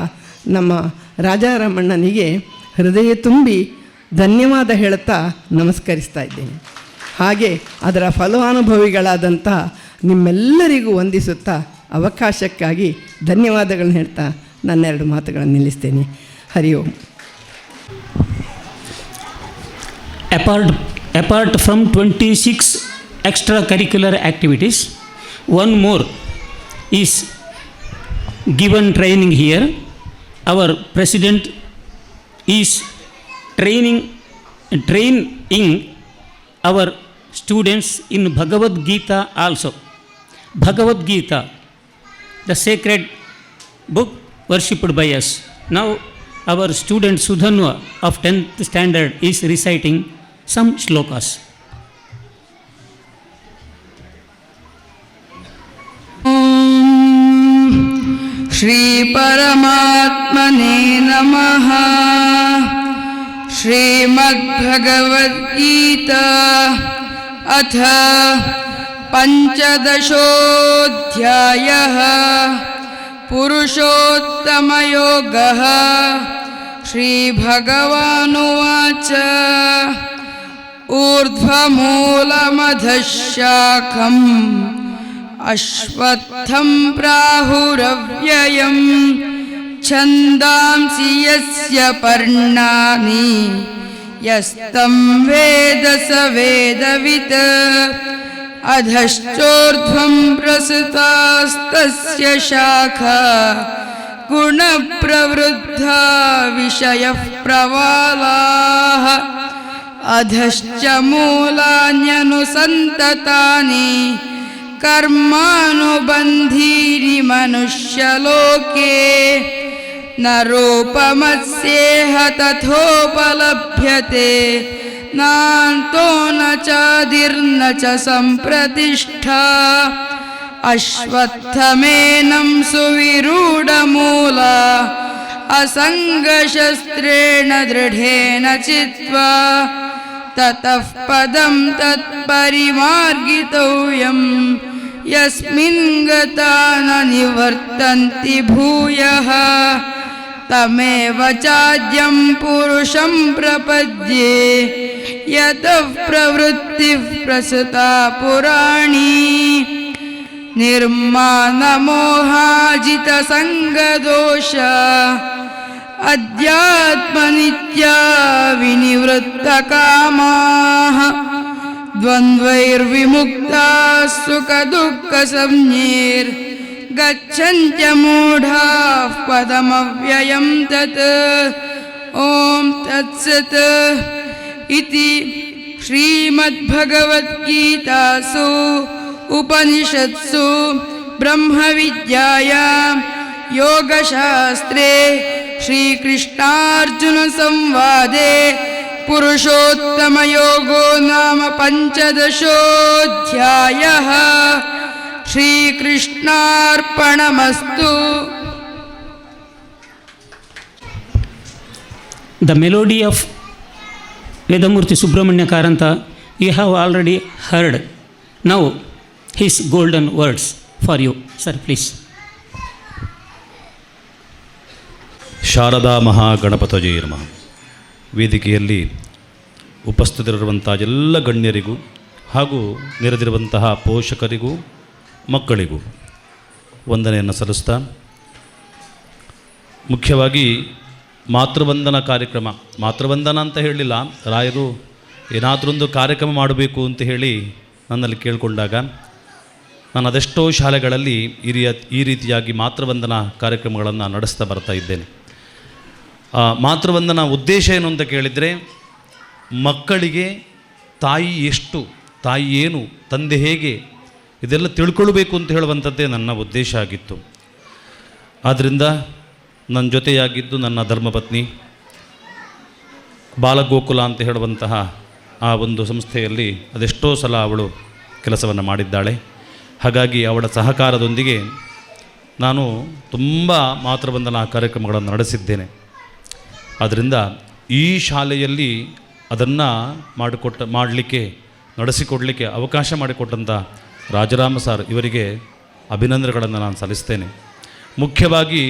ನಮ್ಮ ರಾಜಾರಾಮಣ್ಣನಿಗೆ ಹೃದಯ ತುಂಬಿ ಧನ್ಯವಾದ ಹೇಳುತ್ತಾ ನಮಸ್ಕರಿಸ್ತಾ ಇದ್ದೇನೆ. ಹಾಗೆ ಅದರ ಫಲಾನುಭವಿಗಳಾದಂಥ ನಿಮ್ಮೆಲ್ಲರಿಗೂ ವಂದಿಸುತ್ತಾ ಅವಕಾಶಕ್ಕಾಗಿ ಧನ್ಯವಾದಗಳನ್ನ ಹೇಳ್ತಾ ನನ್ನ 2 ಮಾತುಗಳನ್ನು ನಿಲ್ಲಿಸ್ತೇನೆ. ಹರಿ ಓಂ. Apart from 26 extracurricular activities, one more is given training here. Our president is training our students in Bhagavad Gita also. Bhagavad Gita, the sacred book worshipped by us. Now our student Sudhanva of 10th standard is reciting some shlokas. Shri परमात्मने नमः. श्रीमद्भगवद्गीता अथ पंचदशोऽध्यायः. पुरुषोत्तमयोगः. श्रीभगवानुवाच ऊर्ध्वमूलमधःशाखम् अश्वत्थं प्राहुरव्ययम् छन्दांसि यस्य पर्णानि यस्तं वेद स वेदवित्. अधश्चोर्ध्वं प्रसृतास्तस्य शाखा गुणप्रवृद्धा विषयः प्रवालाः. अधश्च मूलान्यनुसन्ततानि कर्मानुबन्धीनि मनुष्यलोके. न रूपमस्येह तथोपलभ्यते नान्तो न चादिर्न च सम्प्रतिष्ठा. ಅಶ್ವತ್ಥಮೇನಂ ಸುವಿರೂಢಮೂಲ असङ्गशस्त्रेण दृढेन चित्वा ततः पदं तत्परिमार्गितव्यं यस्मिन् गता न निवर्तन्ति भूयः तमेव चाद्यं पुरुषं प्रपद्ये यतः प्रवृत्तिः प्रसृता पुराणी निर्मानमोहाजितसङ्गदोष अध्यात्मनित्या विनिवृत्तकामाः द्वन्द्वैर्विमुक्ताः सुखदुःखसंज्ञैर्गच्छन्त्यमूढाः पदमव्ययं तत् ॐ तत्सत् इति श्रीमद्भगवद्गीतासु उपनिषत्सु ब्रह्मविद्यायां योगशास्त्रे श्रीकृष्णार्जुनसंवादे पुरुषोत्तमयोगो नाम पञ्चदशोऽध्यायः। श्रीकृष्णार्पणमस्तु। The melody of Vedamurti Subramanya Karanta you have already heard. Now his golden words for you. Sir, please. Sharada ಮಹಾಗಣಪತಜೇ ನಮಃ. ವೇದಿಕೆಯಲ್ಲಿ ಉಪಸ್ಥಿತರಿರುವಂಥ ಎಲ್ಲ ಗಣ್ಯರಿಗೂ ಹಾಗೂ ನೆರೆದಿರುವಂತಹ ಪೋಷಕರಿಗೂ ಮಕ್ಕಳಿಗೂ ವಂದನೆಯನ್ನು ಸಲ್ಲಿಸ್ತಾ, ಮುಖ್ಯವಾಗಿ ಮಾತೃವಂದನಾ ಕಾರ್ಯಕ್ರಮ, ಮಾತೃವಂದನ ಅಂತ ಹೇಳಲಿಲ್ಲ, ರಾಯರು ಏನಾದರೊಂದು ಕಾರ್ಯಕ್ರಮ ಮಾಡಬೇಕು ಅಂತ ಹೇಳಿ ನನ್ನಲ್ಲಿ ಕೇಳಿಕೊಂಡಾಗ ನಾನು ಅದೆಷ್ಟೋ ಶಾಲೆಗಳಲ್ಲಿ ಈ ರೀತಿಯಾಗಿ ಮಾತೃವಂದನಾ ಕಾರ್ಯಕ್ರಮಗಳನ್ನು ನಡೆಸ್ತಾ ಬರ್ತಾ ಇದ್ದೇನೆ. ಮಾತೃವಂದನಾ ಉದ್ದೇಶ ಏನು ಅಂತ ಕೇಳಿದರೆ, ಮಕ್ಕಳಿಗೆ ತಾಯಿ ಎಷ್ಟು, ತಾಯಿ ಏನು, ತಂದೆ ಹೇಗೆ, ಇದೆಲ್ಲ ತಿಳ್ಕೊಳ್ಬೇಕು ಅಂತ ಹೇಳುವಂಥದ್ದೇ ನನ್ನ ಉದ್ದೇಶ ಆಗಿತ್ತು. ಆದ್ದರಿಂದ ನನ್ನ ಜೊತೆಯಾಗಿದ್ದು ನನ್ನ ಧರ್ಮಪತ್ನಿ ಬಾಲಗೋಕುಲ ಅಂತ ಹೇಳುವಂತಹ ಆ ಒಂದು ಸಂಸ್ಥೆಯಲ್ಲಿ ಅದೆಷ್ಟೋ ಸಲ ಅವಳು ಕೆಲಸವನ್ನು ಮಾಡಿದ್ದಾಳೆ. ಹಾಗಾಗಿ ಅವಳ ಸಹಕಾರದೊಂದಿಗೆ ನಾನು ತುಂಬ ಮಾತೃವಂದನಾ ಕಾರ್ಯಕ್ರಮಗಳನ್ನು ನಡೆಸಿದ್ದೇನೆ. ಆದ್ದರಿಂದ ಈ ಶಾಲೆಯಲ್ಲಿ ಅದನ್ನು ನಡೆಸಿಕೊಡಲಿಕ್ಕೆ ಅವಕಾಶ ಮಾಡಿಕೊಟ್ಟಂಥ ರಾಜರಾಮ ಸರ್ ಇವರಿಗೆ ಅಭಿನಂದನೆಗಳನ್ನು ನಾನು ಸಲ್ಲಿಸ್ತೇನೆ. ಮುಖ್ಯವಾಗಿ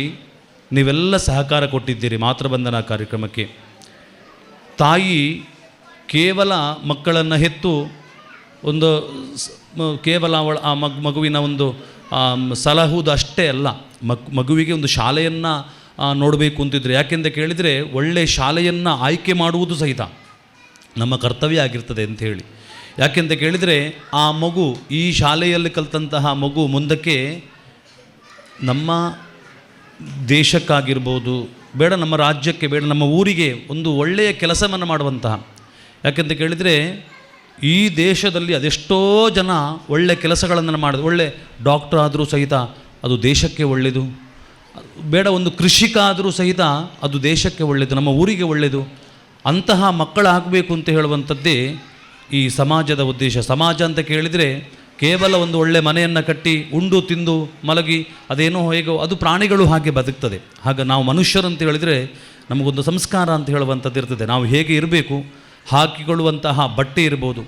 ನೀವೆಲ್ಲ ಸಹಕಾರ ಕೊಟ್ಟಿದ್ದೀರಿ ಮಾತೃವಂದನಾ ಕಾರ್ಯಕ್ರಮಕ್ಕೆ. ತಾಯಿ ಕೇವಲ ಮಕ್ಕಳನ್ನು ಹೆತ್ತು ಒಂದು ಕೇವಲ ಆ ಮಗುವಿನ ಒಂದು ಸಲಹುವುದು ಅಷ್ಟೇ ಅಲ್ಲ, ಮಗುವಿಗೆ ಒಂದು ಶಾಲೆಯನ್ನು ನೋಡಬೇಕು ಅಂತಿದ್ರೆ, ಯಾಕೆಂತ ಕೇಳಿದರೆ ಒಳ್ಳೆಯ ಶಾಲೆಯನ್ನು ಆಯ್ಕೆ ಮಾಡುವುದು ಸಹಿತ ನಮ್ಮ ಕರ್ತವ್ಯ ಆಗಿರ್ತದೆ ಅಂತ ಹೇಳಿ. ಯಾಕೆಂತ ಕೇಳಿದರೆ ಆ ಮಗು, ಈ ಶಾಲೆಯಲ್ಲಿ ಕಲಿತಂತಹ ಮಗು ಮುಂದಕ್ಕೆ ನಮ್ಮ ದೇಶಕ್ಕಾಗಿರ್ಬೋದು, ಬೇಡ ನಮ್ಮ ರಾಜ್ಯಕ್ಕೆ, ಬೇಡ ನಮ್ಮ ಊರಿಗೆ ಒಂದು ಒಳ್ಳೆಯ ಕೆಲಸವನ್ನು ಮಾಡುವಂತಹ, ಯಾಕೆಂತ ಕೇಳಿದರೆ ಈ ದೇಶದಲ್ಲಿ ಅದೆಷ್ಟೋ ಜನ ಒಳ್ಳೆಯ ಕೆಲಸಗಳನ್ನು ಮಾಡೋದು, ಒಳ್ಳೆ ಡಾಕ್ಟರ್ ಆದರೂ ಸಹಿತ ಅದು ದೇಶಕ್ಕೆ ಒಳ್ಳೆಯದು, ಬೇಡ ಒಂದು ಕೃಷಿಕ ಆದರೂ ಸಹಿತ ಅದು ದೇಶಕ್ಕೆ ಒಳ್ಳೆಯದು, ನಮ್ಮ ಊರಿಗೆ ಒಳ್ಳೆಯದು. ಅಂತಹ ಮಕ್ಕಳಾಗಬೇಕು ಅಂತ ಹೇಳುವಂಥದ್ದೇ ಈ ಸಮಾಜದ ಉದ್ದೇಶ. ಸಮಾಜ ಅಂತ ಕೇಳಿದರೆ ಕೇವಲ ಒಂದು ಒಳ್ಳೆ ಮನೆಯನ್ನು ಕಟ್ಟಿ ಉಂಡು ತಿಂದು ಮಲಗಿ ಅದೇನೋ ಹೇಗೋ ಅದು ಪ್ರಾಣಿಗಳು ಹಾಗೆ ಬದುಕ್ತದೆ. ಹಾಗೆ ನಾವು ಮನುಷ್ಯರು ಅಂತ ಹೇಳಿದರೆ ನಮಗೊಂದು ಸಂಸ್ಕಾರ ಅಂತ ಹೇಳುವಂಥದ್ದು ಇರ್ತದೆ. ನಾವು ಹೇಗೆ ಇರಬೇಕು, ಹಾಕಿಕೊಳ್ಳುವಂತಹ ಬಟ್ಟೆ ಇರ್ಬೋದು,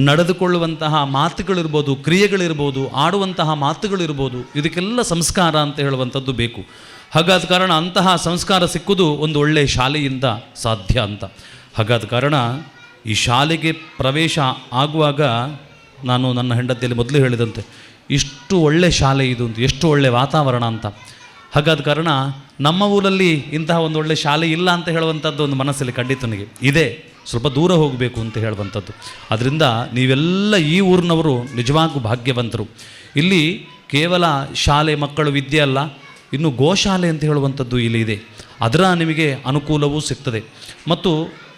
ನಡೆದುಕೊಳ್ಳುವಂತಹ ಮಾತುಗಳಿರ್ಬೋದು, ಕ್ರಿಯೆಗಳಿರ್ಬೋದು, ಆಡುವಂತಹ ಮಾತುಗಳಿರ್ಬೋದು, ಇದಕ್ಕೆಲ್ಲ ಸಂಸ್ಕಾರ ಅಂತ ಹೇಳುವಂಥದ್ದು ಬೇಕು. ಹಾಗಾದ ಕಾರಣ ಅಂತಹ ಸಂಸ್ಕಾರ ಸಿಕ್ಕುವುದು ಒಂದು ಒಳ್ಳೆಯ ಶಾಲೆಯಿಂದ ಸಾಧ್ಯ ಅಂತ. ಹಾಗಾದ ಕಾರಣ ಈ ಶಾಲೆಗೆ ಪ್ರವೇಶ ಆಗುವಾಗ ನಾನು ನನ್ನ ಹೆಂಡತಿಯಲ್ಲಿ ಮೊದಲು ಹೇಳಿದಂತೆ ಇಷ್ಟು ಒಳ್ಳೆಯ ಶಾಲೆ ಇದು ಅಂತ, ಎಷ್ಟು ಒಳ್ಳೆಯ ವಾತಾವರಣ ಅಂತ. ಹಾಗಾದ ಕಾರಣ ನಮ್ಮ ಊರಲ್ಲಿ ಇಂತಹ ಒಂದು ಒಳ್ಳೆಯ ಶಾಲೆ ಇಲ್ಲ ಅಂತ ಹೇಳುವಂಥದ್ದು ಒಂದು ಮನಸ್ಸಲ್ಲಿ ಖಂಡಿತ ನನಗೆ ಇದೆ, ಸ್ವಲ್ಪ ದೂರ ಹೋಗಬೇಕು ಅಂತ ಹೇಳುವಂಥದ್ದು. ಅದರಿಂದ ನೀವೆಲ್ಲ ಈ ಊರಿನವರು ನಿಜವಾಗೂ ಭಾಗ್ಯವಂತರು. ಇಲ್ಲಿ ಕೇವಲ ಶಾಲೆ ಮಕ್ಕಳು ವಿದ್ಯೆ ಅಲ್ಲ, ಇನ್ನು ಗೋಶಾಲೆ ಅಂತ ಹೇಳುವಂಥದ್ದು ಇಲ್ಲಿ ಇದೆ. ಅದರ ನಿಮಗೆ ಅನುಕೂಲವೂ ಸಿಗ್ತದೆ. ಮತ್ತು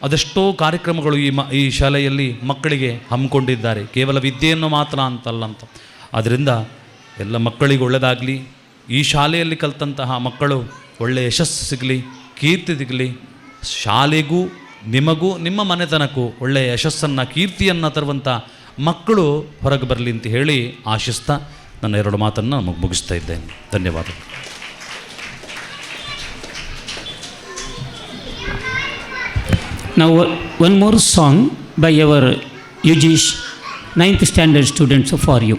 ಅದೆಷ್ಟೋ ಕಾರ್ಯಕ್ರಮಗಳು ಈ ಶಾಲೆಯಲ್ಲಿ ಮಕ್ಕಳಿಗೆ ಹಮ್ಮಿಕೊಂಡಿದ್ದಾರೆ, ಕೇವಲ ವಿದ್ಯೆಯನ್ನು ಮಾತ್ರ ಅಂತಲ್ಲ ಅಂತ. ಆದ್ದರಿಂದ ಎಲ್ಲ ಮಕ್ಕಳಿಗೆ ಒಳ್ಳೆಯದಾಗಲಿ, ಈ ಶಾಲೆಯಲ್ಲಿ ಕಲಿತಂತಹ ಮಕ್ಕಳು ಒಳ್ಳೆಯ ಯಶಸ್ಸು ಸಿಗಲಿ, ಕೀರ್ತಿ ಸಿಗಲಿ, ಶಾಲೆಗೂ ನಿಮಗೂ ನಿಮ್ಮ ಮನೆತನಕ್ಕೂ ಒಳ್ಳೆಯ ಯಶಸ್ಸನ್ನು ಕೀರ್ತಿಯನ್ನು ತರುವಂಥ ಮಕ್ಕಳು ಹೊರಗೆ ಬರಲಿ ಅಂತ ಹೇಳಿ ಆಶಿಸ್ತಾ ನನ್ನ 2 ಮಾತನ್ನು ಮುಗಿಸ್ತಾ ಇದ್ದೇನೆ. ಧನ್ಯವಾದಗಳು. Now one more song by our Yujish 9th standard students for you.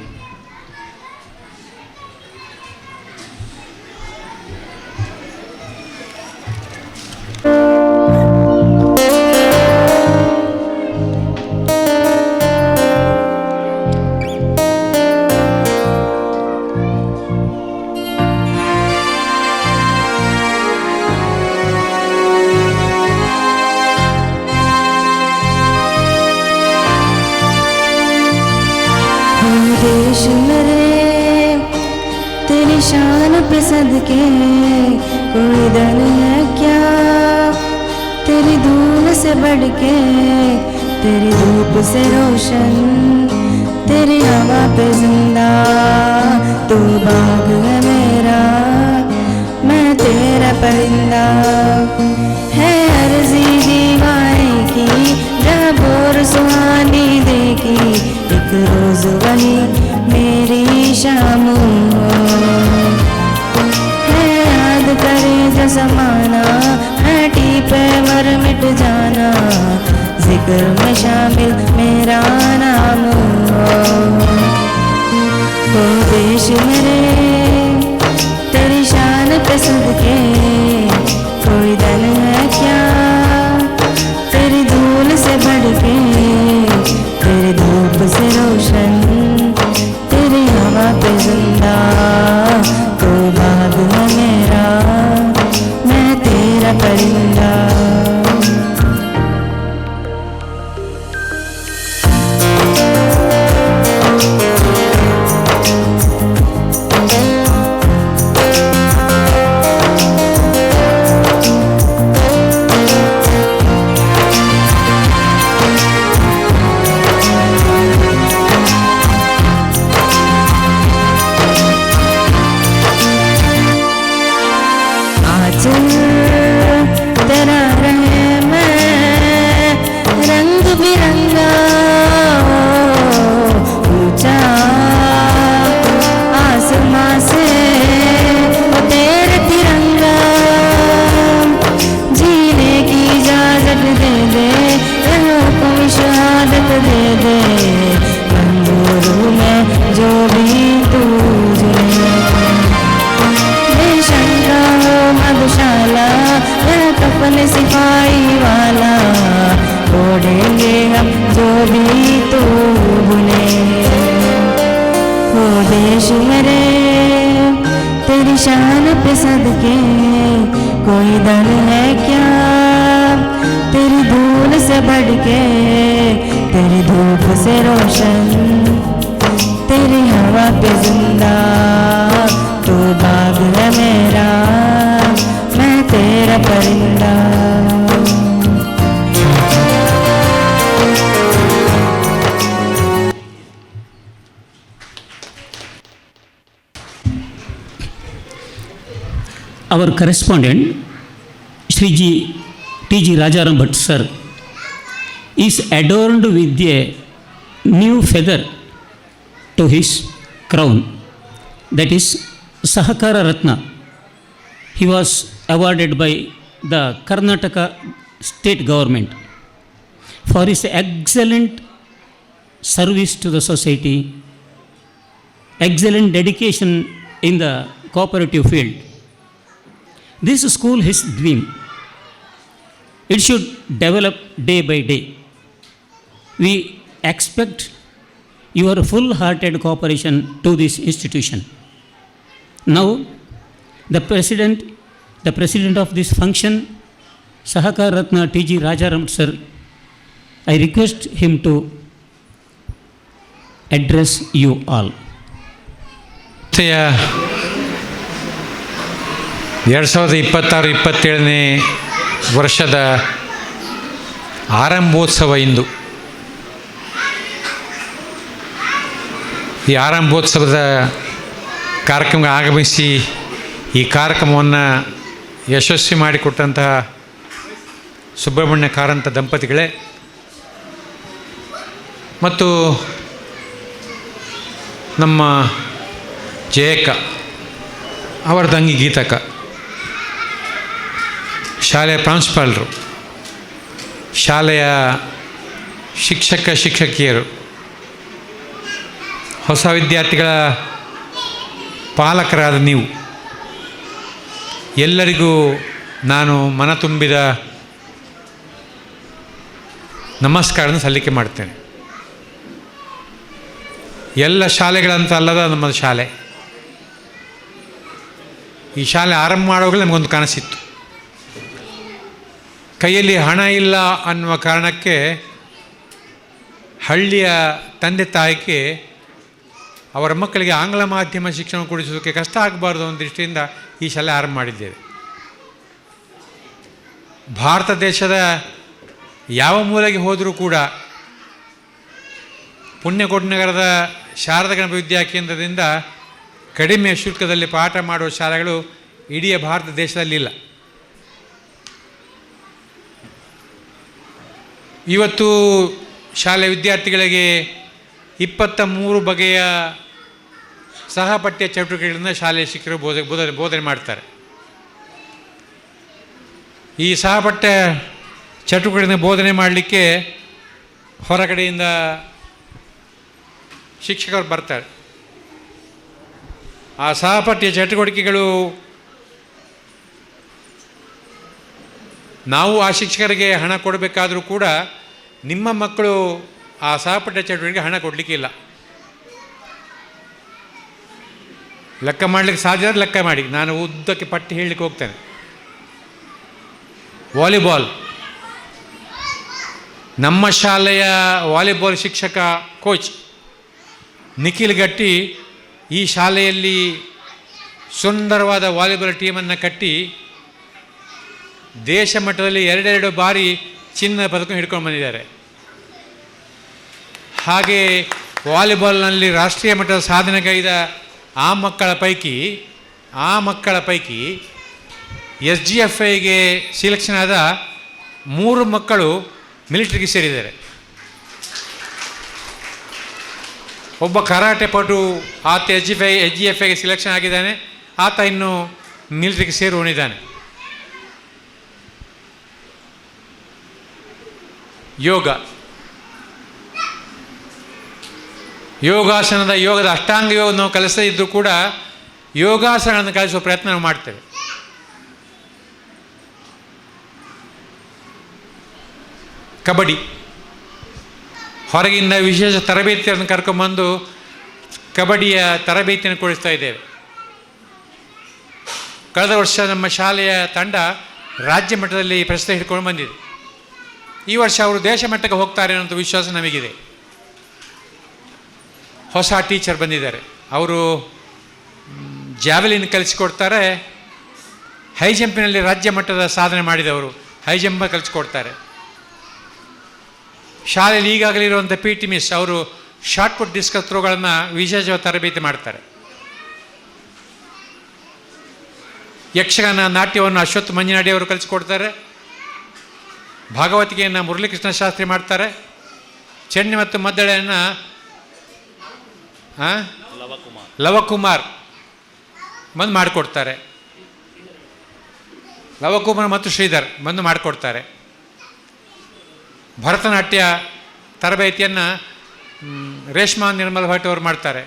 देश मेरे तेरी शान पे सदके कोई दल है क्या, तेरी धूल से बढ़ के, तेरी धूप से रोशन, तेरी हवा पे जिंदा, तू बाग है मेरा, मैं तेरा परिंदा। है अर्जी दीवाने की जब और सुहानी देखी, एक रोज वही मेरी शाम है, याद करे जो समाना, हटी पे मर मिट जाना, जिक्र में शामिल मेरा नाम। ओ देश मेरे तेरी शान पे सदके कोई दल है क्या, तेरी धूल से बढ़ के, तेरी धूप से रोशन, तेरी हवा पे जिंदा, तो बाग है मेरा, मैं तेरा परिंदा। तेरा रहे मैं रंग बिरंगा, ऊंचा आसमां से वो तेरे तिरंगा, जीने की इजाजत दे दे, को शहादत दे दे, मंजूर में जो भी तू बेशंका हो मधुशाला, कफन सिपाही वाला, ओढ़ेंगे हम जो भी तू बुने। ओ देश मेरे तेरी शान पे सदके कोई दल है क्या, तेरी धूल से बढ़ के, तेरी धूप से रोशन, तेरी हवा पे जिंदा, तू बाग है मेरा, मैं तेरा परिंदा। Our correspondent Shriji T.G. Rajaram Bhatt sir is adorned with a new feather to his crown, that is Sahakara Ratna. He was awarded by the Karnataka state government for his excellent service to the society, excellent dedication in the cooperative field. This school is dream. It should develop day by day. We expect your full-hearted cooperation to this institution. Now, the president of this function, Sahakar Ratna T.G. Rajaram sir, I request him to address you all. 2026-27ನೇ ವರ್ಷದ ಆರಂಭೋತ್ಸವ ಇಂದು. ಈ ಆರಂಭೋತ್ಸವದ ಕಾರ್ಯಕ್ರಮಕ್ಕೆ ಆಗಮಿಸಿ ಈ ಕಾರ್ಯಕ್ರಮವನ್ನು ಯಶಸ್ವಿ ಮಾಡಿಕೊಟ್ಟಂತಹ ಸುಬ್ರಹ್ಮಣ್ಯ ಕಾರಂತ ದಂಪತಿಗಳೇ ಮತ್ತು ನಮ್ಮ ಜಯಕ್ಕ, ಅವರ ತಂಗಿ ಗೀತಕ್ಕ, ಶಾಲೆಯ ಪ್ರಾಂಶುಪಾಲರು, ಶಾಲೆಯ ಶಿಕ್ಷಕಿಯರು, ಹೊಸ ವಿದ್ಯಾರ್ಥಿಗಳ ಪಾಲಕರಾದ ನೀವು ಎಲ್ಲರಿಗೂ ನಾನು ಮನ ತುಂಬಿದ ನಮಸ್ಕಾರವನ್ನು ಸಲ್ಲಿಕೆ ಮಾಡ್ತೇನೆ. ಎಲ್ಲ ಶಾಲೆಗಳಂತ ಅಲ್ಲದ ನಮ್ಮ ಶಾಲೆ. ಈ ಶಾಲೆ ಆರಂಭ ಮಾಡುವಾಗಲೇ ನಮಗೊಂದು ಕನಸಿತ್ತು. ಕೈಯಲ್ಲಿ ಹಣ ಇಲ್ಲ ಅನ್ನುವ ಕಾರಣಕ್ಕೆ ಹಳ್ಳಿಯ ತಂದೆ ತಾಯಿಗೆ ಅವರ ಮಕ್ಕಳಿಗೆ ಆಂಗ್ಲ ಮಾಧ್ಯಮ ಶಿಕ್ಷಣ ಕೊಡಿಸೋದಕ್ಕೆ ಕಷ್ಟ ಆಗಬಾರ್ದು ಅನ್ನೋ ದೃಷ್ಟಿಯಿಂದ ಈ ಶಾಲೆ ಆರಂಭ ಮಾಡಿದ್ದೇವೆ. ಭಾರತ ದೇಶದ ಯಾವ ಮೂಲೆಗೆ ಹೋದರೂ ಕೂಡ ಪುಣ್ಯಕೋಟಿ ನಗರದ ಶಾರದಾ ಗಣಪ ವಿದ್ಯಾಕೇಂದ್ರದಿಂದ ಕಡಿಮೆ ಶುಲ್ಕದಲ್ಲಿ ಪಾಠ ಮಾಡುವ ಶಾಲೆಗಳು ಇಡೀ ಭಾರತ ದೇಶದಲ್ಲಿಲ್ಲ. ಇವತ್ತು ಶಾಲೆ ವಿದ್ಯಾರ್ಥಿಗಳಿಗೆ 23 ಬಗೆಯ ಸಹಪಠ್ಯ ಚಟುವಟಿಕೆಗಳಿಂದ ಶಾಲೆಯ ಶಿಕ್ಷಕರು ಬೋಧನೆ ಮಾಡ್ತಾರೆ. ಈ ಸಹಪಠ್ಯ ಚಟುವಟಿಕೆಗಳನ್ನು ಬೋಧನೆ ಮಾಡಲಿಕ್ಕೆ ಹೊರಗಡೆಯಿಂದ ಶಿಕ್ಷಕರು ಬರ್ತಾರೆ. ಆ ಸಹಪಠ್ಯ ಚಟುವಟಿಕೆಗಳು ನಾವು ಆ ಶಿಕ್ಷಕರಿಗೆ ಹಣ ಕೊಡಬೇಕಾದರೂ ಕೂಡ ನಿಮ್ಮ ಮಕ್ಕಳು ಆ ಸಹಪಠ್ಯ ಚಟುವಟಿಕೆಗೆ ಹಣ ಕೊಡಲಿಕ್ಕಿಲ್ಲ. ಲೆಕ್ಕ ಮಾಡಲಿಕ್ಕೆ ಸಾಧ್ಯ ಆದರೆ ಲೆಕ್ಕ ಮಾಡಿ, ನಾನು ಉದ್ದಕ್ಕೆ ಪಟ್ಟಿ ಹೇಳಲಿಕ್ಕೆ ಹೋಗ್ತೇನೆ. ವಾಲಿಬಾಲ್, ನಮ್ಮ ಶಾಲೆಯ ವಾಲಿಬಾಲ್ ಶಿಕ್ಷಕ ಕೋಚ್ ನಿಖಿಲ್ ಗಟ್ಟಿ ಈ ಶಾಲೆಯಲ್ಲಿ ಸುಂದರವಾದ ವಾಲಿಬಾಲ್ ಟೀಮನ್ನು ಕಟ್ಟಿ ದೇಶ ಮಟ್ಟದಲ್ಲಿ 2 ಬಾರಿ ಚಿನ್ನದ ಪದಕ ಹಿಡ್ಕೊಂಡು ಬಂದಿದ್ದಾರೆ. ಹಾಗೆ ವಾಲಿಬಾಲ್ನಲ್ಲಿ ರಾಷ್ಟ್ರೀಯ ಮಟ್ಟದ ಸಾಧನೆಗೈದ ಆ ಮಕ್ಕಳ ಪೈಕಿ SGFIಗೆ ಸಿಲೆಕ್ಷನ್ ಆದ 3 ಮಕ್ಕಳು ಮಿಲಿಟರಿಗೆ ಸೇರಿದ್ದಾರೆ. ಒಬ್ಬ ಕರಾಟೆ ಪಟು ಆತ SGFIಗೆ ಸಿಲೆಕ್ಷನ್ ಆಗಿದ್ದಾನೆ, ಆತ ಇನ್ನು ಮಿಲಿಟರಿಗೆ ಸೇರುವನಿದ್ದಾನೆ. ಯೋಗದ ಅಷ್ಟಾಂಗ ಯೋಗ ನಾವು ಕಲಿಸದೇ ಇದ್ದರೂ ಕೂಡ ಯೋಗಾಸನಗಳನ್ನು ಕಲಿಸುವ ಪ್ರಯತ್ನ ನಾವು ಮಾಡ್ತೇವೆ. ಕಬಡ್ಡಿ, ಹೊರಗಿಂದ ವಿಶೇಷ ತರಬೇತಿಯನ್ನು ಕರ್ಕೊಂಬಂದು ಕಬಡ್ಡಿಯ ತರಬೇತಿಯನ್ನು ಕೊಡಿಸ್ತಾ ಇದ್ದೇವೆ. ಕಳೆದ ವರ್ಷ ನಮ್ಮ ಶಾಲೆಯ ತಂಡ ರಾಜ್ಯ ಮಟ್ಟದಲ್ಲಿ ಪ್ರಶಸ್ತಿ ಹಿಡ್ಕೊಂಡು ಬಂದಿದೆ. ಈ ವರ್ಷ ಅವರು ದೇಶ ಮಟ್ಟಕ್ಕೆ ಹೋಗ್ತಾರೆ ಅನ್ನೋ ವಿಶ್ವಾಸ ನಮಗಿದೆ. ಹೊಸ ಟೀಚರ್ ಬಂದಿದ್ದಾರೆ, ಅವರು ಜಾವೆಲಿನ್ ಕಲಿಸಿಕೊಡ್ತಾರೆ. ಹೈ ಜಂಪಿನಲ್ಲಿ ರಾಜ್ಯ ಮಟ್ಟದ ಸಾಧನೆ ಮಾಡಿದವರು ಹೈ ಜಂಪ್ ಕಲಿಸಿಕೊಡ್ತಾರೆ. ಶಾಲೆಯಲ್ಲಿ ಈಗಾಗಲೇ ಇರುವಂಥ PT ಮಿಸ್ ಅವರು ಶಾರ್ಟ್ ಪುಟ್ ಡಿಸ್ಕಸ್ ಥ್ರೋಗಳನ್ನು ವಿಶೇಷ ತರಬೇತಿ ಮಾಡ್ತಾರೆ. ಯಕ್ಷಗಾನ ನಾಟ್ಯವನ್ನು ಅಶ್ವತ್ಥ ಮಂಜನಾಡಿ ಅವರು ಕಲಿಸಿಕೊಡ್ತಾರೆ. ಭಾಗವತಿಕೆಯನ್ನು ಮುರಳೀಕೃಷ್ಣ ಶಾಸ್ತ್ರಿ ಮಾಡ್ತಾರೆ. ಚೆನ್ನೆ ಮತ್ತು ಮದ್ದಳೆಯನ್ನು ಲವಕುಮಾರ್ ಬಂದು ಮಾಡಿಕೊಡ್ತಾರೆ. ಲವಕುಮಾರ್ ಮತ್ತು ಶ್ರೀಧರ್ ಬಂದು ಮಾಡಿಕೊಡ್ತಾರೆ. ಭರತನಾಟ್ಯ ತರಬೇತಿಯನ್ನು ರೇಷ್ಮಾ ನಿರ್ಮಲ್ ಭಟ್ ಅವರು ಮಾಡ್ತಾರೆ.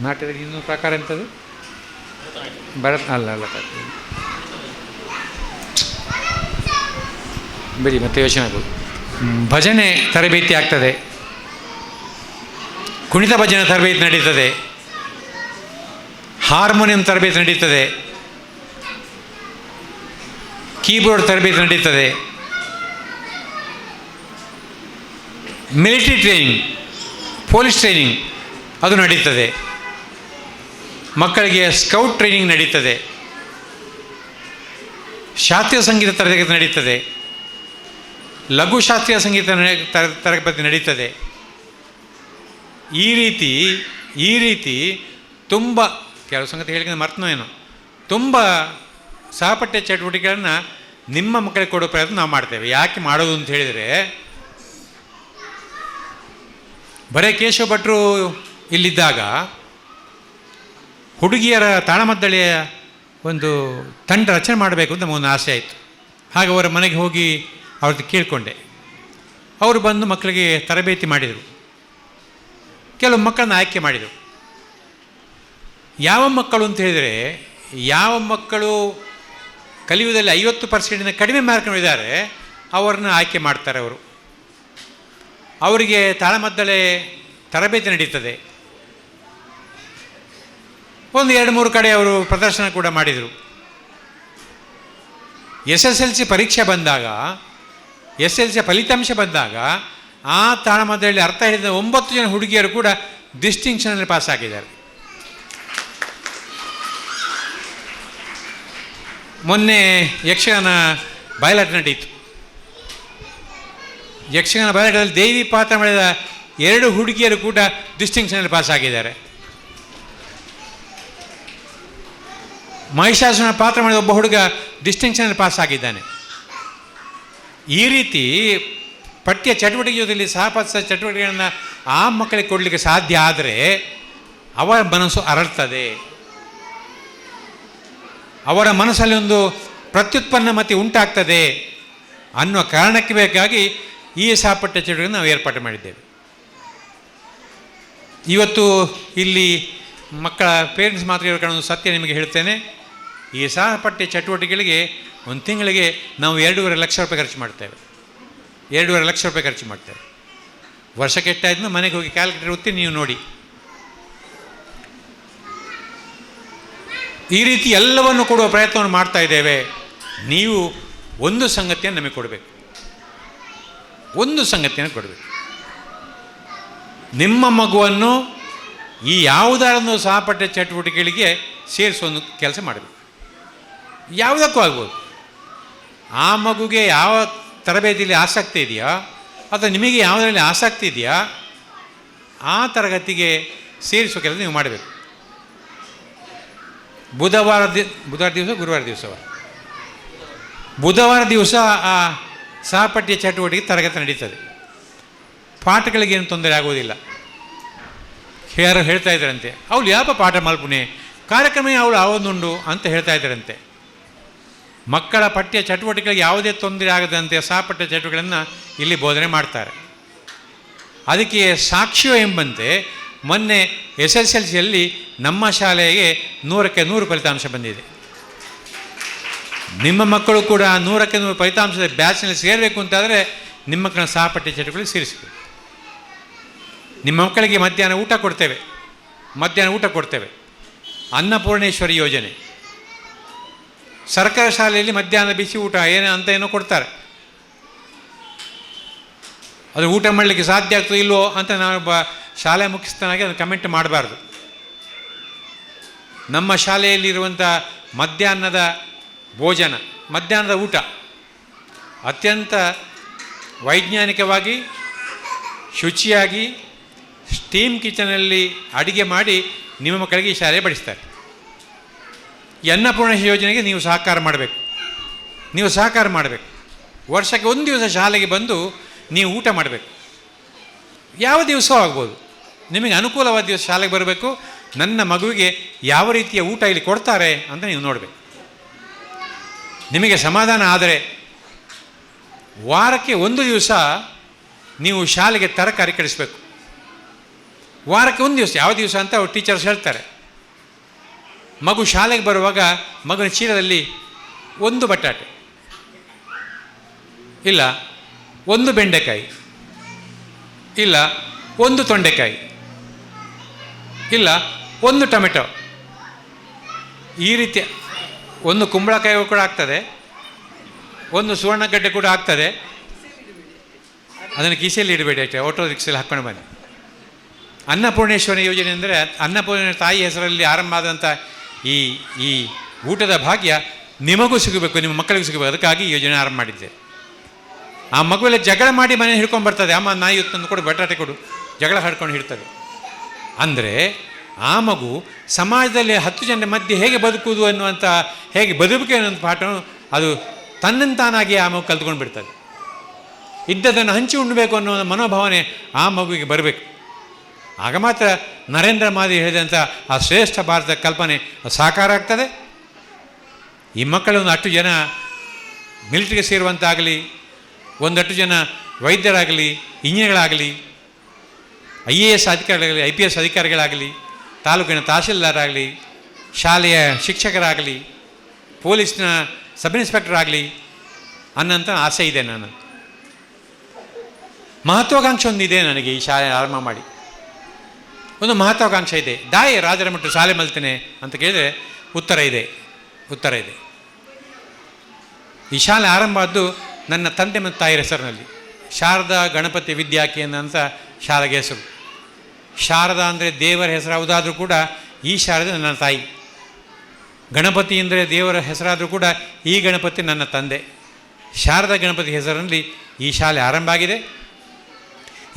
ನಾಟ್ಯದ ಇನ್ನೊಂದು ಪ್ರಕಾರ ಎಂಥದ್ದು ಅಲ್ಲ ಬಿಡಿ, ಮತ್ತೆ ಯೋಚನೆ ಆಗ್ಬೋದು. ಭಜನೆ ತರಬೇತಿ ಆಗ್ತದೆ, ಕುಣಿತ ಭಜನೆ ತರಬೇತಿ ನಡೀತದೆ, ಹಾರ್ಮೋನಿಯಂ ತರಬೇತಿ ನಡೀತದೆ, ಕೀಬೋರ್ಡ್ ತರಬೇತಿ ನಡೀತದೆ, ಮಿಲಿಟರಿ ಟ್ರೈನಿಂಗ್, ಪೊಲೀಸ್ ಟ್ರೈನಿಂಗ್ ಅದು ನಡೀತದೆ, ಮಕ್ಕಳಿಗೆ ಸ್ಕೌಟ್ ಟ್ರೈನಿಂಗ್ ನಡೀತದೆ, ಶಾಸ್ತ್ರೀಯ ಸಂಗೀತ ತರಬೇತಿ ನಡೀತದೆ, ಲಘು ಶಾಸ್ತ್ರೀಯ ಸಂಗೀತ ತರಬೇತಿ ನಡೀತದೆ. ಈ ರೀತಿ ತುಂಬ ಕೆಲವು ಸಂಗತಿ ಹೇಳಿದ್ರೆ ಮರ್ತನೋ ಏನೋ, ತುಂಬ ಸಹಪಠ್ಯ ಚಟುವಟಿಕೆಗಳನ್ನು ನಿಮ್ಮ ಮಕ್ಕಳಿಗೆ ಕೊಡೋ ಪ್ರಯತ್ನ ನಾವು ಮಾಡ್ತೇವೆ. ಯಾಕೆ ಮಾಡೋದು ಅಂತ ಹೇಳಿದರೆ, ಬರೇ ಕೇಶವ ಭಟ್ರು ಇಲ್ಲಿದ್ದಾಗ ಹುಡುಗಿಯರ ತಾಳಮದ್ದಳೆಯ ಒಂದು ತಂಡ ರಚನೆ ಮಾಡಬೇಕು ಅಂತ ನಮಗೊಂದು ಆಸೆ ಆಯಿತು. ಹಾಗೆ ಅವರ ಮನೆಗೆ ಹೋಗಿ ಅವ್ರದ್ದು ಕೇಳಿಕೊಂಡೆ. ಅವರು ಬಂದು ಮಕ್ಕಳಿಗೆ ತರಬೇತಿ ಮಾಡಿದರು. ಕೆಲವು ಮಕ್ಕಳನ್ನ ಆಯ್ಕೆ ಮಾಡಿದರು. ಯಾವ ಮಕ್ಕಳು ಅಂತ ಹೇಳಿದರೆ, ಯಾವ ಮಕ್ಕಳು ಕಲಿಯುವುದರಲ್ಲಿ 50% ಕಡಿಮೆ ಮಾರ್ಕ್ಗಳಿದ್ದಾರೆ ಅವರನ್ನ ಆಯ್ಕೆ ಮಾಡ್ತಾರೆ. ಅವರಿಗೆ ತಾಳಮದ್ದಳೆ ತರಬೇತಿ ನಡೀತದೆ. ಒಂದು 2-3 ಕಡೆ ಅವರು ಪ್ರದರ್ಶನ ಕೂಡ ಮಾಡಿದರು. SSLC ಪರೀಕ್ಷೆ ಬಂದಾಗ, SSLC ಫಲಿತಾಂಶ ಬಂದಾಗ ಆ ತಾಳಮದ್ದಳೆಯಲ್ಲಿ ಅರ್ಥ ಹೇಳಿದ 9 ಜನ ಹುಡುಗಿಯರು ಕೂಡ ಡಿಸ್ಟಿಂಕ್ಷನಲ್ಲಿ ಪಾಸ್ ಆಗಿದ್ದಾರೆ. ಮೊನ್ನೆ ಯಕ್ಷಗಾನ ಬಯಲಾಟ ನಡೀತು. ಯಕ್ಷಗಾನ ಬಯಲಾಟದಲ್ಲಿ ದೇವಿ ಪಾತ್ರ ಮಾಡಿದ 2 ಹುಡುಗಿಯರು ಕೂಡ ಡಿಸ್ಟಿಂಕ್ಷನಲ್ಲಿ ಪಾಸ್ ಆಗಿದ್ದಾರೆ. ಮಹಿಷಾಸುರನ ಪಾತ್ರ ಮಾಡಿದ ಒಬ್ಬ ಹುಡುಗ ಡಿಸ್ಟಿಂಕ್ಷನಲ್ಲಿ ಪಾಸ್ ಆಗಿದ್ದಾನೆ. ಈ ರೀತಿ ಪಠ್ಯ ಚಟುವಟಿಕೆ ಜೊತೆಯಲ್ಲಿ ಸಹಪಾಠ ಚಟುವಟಿಕೆಗಳನ್ನು ಆ ಮಕ್ಕಳಿಗೆ ಕೊಡಲಿಕ್ಕೆ ಸಾಧ್ಯ ಆದರೆ ಅವರ ಮನಸ್ಸು ಅರಳ್ತದೆ. ಅವರ ಮನಸ್ಸಲ್ಲಿ ಒಂದು ಪ್ರತ್ಯುತ್ಪನ್ನ ಮತಿ ಉಂಟಾಗ್ತದೆ ಅನ್ನುವ ಕಾರಣಕ್ಕೆ ಬೇಕಾಗಿ ಈ ಸಹಪಠ್ಯ ಚಟುವಟಿಕೆಯನ್ನು ನಾವು ಏರ್ಪಾಟು ಮಾಡಿದ್ದೇವೆ. ಇವತ್ತು ಇಲ್ಲಿ ಮಕ್ಕಳ ಪೇರೆಂಟ್ಸ್ ಮಾತ್ರ ಒಂದು ಸತ್ಯ ನಿಮಗೆ ಹೇಳ್ತೇನೆ. ಈ ಸಹಪಠ್ಯ ಚಟುವಟಿಕೆಗಳಿಗೆ ಒಂದು ತಿಂಗಳಿಗೆ ನಾವು 2.5 ಲಕ್ಷ ರೂಪಾಯಿ ಖರ್ಚು ಮಾಡ್ತೇವೆ. 2.5 ಲಕ್ಷ ರೂಪಾಯಿ ಖರ್ಚು ಮಾಡ್ತೇವೆ. ವರ್ಷಕ್ಕೆ ಎಷ್ಟಾಯ್ತು ಮನೆಗೆ ಹೋಗಿ ಕ್ಯಾಲ್ಕುಲೇಟರ್ ಒತ್ತಿ ನೀವು ನೋಡಿ. ಈ ರೀತಿ ಎಲ್ಲವನ್ನು ಕೊಡುವ ಪ್ರಯತ್ನವನ್ನು ಮಾಡ್ತಾ ಇದ್ದೇವೆ. ನೀವು ಒಂದು ಸಂಗತಿಯನ್ನು ನಮಗೆ ಕೊಡಬೇಕು. ಒಂದು ಸಂಗತಿಯನ್ನು ಕೊಡಬೇಕು. ನಿಮ್ಮ ಮಗುವನ್ನು ಈ ಯಾವುದಾರೊಂದು ಸಹಪಠ್ಯ ಚಟುವಟಿಕೆಗಳಿಗೆ ಸೇರಿಸೋ ಒಂದು ಕೆಲಸ ಮಾಡಬೇಕು. ಯಾವುದಕ್ಕೂ ಆಗ್ಬೋದು. ಆ ಮಗುಗೆ ಯಾವ ತರಬೇತಿಯಲ್ಲಿ ಆಸಕ್ತಿ ಇದೆಯಾ ಅಥವಾ ನಿಮಗೆ ಯಾವುದರಲ್ಲಿ ಆಸಕ್ತಿ ಇದೆಯಾ ಆ ತರಗತಿಗೆ ಸೇರಿಸೋ ಕೆಲಸ ನೀವು ಮಾಡಬೇಕು. ಬುಧವಾರ ದಿವಸ ಗುರುವಾರ ಬುಧವಾರ ದಿವಸ ಆ ಸಹಪಠ್ಯ ಚಟುವಟಿಕೆ ತರಗತಿ ನಡೀತದೆ. ಪಾಠಗಳಿಗೇನು ತೊಂದರೆ ಆಗೋದಿಲ್ಲ. ಯಾರು ಹೇಳ್ತಾ ಇದ್ದಾರಂತೆ, ಅವಳು ಯಾವ ಪಾಠ ಮಲ್ಪುನೆ ಕಾರ್ಯಕ್ರಮ ಅವಳು ಆವೊಂದುಂಡು ಅಂತ ಹೇಳ್ತಾ ಇದ್ದಾರಂತೆ. ಮಕ್ಕಳ ಪಠ್ಯ ಚಟುವಟಿಕೆಗಳಿಗೆ ಯಾವುದೇ ತೊಂದರೆ ಆಗದಂತೆ ಸಹಪಠ್ಯ ಚಟುವಟಿಕೆಗಳನ್ನು ಇಲ್ಲಿ ಬೋಧನೆ ಮಾಡ್ತಾರೆ. ಅದಕ್ಕೆ ಸಾಕ್ಷ್ಯ ಎಂಬಂತೆ ಮೊನ್ನೆ SSLCಯಲ್ಲಿ ನಮ್ಮ ಶಾಲೆಗೆ 100ಕ್ಕೆ 100 ಫಲಿತಾಂಶ ಬಂದಿದೆ. ನಿಮ್ಮ ಮಕ್ಕಳು ಕೂಡ 100ಕ್ಕೆ 100 ಫಲಿತಾಂಶದ ಬ್ಯಾಚ್ನಲ್ಲಿ ಸೇರಬೇಕು ಅಂತಾದರೆ ನಿಮ್ಮ ಮಕ್ಕಳನ್ನ ಸಹಪಠ್ಯ ಚಟುವಟಿಕೆಗಳಿಗೆ ಸೇರಿಸಬೇಕು. ನಿಮ್ಮ ಮಕ್ಕಳಿಗೆ ಮಧ್ಯಾಹ್ನ ಊಟ ಕೊಡ್ತೇವೆ. ಅನ್ನಪೂರ್ಣೇಶ್ವರಿ ಯೋಜನೆ. ಸರ್ಕಾರ ಶಾಲೆಯಲ್ಲಿ ಮಧ್ಯಾಹ್ನ ಬಿಸಿ ಊಟ ಏನೋ ಕೊಡ್ತಾರೆ. ಅದು ಊಟ ಮಾಡಲಿಕ್ಕೆ ಸಾಧ್ಯ ಆಗ್ತದೆ ಇಲ್ವೋ ಅಂತ ನಾನು ಶಾಲೆ ಮುಖ್ಯಸ್ಥನಾಗಿ ಅದನ್ನು ಕಮೆಂಟ್ ಮಾಡಬಾರ್ದು. ನಮ್ಮ ಶಾಲೆಯಲ್ಲಿರುವಂಥ ಮಧ್ಯಾಹ್ನದ ಭೋಜನ, ಮಧ್ಯಾಹ್ನದ ಊಟ ಅತ್ಯಂತ ವೈಜ್ಞಾನಿಕವಾಗಿ ಶುಚಿಯಾಗಿ ಸ್ಟೀಮ್ ಕಿಚನಲ್ಲಿ ಅಡಿಗೆ ಮಾಡಿ ನಿಮ್ಮ ಮಕ್ಕಳಿಗೆ ಈ ಶಾಲೆ ಬಡಿಸ್ತಾರೆ. ಈ ಅನ್ನಪೂರ್ಣೇಶ್ವರಿ ಯೋಜನೆಗೆ ನೀವು ಸಹಕಾರ ಮಾಡಬೇಕು. ವರ್ಷಕ್ಕೆ 1 ದಿವಸ ಶಾಲೆಗೆ ಬಂದು ನೀವು ಊಟ ಮಾಡಬೇಕು. ಯಾವ ದಿವಸ ಆಗ್ಬೋದು, ನಿಮಗೆ ಅನುಕೂಲವಾದ ದಿವಸ ಶಾಲೆಗೆ ಬರಬೇಕು. ನನ್ನ ಮಗುವಿಗೆ ಯಾವ ರೀತಿಯ ಊಟ ಇಲ್ಲಿ ಕೊಡ್ತಾರೆ ಅಂತ ನೀವು ನೋಡಬೇಕು. ನಿಮಗೆ ಸಮಾಧಾನ ಆದರೆ ವಾರಕ್ಕೆ 1 ದಿವಸ ನೀವು ಶಾಲೆಗೆ ತರಕಾರಿ ಕಳಿಸ್ಬೇಕು. ವಾರಕ್ಕೆ 1 ದಿವಸ, ಯಾವ ದಿವಸ ಅಂತ ಅವ್ರು ಟೀಚರ್ಸ್ ಹೇಳ್ತಾರೆ. ಮಗು ಶಾಲೆಗೆ ಬರುವಾಗ ಮಗುವಿನ ಚೀಲದಲ್ಲಿ 1 ಬಟಾಟೆ, ಇಲ್ಲ 1 ಬೆಂಡೆಕಾಯಿ, ಇಲ್ಲ 1 ತೊಂಡೆಕಾಯಿ, ಇಲ್ಲ 1 ಟೊಮೆಟೊ, ಈ ರೀತಿ 1 ಕುಂಬಳಕಾಯಿ ಕೂಡ ಆಗ್ತದೆ, 1 ಸುವರ್ಣಗಡ್ಡೆ ಕೂಡ ಆಗ್ತದೆ. ಅದನ್ನು ಕಿಸೆಯಲ್ಲಿ ಇಡಬೇಡಿ, ಅಷ್ಟೇ ಆಟೋ ರಿಕ್ಷೆಯಲ್ಲಿ ಹಾಕ್ಕೊಂಡು ಬನ್ನಿ. ಅನ್ನಪೂರ್ಣೇಶ್ವರಿ ಯೋಜನೆ ಅಂದರೆ ಅನ್ನಪೂರ್ಣ ತಾಯಿ ಹೆಸರಲ್ಲಿ ಆರಂಭ ಆದಂಥ ಈ ಊಟದ ಭಾಗ್ಯ ನಿಮಗೂ ಸಿಗಬೇಕು, ನಿಮ್ಮ ಮಕ್ಕಳಿಗೂ ಸಿಗಬೇಕು. ಅದಕ್ಕಾಗಿ ಈ ಯೋಜನೆ ಆರಂಭ ಮಾಡಿದ್ದೆ. ಆ ಮಗುವೆಲ್ಲ ಜಗಳ ಮಾಡಿ ಮನೆ ಹಿಡ್ಕೊಂಡು ಬರ್ತದೆ. ಅಮ್ಮ ನಾಯಿ ತಂದು ಕೊಡು, ಬಟಾಟೆ ಕೊಡು, ಜಗಳ ಹಾಡ್ಕೊಂಡು ಹಿಡ್ತದೆ. ಅಂದರೆ ಆ ಮಗು ಸಮಾಜದಲ್ಲಿ 10 ಜನರ ಮಧ್ಯೆ ಹೇಗೆ ಬದುಕುವುದು ಹೇಗೆ ಬದುಕಬೇಕು ಅನ್ನುವಂಥ ಪಾಠ ಅದು ತನ್ನಂತಾನಾಗಿ ಆ ಮಗು ಕಲ್ತ್ಕೊಂಡು ಬಿಡ್ತದೆ. ಇದ್ದದನ್ನು ಹಂಚಿ ಉಣ್ಣಬೇಕು ಅನ್ನೋ ಮನೋಭಾವನೆ ಆ ಮಗುವಿಗೆ ಬರಬೇಕು. ಆಗ ಮಾತ್ರ ನರೇಂದ್ರ ಮೋದಿ ಹೇಳಿದಂಥ ಆ ಶ್ರೇಷ್ಠ ಭಾರತದ ಕಲ್ಪನೆ ಸಾಕಾರ ಆಗ್ತದೆ. ಈ ಮಕ್ಕಳೊಂದು 8 ಜನ ಮಿಲಿಟ್ರಿಗೆ ಸೇರುವಂತಾಗಲಿ, ಒಂದಷ್ಟು ಜನ ವೈದ್ಯರಾಗಲಿ, ಇಂಜಿನಿಯರ್ಗಳಾಗಲಿ, IAS ಅಧಿಕಾರಿಗಳಾಗಲಿ, IPS ಅಧಿಕಾರಿಗಳಾಗಲಿ, ತಾಲೂಕಿನ ತಹಶೀಲ್ದಾರಾಗಲಿ, ಶಾಲೆಯ ಶಿಕ್ಷಕರಾಗಲಿ, ಪೊಲೀಸ್ನ ಸಬ್ ಇನ್ಸ್ಪೆಕ್ಟರ್ ಆಗಲಿ ಅನ್ನೋಂಥ ಆಸೆ ಇದೆ. ನಾನು ಮಹತ್ವಾಕಾಂಕ್ಷೆ ಒಂದಿದೆ ನನಗೆ. ಈ ಶಾಲೆ ಆರಂಭ ಮಾಡಿ ಒಂದು ಮಹತ್ವಾಕಾಂಕ್ಷೆ ಇದೆ. ದಾಯಿ ರಾಜರ ಮಟ್ಟ ಶಾಲೆ ಮಲ್ತೇನೆ ಅಂತ ಕೇಳಿದರೆ ಉತ್ತರ ಇದೆ. ಈ ಶಾಲೆ ಆರಂಭ ಆದ್ದು ನನ್ನ ತಂದೆ ಮತ್ತು ತಾಯಿಯ ಹೆಸರಿನಲ್ಲಿ. ಶಾರದಾ ಗಣಪತಿ ವಿದ್ಯಾ ಕೇಂದ್ರ ಅಂತ ಶಾಲೆಗೆ ಹೆಸರು. ಶಾರದಾ ಅಂದರೆ ದೇವರ ಹೆಸರು ಯಾವುದಾದ್ರೂ ಕೂಡ ಈ ಶಾರದೆ ನನ್ನ ತಾಯಿ. ಗಣಪತಿ ಅಂದರೆ ದೇವರ ಹೆಸರಾದರೂ ಕೂಡ ಈ ಗಣಪತಿ ನನ್ನ ತಂದೆ. ಶಾರದಾ ಗಣಪತಿ ಹೆಸರಿನಲ್ಲಿ ಈ ಶಾಲೆ ಆರಂಭ ಆಗಿದೆ.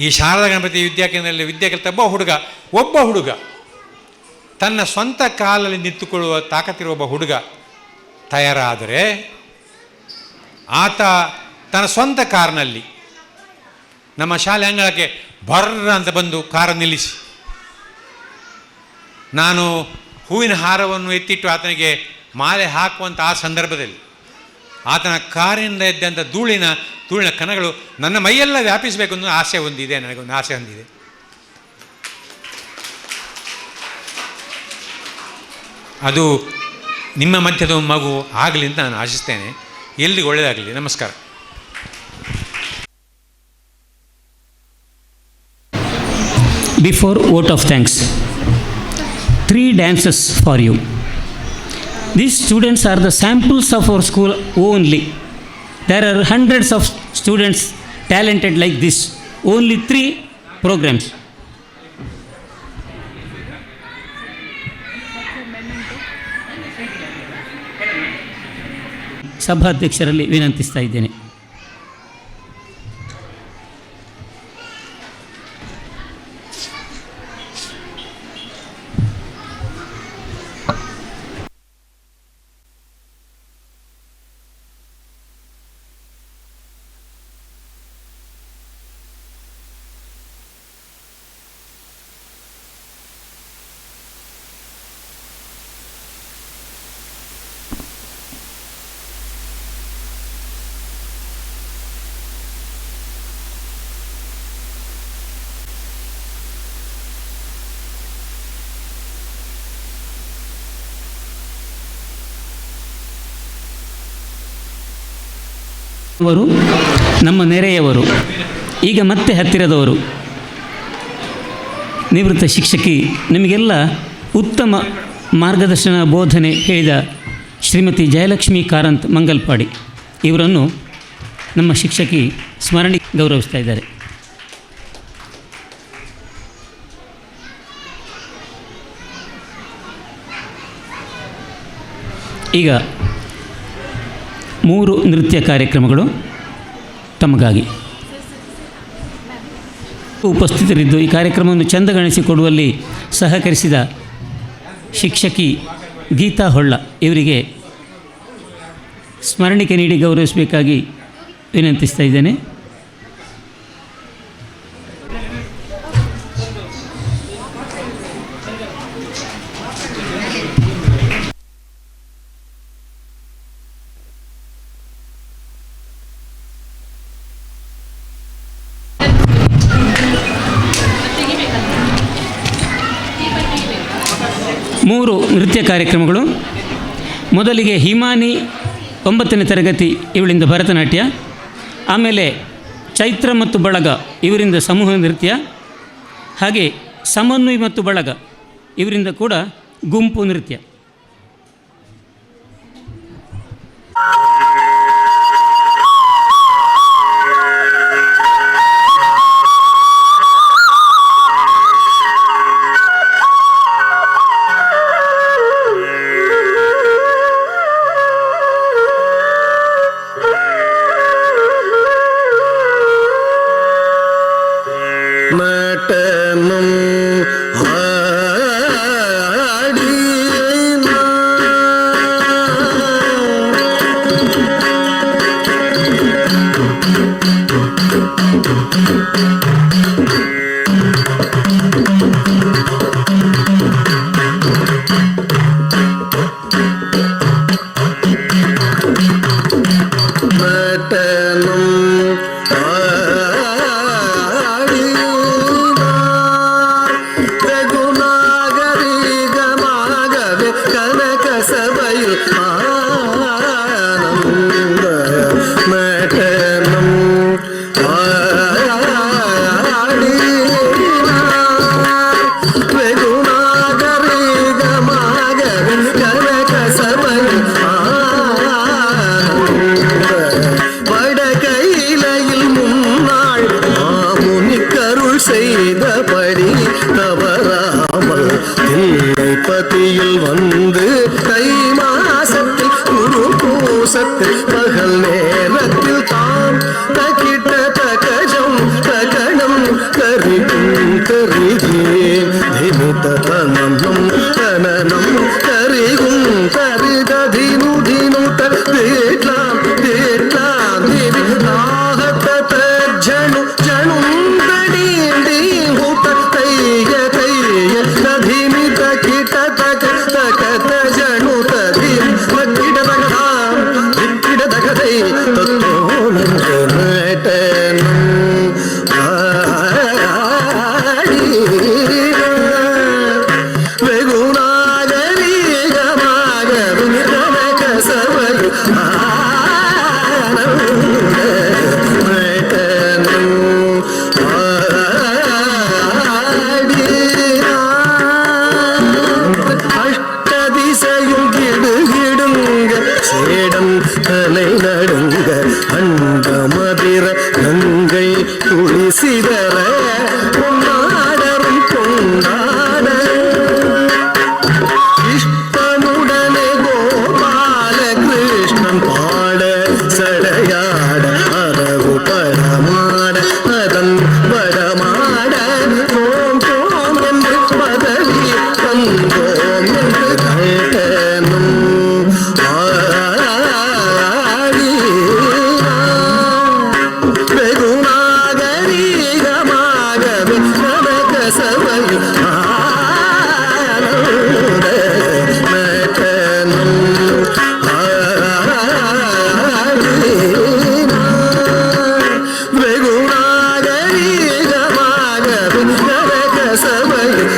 ಈ ಶಾರದಾ ಗಣಪತಿ ವಿದ್ಯಾಕೇಂದ್ರದಲ್ಲಿ ವಿದ್ಯೆ ಕಲಿತ ಒಬ್ಬ ಹುಡುಗ ತನ್ನ ಸ್ವಂತ ಕಾಲಲ್ಲಿ ನಿಂತುಕೊಳ್ಳುವ ತಾಕತ್ತಿರುವ ಒಬ್ಬ ಹುಡುಗ ತಯಾರಾದರೆ ಆತ ತನ್ನ ಸ್ವಂತ ಕಾರ್ನಲ್ಲಿ ನಮ್ಮ ಶಾಲೆ ಅಂಗಳಕ್ಕೆ ಬರ್ರ ಅಂತ ಬಂದು ಕಾರನ್ನು ನಿಲ್ಲಿಸಿ ನಾನು ಹೂವಿನ ಹಾರವನ್ನು ಎತ್ತಿಟ್ಟು ಆತನಿಗೆ ಮಾಲೆ ಹಾಕುವಂಥ ಆ ಸಂದರ್ಭದಲ್ಲಿ ಆತನ ಕಾರಿನಿಂದ ಎದ್ದಂಥ ಧೂಳಿನ ಕಣಗಳು ನನ್ನ ಮೈಯೆಲ್ಲ ವ್ಯಾಪಿಸಬೇಕು ಅನ್ನೋ ಆಸೆ ಹೊಂದಿದೆ. ನನಗೊಂದು ಆಸೆ ಹೊಂದಿದೆ. ಅದು ನಿಮ್ಮ ಮಧ್ಯದ ಮಗು ಆಗಲಿ ಅಂತ ನಾನು ಆಶಿಸ್ತೇನೆ. ಎಲ್ಲಿಗೆ ಒಳ್ಳೆಯದಾಗಲಿ. ನಮಸ್ಕಾರ. Before vote of thanks, 3 dances for you. These students are the samples of our school only. There are hundreds of students talented like this. Only 3 programs. ಸಭಾಧ್ಯಕ್ಷರಲ್ಲಿ ವಿನಂತಿಸ್ತಾ ಇದ್ದೇನೆ. ಅವರು ನಮ್ಮ ನೆರೆಯವರು, ಈಗ ಮತ್ತೆ ಹತ್ತಿರದವರು. ನಿವೃತ್ತ ಶಿಕ್ಷಕಿ, ನಿಮಗೆಲ್ಲ ಉತ್ತಮ ಮಾರ್ಗದರ್ಶನ ಬೋಧನೆ ಹೇಳಿದ ಶ್ರೀಮತಿ ಜಯಲಕ್ಷ್ಮಿ ಕಾರಂತ್ ಮಂಗಲ್ಪಾಡಿ ಇವರನ್ನು ನಮ್ಮ ಶಿಕ್ಷಕಿ ಸ್ಮರಣೆ ಗೌರವಿಸ್ತಾ ಇದ್ದಾರೆ. ಈಗ 3 ನೃತ್ಯ ಕಾರ್ಯಕ್ರಮಗಳು ತಮಗಾಗಿ. ಉಪಸ್ಥಿತರಿದ್ದು ಈ ಕಾರ್ಯಕ್ರಮವನ್ನು ಚೆಂದಗಣಿಸಿಕೊಡುವಲ್ಲಿ ಸಹಕರಿಸಿದ ಶಿಕ್ಷಕಿ ಗೀತಾ ಹೊಳ್ಳ ಇವರಿಗೆ ಸ್ಮರಣಿಕೆ ನೀಡಿ ಗೌರವಿಸಬೇಕಾಗಿ ವಿನಂತಿಸ್ತಾ ಇದ್ದೇನೆ. ಮೂರು ನೃತ್ಯ ಕಾರ್ಯಕ್ರಮಗಳು. ಮೊದಲಿಗೆ ಹಿಮಾನಿ 9ನೇ ತರಗತಿ ಇವಳಿಂದ ಭರತನಾಟ್ಯ, ಆಮೇಲೆ ಚೈತ್ರ ಮತ್ತು ಬಳಗ ಇವರಿಂದ ಸಮೂಹ ನೃತ್ಯ, ಹಾಗೆ ಸಮನ್ವಯ್ ಮತ್ತು ಬಳಗ ಇವರಿಂದ ಕೂಡ ಗುಂಪು ನೃತ್ಯ. தொத்தோனென்று மேட்டனும் வெகு நாகரீகமாக கசவரு அஷ்டதிசையும் கிடுகிடுங்க சேடம் தலை நடுங்க அண்டமதிர கங்கை துளிசிதற பொன்னாடரும் பொன்னாட இஷ்டனுடனே கோபால கிருஷ்ணன் பாட சடையாட அரவு பரமாட அதன் பரமாட ஓம் ஓம் என்று பதவி தந்தோம் என்று கேட்டனும் வெகு நாகரீகமாக விண்ணக சபையில் வெகு நாகரீகமாக விண்ணக சபையில்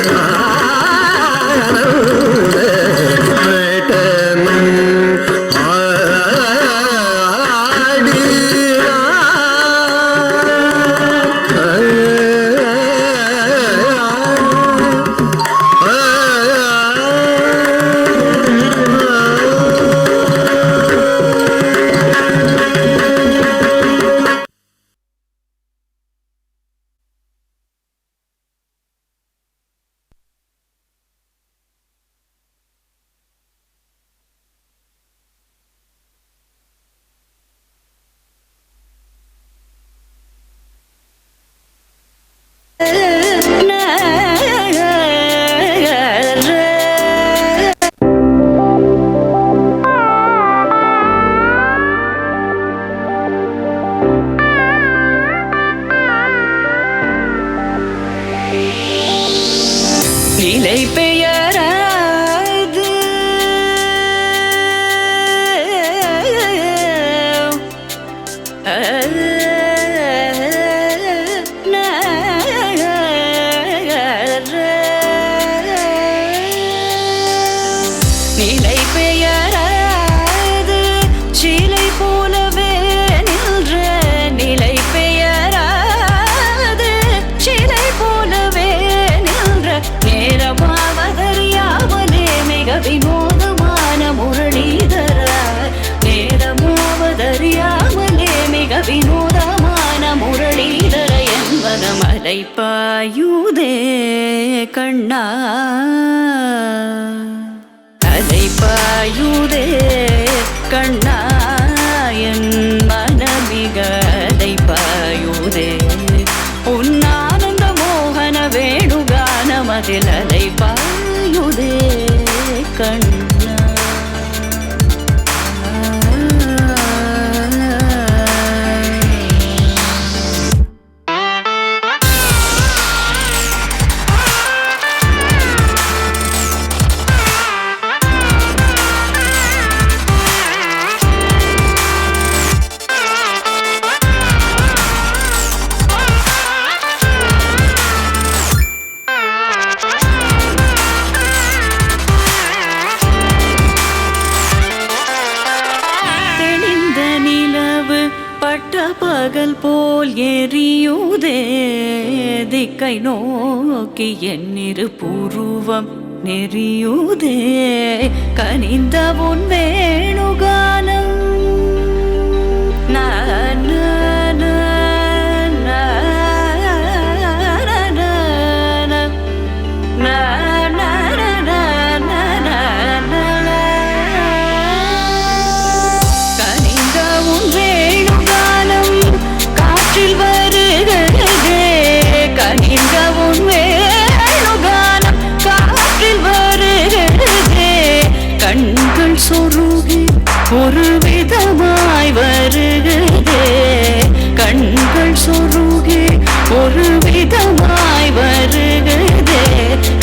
நிலை பெயராது நிலை பெயராது சிலை போலவே நின்ற நிலை பெயராது சிலை போலவே நின்ற நேரமாவதறியாமலே மிக வினோதமான முரளிதர நேரமாவதறியாமலே மிக வினோதமான முரளிதர என்பத மலை பாயுதே கண்ணா அலை பாயுதே கண்ணா என் மனமிக அலை பாயுதே உன்னானந்த மோகன வேணுகானமதில் அலை பாயுதே கண்ணா பகல் போல் எரியுதே திக்கை நோக்கி என்னிரு புருவம் நெறியுதே கனிந்த உன் வேணுகானம் கனிந்த உன் வேணுகானம் காற்றில் வருகிறதே கனிந்த உன் வேணுகானம் காற்றில் வருகிறதே கண்கள் சொருகி ஒரு விதமாய் வருகிறதே கண்கள் சொருகி ஒரு விதமாய் வருகிறதே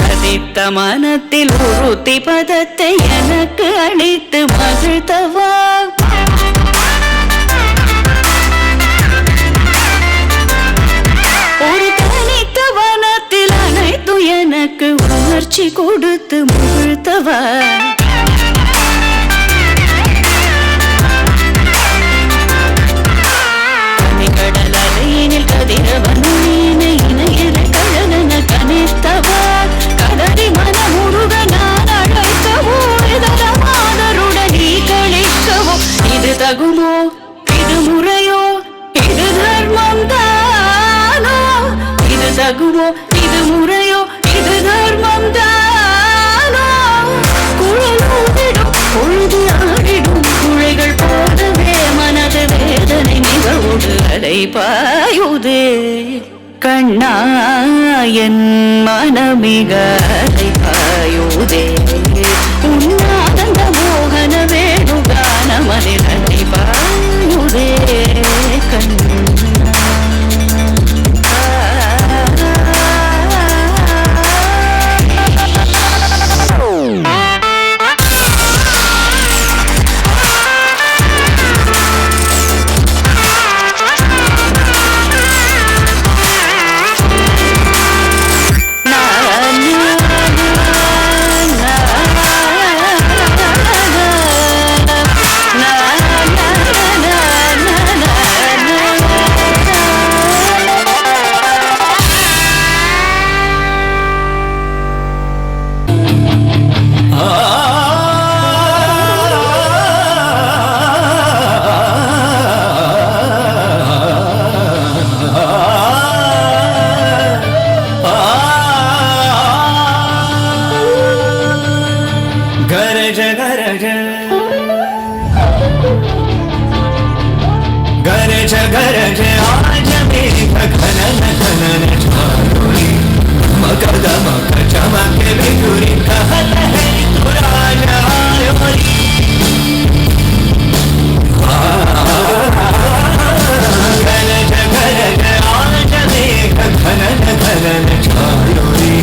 கதித்த மனத்தில் உறுத்தி பதத்தை எனக்கு அளித்து மகிழ்த்தவா காட்சி கொடுத்து முகிழ்த்தவர். கனிகடல் அலையினில் கதிரவன் இணையிற கழலன கனித்தவர். கதறி மனமுருக நான் அழைக்கவோ இதர மாதருடன் நீ கழிக்கவோ. இது தகுமோ, இது முறையோ, இது தர்மம் தானோ. இது தகுமோ, இது முறையோ, இது தர்மம் தானோ. குழலூதிடும் பொழுது ஆடிடும் குழைகள் போலவே மனது வேதனை மிகவோடு அலை பாயுதே. கண்ணா என் மனமிக அலை பாயுதே. உன்னாதந்த மோகன வேணுகான மனித அலை பாயுதே. கண்ணா गरज गरज गरज गरज आज मेघ खनन खनन चारोरी मगध मग चमक बिगुरी कहत है तुराजा योरी गरज गरज आज मेघ खनन खनन चारोरी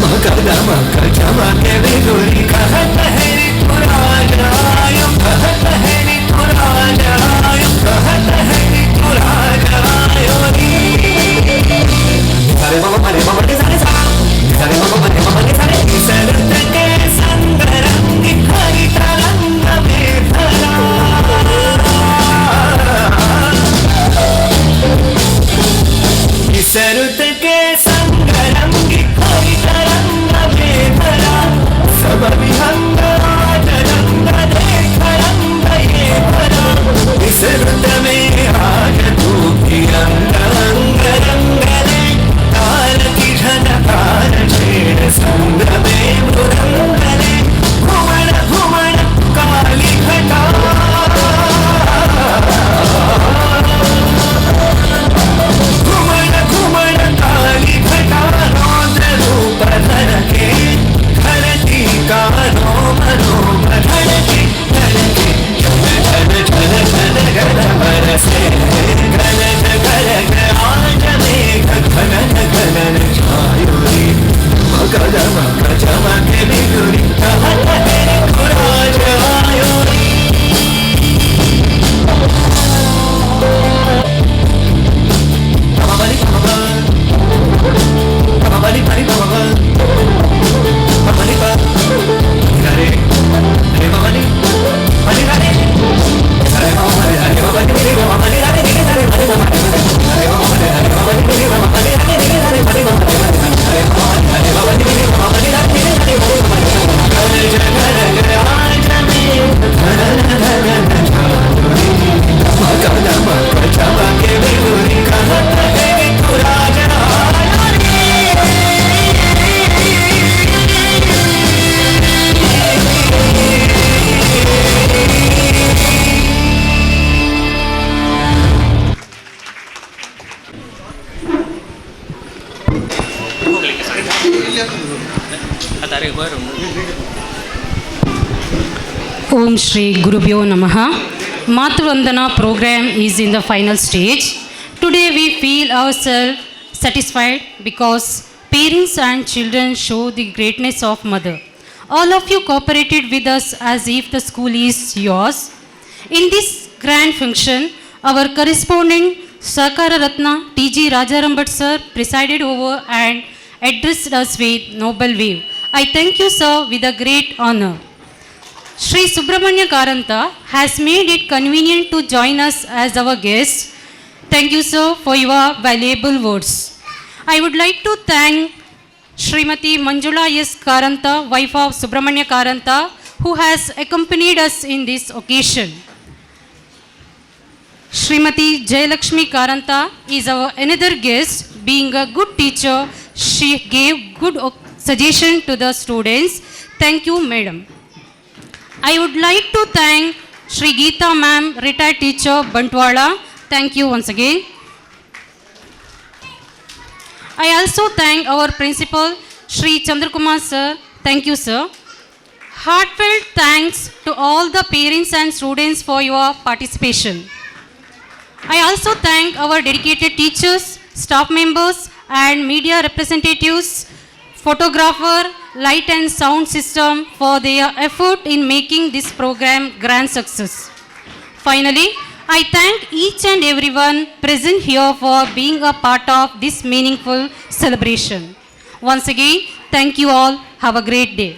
मगध मग चमक बिगुरी कहत है तुराजायो कहत है तुराजायो कहत है तुराजायो रे सारे मम मरे मम रे सारे सा सारे मम मरे मम रे सारे सरत के संग रंग हरित रंग में भरा सरत के संग रंग हरित रंग में भरा सब विहंग आज रंग देख रंग ये भरा इस रुत में आज तू भी रंग रंग रंगले तार की झनकार छेड़ संग में मुरंगले घुमण घुमण काली घटा घुमण घुमण काली घटा रौद्र रूप धर के धरती का रोम रोम धरती धरती झन झन झन गन बरसे गरज गरज आज मेघ खनन खनन छायोरी मगध मग चमक बिगुरी कहत है तुराज आयोरी कमबली कमबल कमबली परी कमबल कमबली पर रे रे कमबली परी रे रे कमबली रे कमबली रे कमबली रे रे रे रे कमबली रे कमबली रे कमबली रे कमबली रे रे रे रे कमबली रे कमबली रे कमबली रे रे रे आज में धरन धरन छायोरी मगध मग चमक बिगुरी कहत है तुराज ivory Om Shri Gurubhyo Namaha. Matruvandana program is in the final stage. Today we feel ourselves satisfied because parents and children show the greatness of mother. All of you cooperated with us as if the school is yours. In this grand function, our correspondent Sakara Ratna T.G. Rajaram Bhatt sir presided over and addressed us with noble wave. I thank you, sir, with a great honor. Sri Subramanya Karanta has made it convenient to join us as our guest. Thank you, sir, for your valuable words. I would like to thank Srimati Manjula S. Karanta, wife of Subramanya Karanta, who has accompanied us in this occasion. Srimati Jayalakshmi Karanta is our another guest. Being a good teacher, she gave good suggestion to the students. Thank you, madam. I would like to thank Shri Geeta ma'am, retired teacher, Bantwala. Thank you once again. I also thank our principal, Shri Chandrakumar sir. Thank you, sir. Heartfelt thanks to all the parents and students for your participation. I also thank our dedicated teachers, staff members, and media representatives, photographer, light and sound system for their effort in making this program grand success. Finally, I thank each and everyone present here for being a part of this meaningful celebration. Once again, thank you all. Have a great day.